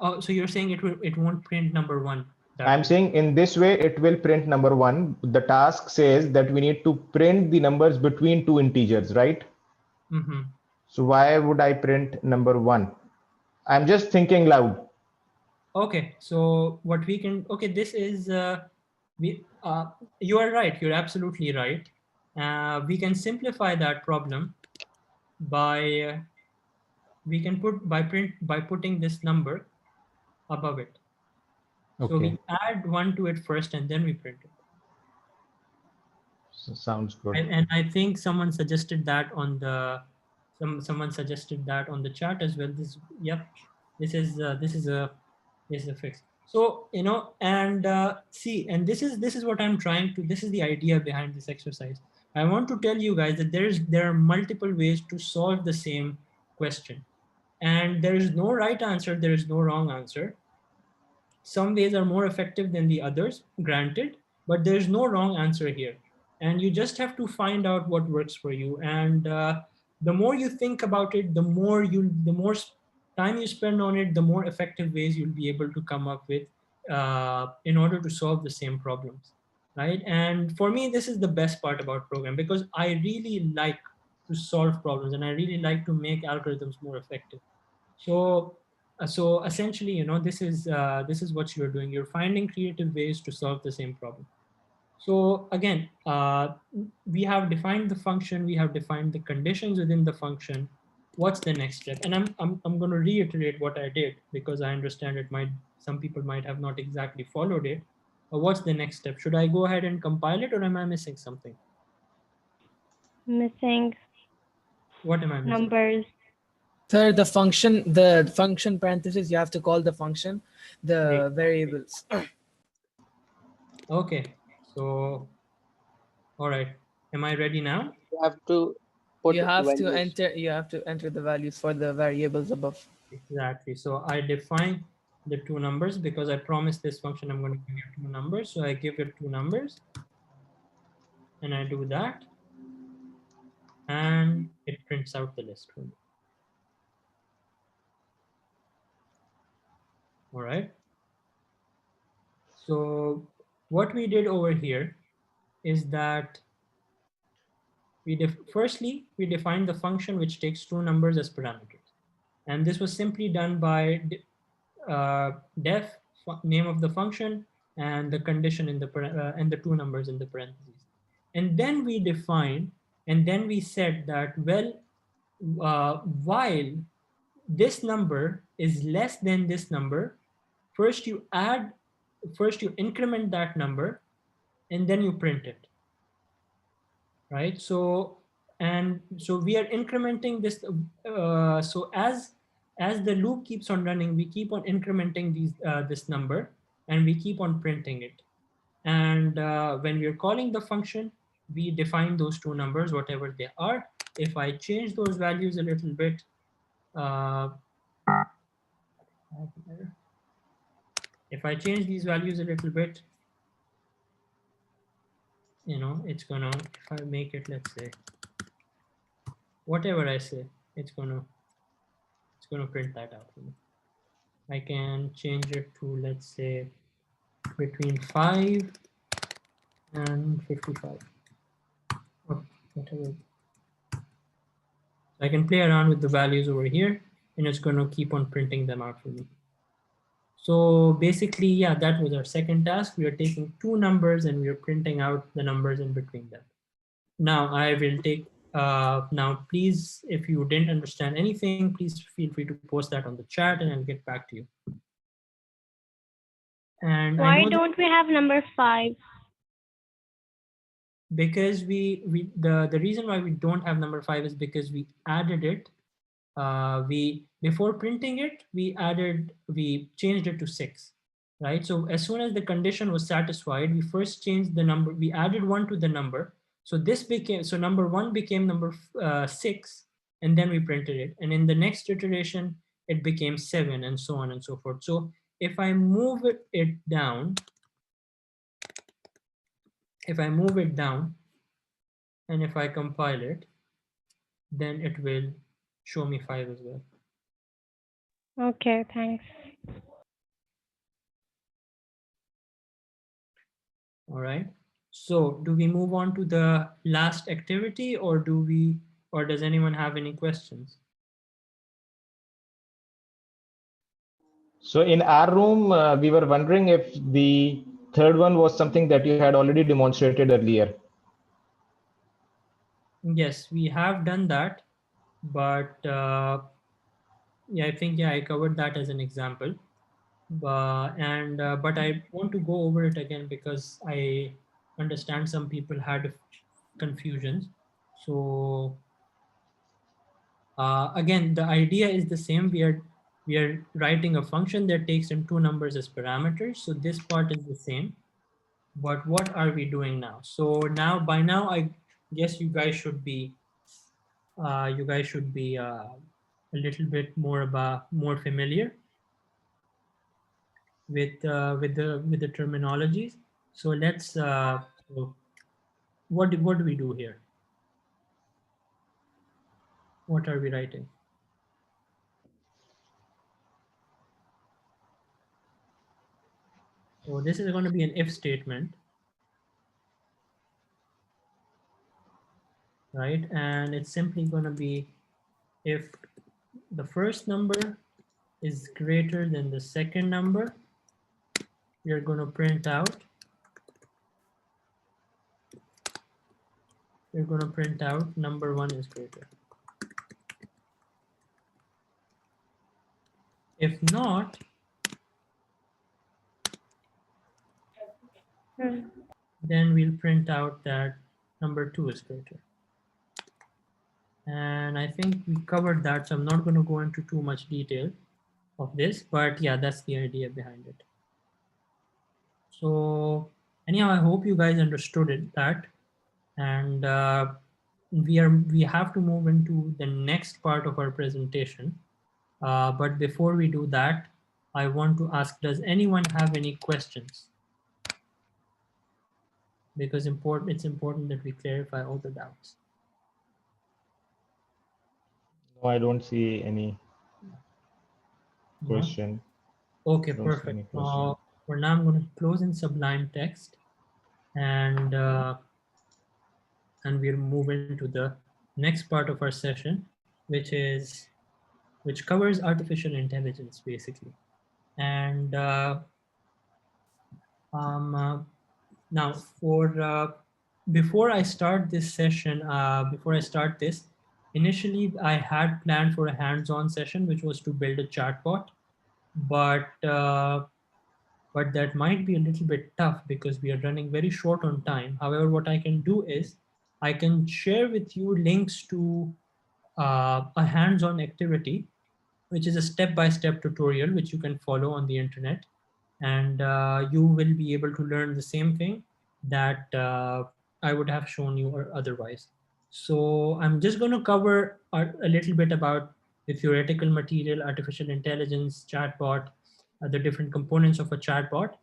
oh, so you're saying it won't print number 1? I'm saying in this way it will print number 1. The task says that we need to print the numbers between two integers, right? Mm-hmm. So why would I print number 1? I'm just thinking loud. Okay, so what we can, okay, this is you are right, you're absolutely right. We can simplify that problem by by putting this number above it. Okay. So we add 1 to it first and then we print it. So sounds good. And I think someone suggested that on the someone suggested that on the chat as well. This is a fix. So, you know, and see, and this is what I'm trying to, this is the idea behind this exercise. I want to tell you guys that there are multiple ways to solve the same question, and there is no right answer, there is no wrong answer. Some ways are more effective than the others, granted, but there's no wrong answer here. And you just have to find out what works for you. And the more you think about it, the more time you spend on it, the more effective ways you'll be able to come up with in order to solve the same problems, right? And for me, this is the best part about program, because I really like to solve problems and I really like to make algorithms more effective. So essentially, you know, this is what you're doing. You're finding creative ways to solve the same problem. So again, we have defined the function, we have defined the conditions within the function. What's the next step? And I'm going to reiterate what I did, because I understand some people might have not exactly followed it. What's the next step? Should I go ahead and compile it, or am I missing something? Missing. What am I missing? Numbers. Sir, the function parentheses, you have to call the function, the variables. Okay, so, all right. Am I ready now? You have to put you have values. to enter the values for the variables above. Exactly. So I define the two numbers because I promised this function I'm going to give you two numbers. So I give it two numbers and I do that, and it prints out the list for me. All right. So what we did over here is that firstly, we defined the function which takes two numbers as parameters. And this was simply done by def, name of the function, and the condition in the and the two numbers in the parentheses. And then we defined, and then we said that, well, while this number is less than this number, first you increment that number, and then you print it, right? So we are incrementing this. So as the loop keeps on running, we keep on incrementing this number, and we keep on printing it. And when we're calling the function, we define those two numbers, whatever they are. If I change those values a little bit, if I change these values a little bit, you know, it's gonna, if I make it, let's say, whatever I say, it's gonna print that out for me. I can change it to, let's say, between 5 and 55, or whatever. I can play around with the values over here, and it's going to keep on printing them out for me. So basically, yeah, that was our second task. We are taking two numbers and we are printing out the numbers in between them. Now I will take, now please, if you didn't understand anything, please feel free to post that on the chat and I'll get back to you. And I Why know that don't we have number 5? because the reason why we don't have number 5 is because we added it. We before printing it, we changed it to 6, right? So as soon as the condition was satisfied, we first changed the number. We added 1 to the number. So this became, so number 1 became number 6, and then we printed it. And in the next iteration, it became 7, and so on and so forth. So if I move it down, and if I compile it, then it will show me 5 as well. Okay, thanks. All right. So do we move on to the last activity, or does anyone have any questions? So in our room, we were wondering if the third one was something that you had already demonstrated earlier. Yes, we have done that, but yeah, I think, yeah, I covered that as an example. But I want to go over it again because I understand some people had confusions. So again, the idea is the same. We are writing a function that takes in 2 numbers as parameters. So this part is the same. But what are we doing now? So by now, I guess you guys should be a little bit more familiar with the terminologies. So let's so what do we do here? What are we writing? So this is going to be an if statement, right? And it's simply going to be if the first number is greater than the second number, we're going to print out number 1 is greater. If not, then we'll print out that number 2 is greater. And I think we covered that, so I'm not going to go into too much detail of this, but yeah, that's the idea behind it. So anyhow, I hope you guys understood that, and we have to move into the next part of our presentation. But before we do that, I want to ask, does anyone have any questions? Because it's important that we clarify all the doubts. No, I don't see any question. Okay, perfect. For now, I'm going to close in Sublime Text, and we'll move into the next part of our session, which covers artificial intelligence, basically. And now, before I start this session, initially I had planned for a hands-on session, which was to build a chatbot, but that might be a little bit tough because we are running very short on time. However, what I can do is I can share with you links to a hands-on activity, which is a step-by-step tutorial which you can follow on the internet, and you will be able to learn the same thing that I would have shown you or otherwise. So I'm just going to cover a little bit about the theoretical material, artificial intelligence, chatbot, the different components of a chatbot.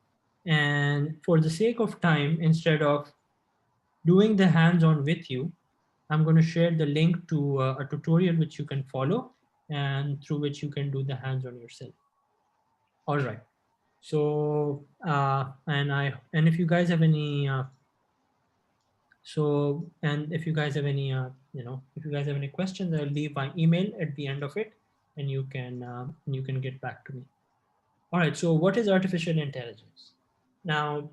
And for the sake of time, instead of doing the hands-on with you, I'm going to share the link to a tutorial which you can follow and through which you can do the hands-on yourself. All right. So and if you guys have any if you guys have any if you guys have any questions, I'll leave my email at the end of it, and you can get back to me. All right. So what is artificial intelligence? Now,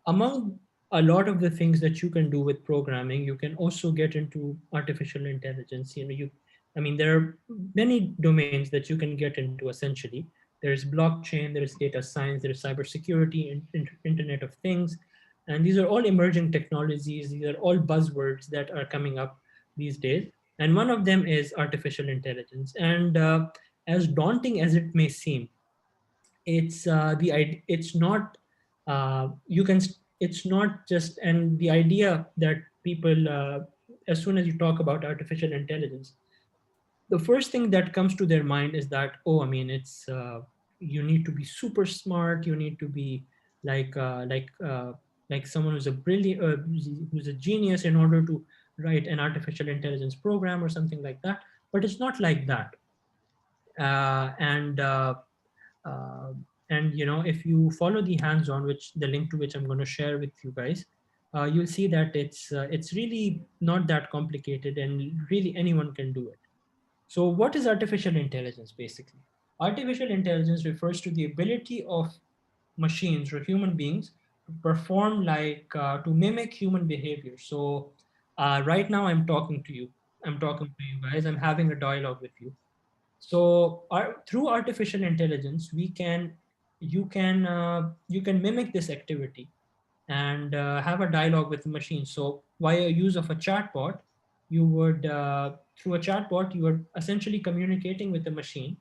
among a lot of the things that you can do with programming, you can also get into artificial intelligence. There are many domains that you can get into essentially. there's blockchain, there's data science, there's cybersecurity, Internet of Things. And these are all emerging technologies. These are all buzzwords that are coming up these days. And one of them is artificial intelligence. And as daunting as it may seem, it's not you can it's not just, and the idea that people as soon as you talk about artificial intelligence, the first thing that comes to their mind is that, oh, I mean, it's you need to be super smart, you need to be like uh, like uh, like someone who's a brilliant who's a genius in order to write an artificial intelligence program or something like that. But it's not like that. uh, and uh, uh, and if you follow the hands-on, which the link to which I'm going to share with you guys, you'll see that it's really not that complicated, and really anyone can do it. So what is artificial intelligence basically? Artificial intelligence refers to the ability of machines or human beings to perform to mimic human behavior. So right now I'm talking to you guys, I'm having a dialogue with you. So through artificial intelligence, you can mimic this activity and have a dialogue with the machine. So via use of a chatbot, you would through a chatbot you are essentially communicating with the machine,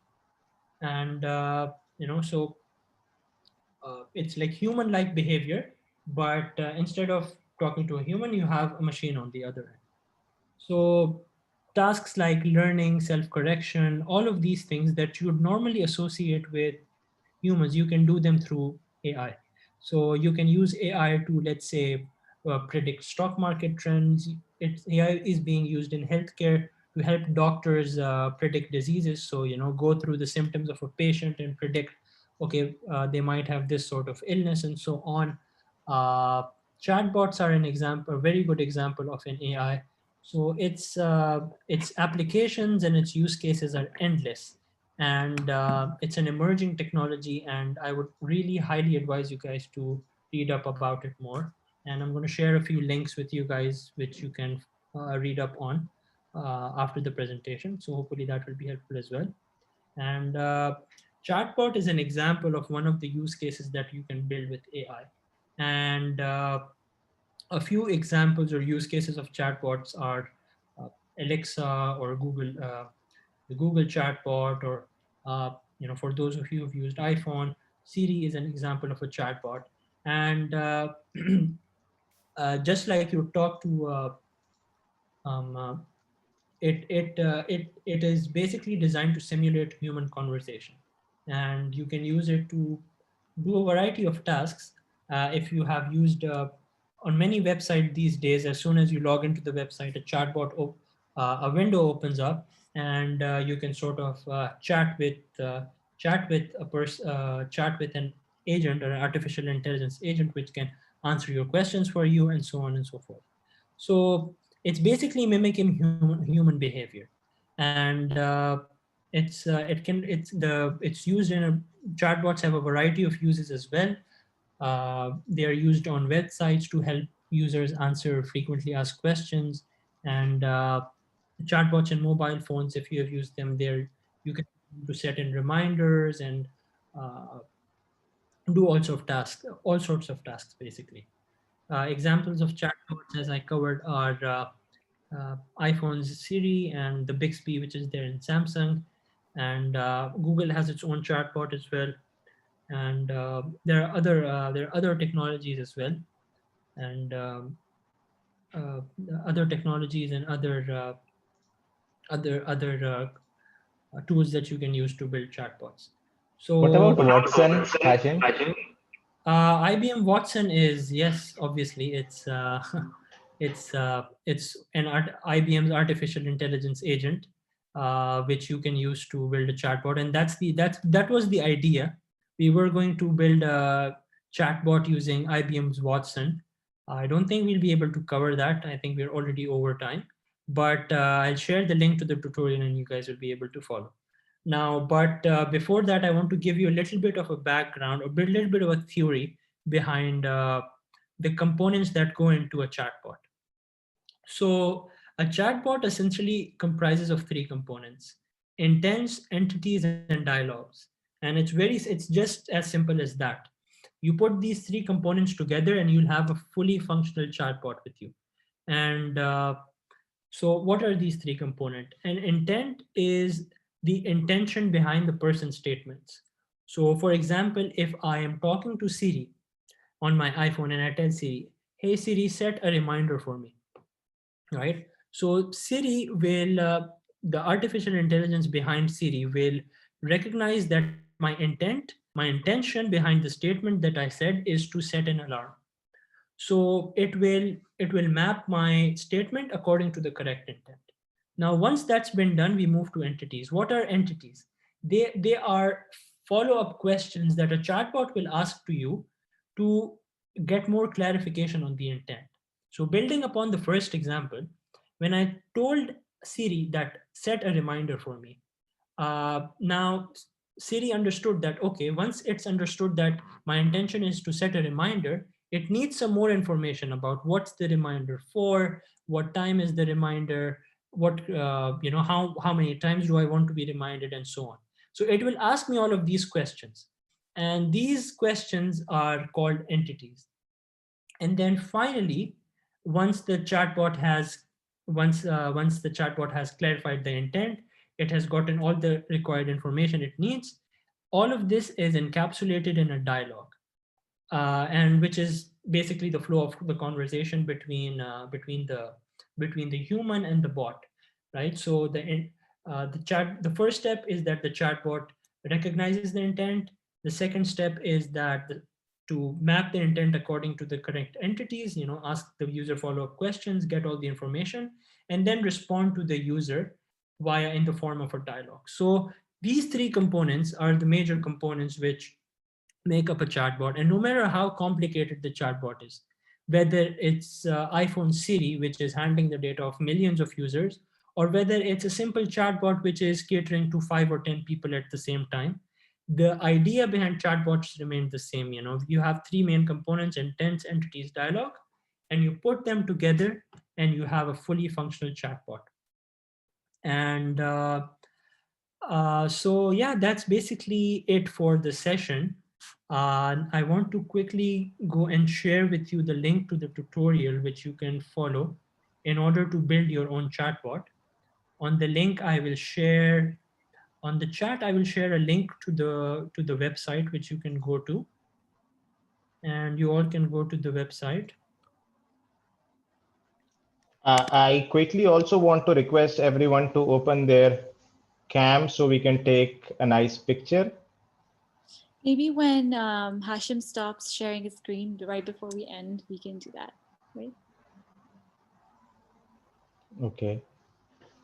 and so it's like human-like behavior, but instead of talking to a human, you have a machine on the other end. So tasks like learning, self-correction, all of these things that you would normally associate with humans, you can do them through AI. So you can use AI to, let's say, predict stock market trends. AI is being used in healthcare to help doctors predict diseases. So, go through the symptoms of a patient and predict, okay, they might have this sort of illness and so on. Chatbots are an example, a very good example of an AI. So its applications and its use cases are endless, and it's an emerging technology, and I would really highly advise you guys to read up about it more. And I'm going to share a few links with you guys which you can read up on after the presentation, so hopefully that will be helpful as well. And chatbot is an example of one of the use cases that you can build with AI. And a few examples or use cases of chatbots are Alexa or the Google chatbot, or for those of you who've used iPhone, Siri is an example of a chatbot. And just like you talk to um, uh, it is basically designed to simulate human conversation, and you can use it to do a variety of tasks. If you have used on many websites these days, as soon as you log into the website, a a window opens up, and you can sort of chat with an agent or an artificial intelligence agent, which can answer your questions for you, and so on and so forth. So it's basically mimicking human behavior, and it's used in chatbots have a variety of uses as well. They are used on websites to help users answer frequently asked questions, and chatbots in mobile phones, if you have used them, you can to set in reminders and uh, do all sorts of tasks basically. Examples of chatbots, as I covered, are iPhone's Siri and the Bixby, which is there in Samsung, and Google has its own chatbot as well. And there are other technologies as well, and uh, other technologies and other tools that you can use to build chatbots. So what about Watson, Hashim? IBM Watson is, yes, obviously it's IBM's artificial intelligence agent, which you can use to build a chatbot, and that was the idea. We were going to build a chatbot using IBM's Watson. I don't think we'll be able to cover that. I think we're already over time, but I'll share the link to the tutorial, and you guys will be able to follow. Now, but before that, I want to give you a little bit of a background, a little bit of a theory behind the components that go into a chatbot. So a chatbot essentially comprises of three components: intents, entities, and dialogues. And And it's just as simple as that. You put these three components together and you'll have a fully functional chatbot with you. And so what are these three components? An intent is the intention behind the person's statements. So for example, if I am talking to Siri on my iPhone and I tell Siri, hey Siri, set a reminder for me, right? So Siri will, the artificial intelligence behind Siri will recognize that my intention behind the statement that I said is to set an alarm. So it will map my statement according to the correct intent. Now, once that's been done, we move to entities. What are entities? They are follow-up questions that a chatbot will ask to you to get more clarification on the intent. So building upon the first example, when I told Siri that set a reminder for me, now Siri understood that, okay, once it's understood that my intention is to set a reminder, it needs some more information about what's the reminder for, what time is the reminder, what, how many times do I want to be reminded, and so on. So it will ask me all of these questions. And these questions are called entities. And then finally, once the chatbot has once the chatbot has clarified the intent, it has gotten all the required information it needs. All of this is encapsulated in a dialogue, and which is basically the flow of the conversation between the human and the bot, right? So the first step is that the chatbot recognizes the intent. The second step is that to map the intent according to the correct entities, ask the user follow-up questions, get all the information, and then respond to the user via in the form of a dialogue. So these three components are the major components which make up a chatbot. And no matter how complicated the chatbot is, whether it's iPhone Siri, which is handling the data of millions of users, or whether it's a simple chatbot which is catering to 5 or 10 people at the same time, the idea behind chatbots remains the same. You have three main components: intents, entities, dialogue, and you put them together and you have a fully functional chatbot. And so yeah, that's basically it for the session. I want to quickly go and share with you the link to the tutorial which you can follow in order to build your own chatbot. On the link I will share, on the chat, I will share a link to the website which you can go to, and you all can go to the website. I quickly also want to request everyone to open their cam so we can take a nice picture. Maybe when Hashim stops sharing his screen right before we end, we can do that, right? Okay.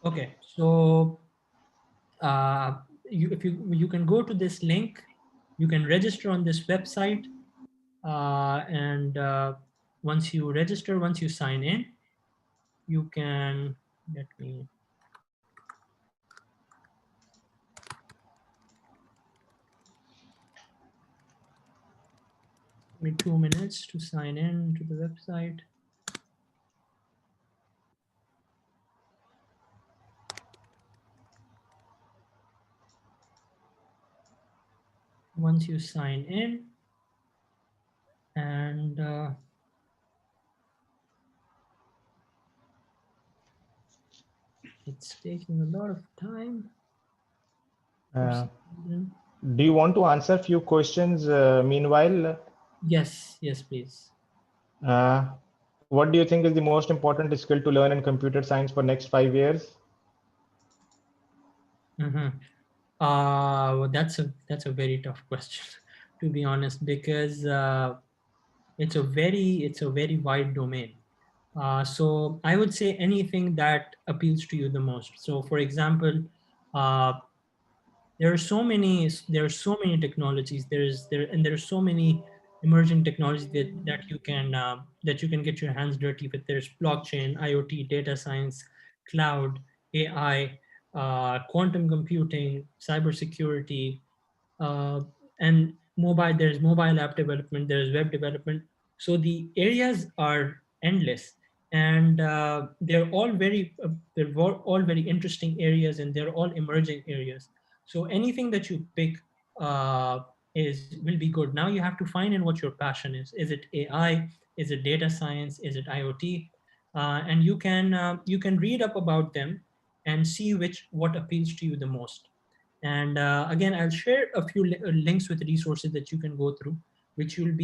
Okay, so you can go to this link, you can register on this website, and once you register, once you sign in, you can, let me, give me 2 minutes to sign in to the website. Once you sign in, and it's taking a lot of time. Do you want to answer a few questions meanwhile? Yes, please. What do you think is the most important skill to learn in computer science for next 5 years? Well, that's a very tough question, to be honest, because it's a very wide domain. So I would say anything that appeals to you the most. So for example, there are so many technologies. There are so many emerging technologies that you can get your hands dirty with. There's blockchain, IoT, data science, cloud, AI, quantum computing, cybersecurity, and mobile. There's mobile app development, there's web development. So the areas are endless, and they're all very interesting areas, and they're all emerging areas. So anything that you pick will be good. Now you have to find in what your passion is. Is it AI? Is it data science? Is it IoT? And you can read up about them and see what appeals to you the most. And again, I'll share a few links with resources that you can go through, which will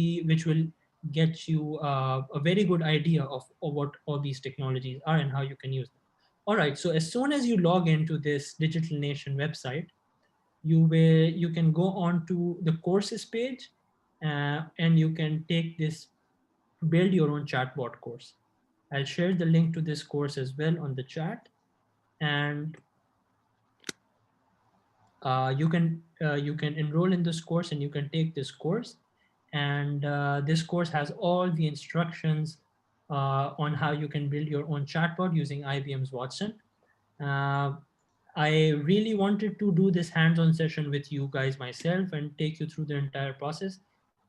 get you a very good idea of what all these technologies are and how you can use them. All right, so as soon as you log into this Digital Nation website, you can go on to the courses page, and you can take this build your own chatbot course. I'll share the link to this course as well on the chat, and you can enroll in this course and you can take this course. And this course has all the instructions on how you can build your own chatbot using IBM's Watson. Uh, I really wanted to do this hands-on session with you guys myself and take you through the entire process,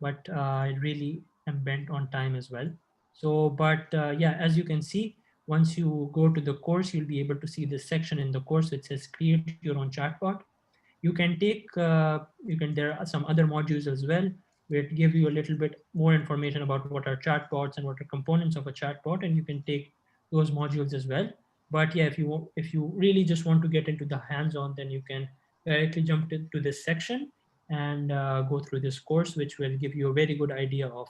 but I really am bent on time as well. So, but yeah, as you can see, once you go to the course, you'll be able to see this section in the course which says create your own chatbot. You can there are some other modules as well which give you a little bit more information about what are chatbots and what are components of a chatbot, and you can take those modules as well. But yeah, if you really just want to get into the hands-on, then you can directly jump to this section and go through this course, which will give you a very good idea of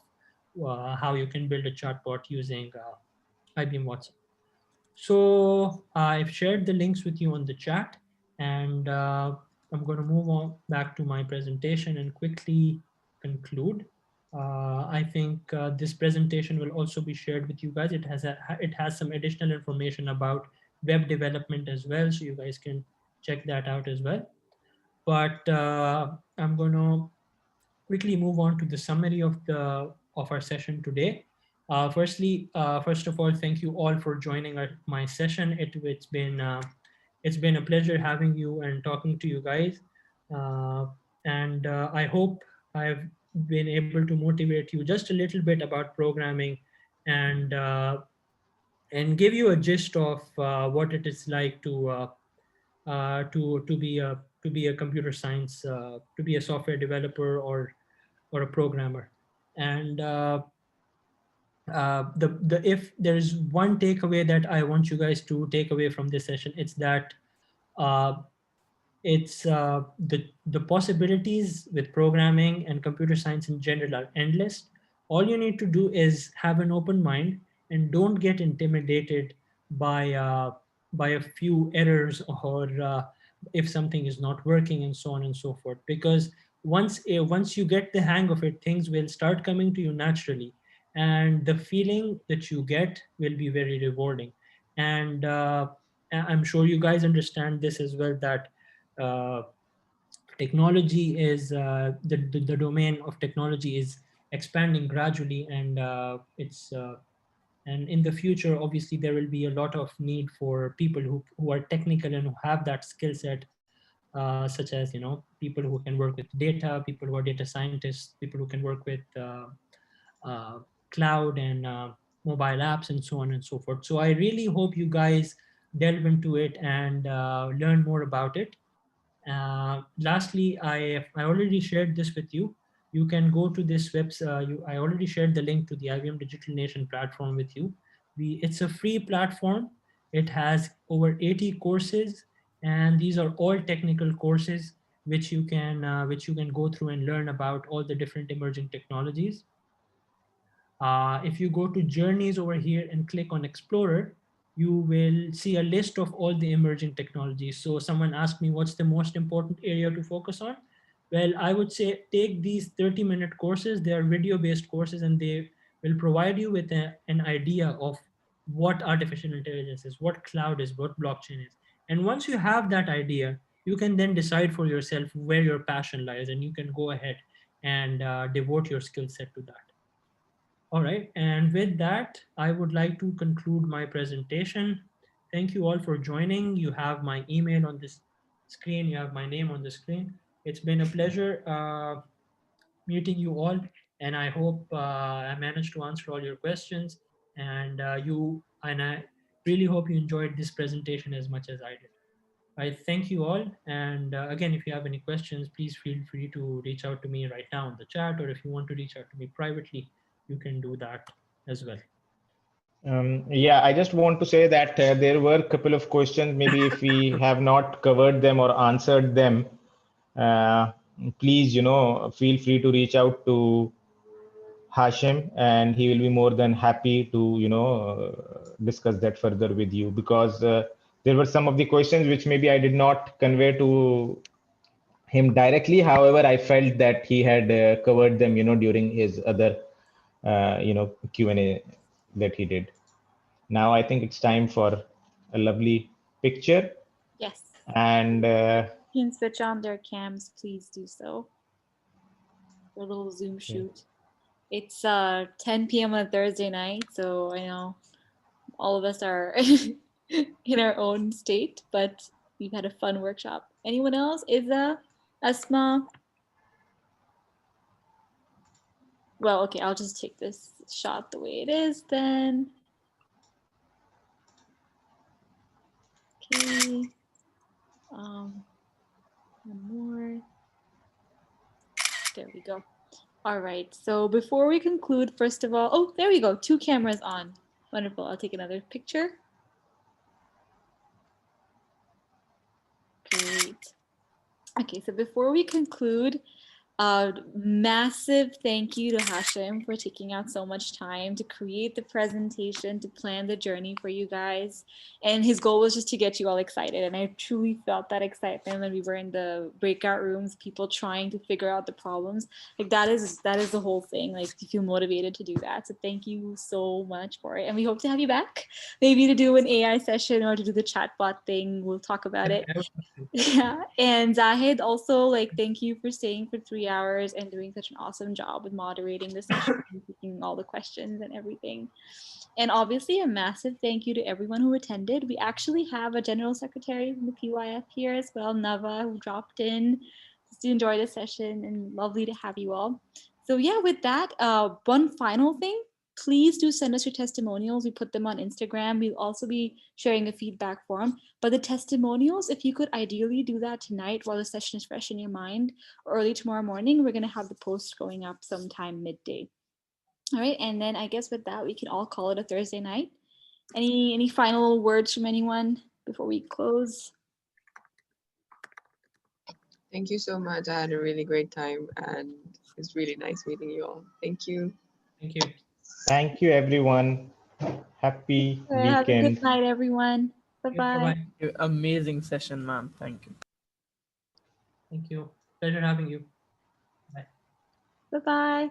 how you can build a chatbot using IBM Watson. So I've shared the links with you on the chat, and I'm going to move on back to my presentation and quickly conclude. I think this presentation will also be shared with you guys. It has some additional information about web development as well, so you guys can check that out as well. But I'm going to quickly move on to the summary of our session today. First of all, thank you all for joining my session. It's been a pleasure having you and talking to you guys, and I hope I've been able to motivate you just a little bit about programming, and give you a gist of what it is like to be a computer science, to be a software developer or a programmer. And if there is one takeaway that I want you guys to take away from this session, it's that uh, the possibilities with programming and computer science in general are endless. All you need to do is have an open mind and don't get intimidated by by a few errors, or if something is not working and so on and so forth. Because once you get the hang of it, things will start coming to you naturally, and the feeling that you get will be very rewarding. And I'm sure you guys understand this as well, that uh, technology is the domain of technology is expanding gradually, and and in the future, obviously, there will be a lot of need for people who are technical and who have that skill set, such as people who can work with data, people who are data scientists, people who can work with cloud and mobile apps and so on and so forth. So I really hope you guys delve into it and learn more about it. Lastly, I already shared this with you. You can go to this website. I already shared the link to the IBM Digital Nation platform with you. It's a free platform. It has over 80 courses, and these are all technical courses which you can go through and learn about all the different emerging technologies. If you go to journeys over here and click on Explorer, you will see a list of all the emerging technologies. So someone asked me what's the most important area to focus on. Well, I would say take these 30-minute courses. They are video-based courses, and they will provide you with an idea of what artificial intelligence is, what cloud is, what blockchain is. And once you have that idea, you can then decide for yourself where your passion lies, and you can go ahead and devote your skill set to that. All right, and with that, I would like to conclude my presentation. Thank you all for joining. You have my email on this screen. You have my name on the screen. It's been a pleasure meeting you all, and I hope I managed to answer all your questions. And I really hope you enjoyed this presentation as much as I did. I thank you all. And again, if you have any questions, please feel free to reach out to me right now in the chat, or if you want to reach out to me privately, you can do that as well. Yeah, I just want to say that there were a couple of questions. Maybe if we have not covered them or answered them, please, feel free to reach out to Hashim, and he will be more than happy to, discuss that further with you, because there were some of the questions which maybe I did not convey to him directly. However, I felt that he had covered them, during his other, Q&A that he did. Now I think it's time for a lovely picture. Yes. And You can switch on their cams, please do so. For a little Zoom shoot. It's 10 p.m. on a Thursday night, so I know all of us are in our own state, but we've had a fun workshop. Anyone else? Iza? Asma? Well, okay, I'll just take this shot the way it is then. Okay. One more. There we go. All right, so before we conclude, first of all, oh, there we go, 2 cameras on. Wonderful, I'll take another picture. Great. Okay, so before we conclude, massive thank you to Hashim for taking out so much time to create the presentation, to plan the journey for you guys. And his goal was just to get you all excited. And I truly felt that excitement when we were in the breakout rooms, people trying to figure out the problems. Like that is the whole thing. Like you feel motivated to do that. So thank you so much for it. And we hope to have you back, maybe to do an AI session or to do the chatbot thing. We'll talk about it. Yeah, and Zahid also, like, thank you for staying for 3 hours and doing such an awesome job with moderating the session and taking all the questions and everything. And obviously a massive thank you to everyone who attended. We actually have a general secretary from the PYF here as well, Nava, who dropped in just to enjoy the session, and lovely to have you all. So yeah, with that, one final thing. Please do send us your testimonials. We put them on Instagram. We'll also be sharing a feedback form. But the testimonials, if you could ideally do that tonight while the session is fresh in your mind, or early tomorrow morning, we're going to have the post going up sometime midday. All right, and then I guess with that, we can all call it a Thursday night. Any final words from anyone before we close? Thank you so much. I had a really great time, and it's really nice meeting you all. Thank you. Thank you. Thank you, everyone. Happy weekend. Have a good night, everyone. Bye-bye. Amazing session, ma'am. Thank you. Thank you. Pleasure having you. Bye. Bye-bye.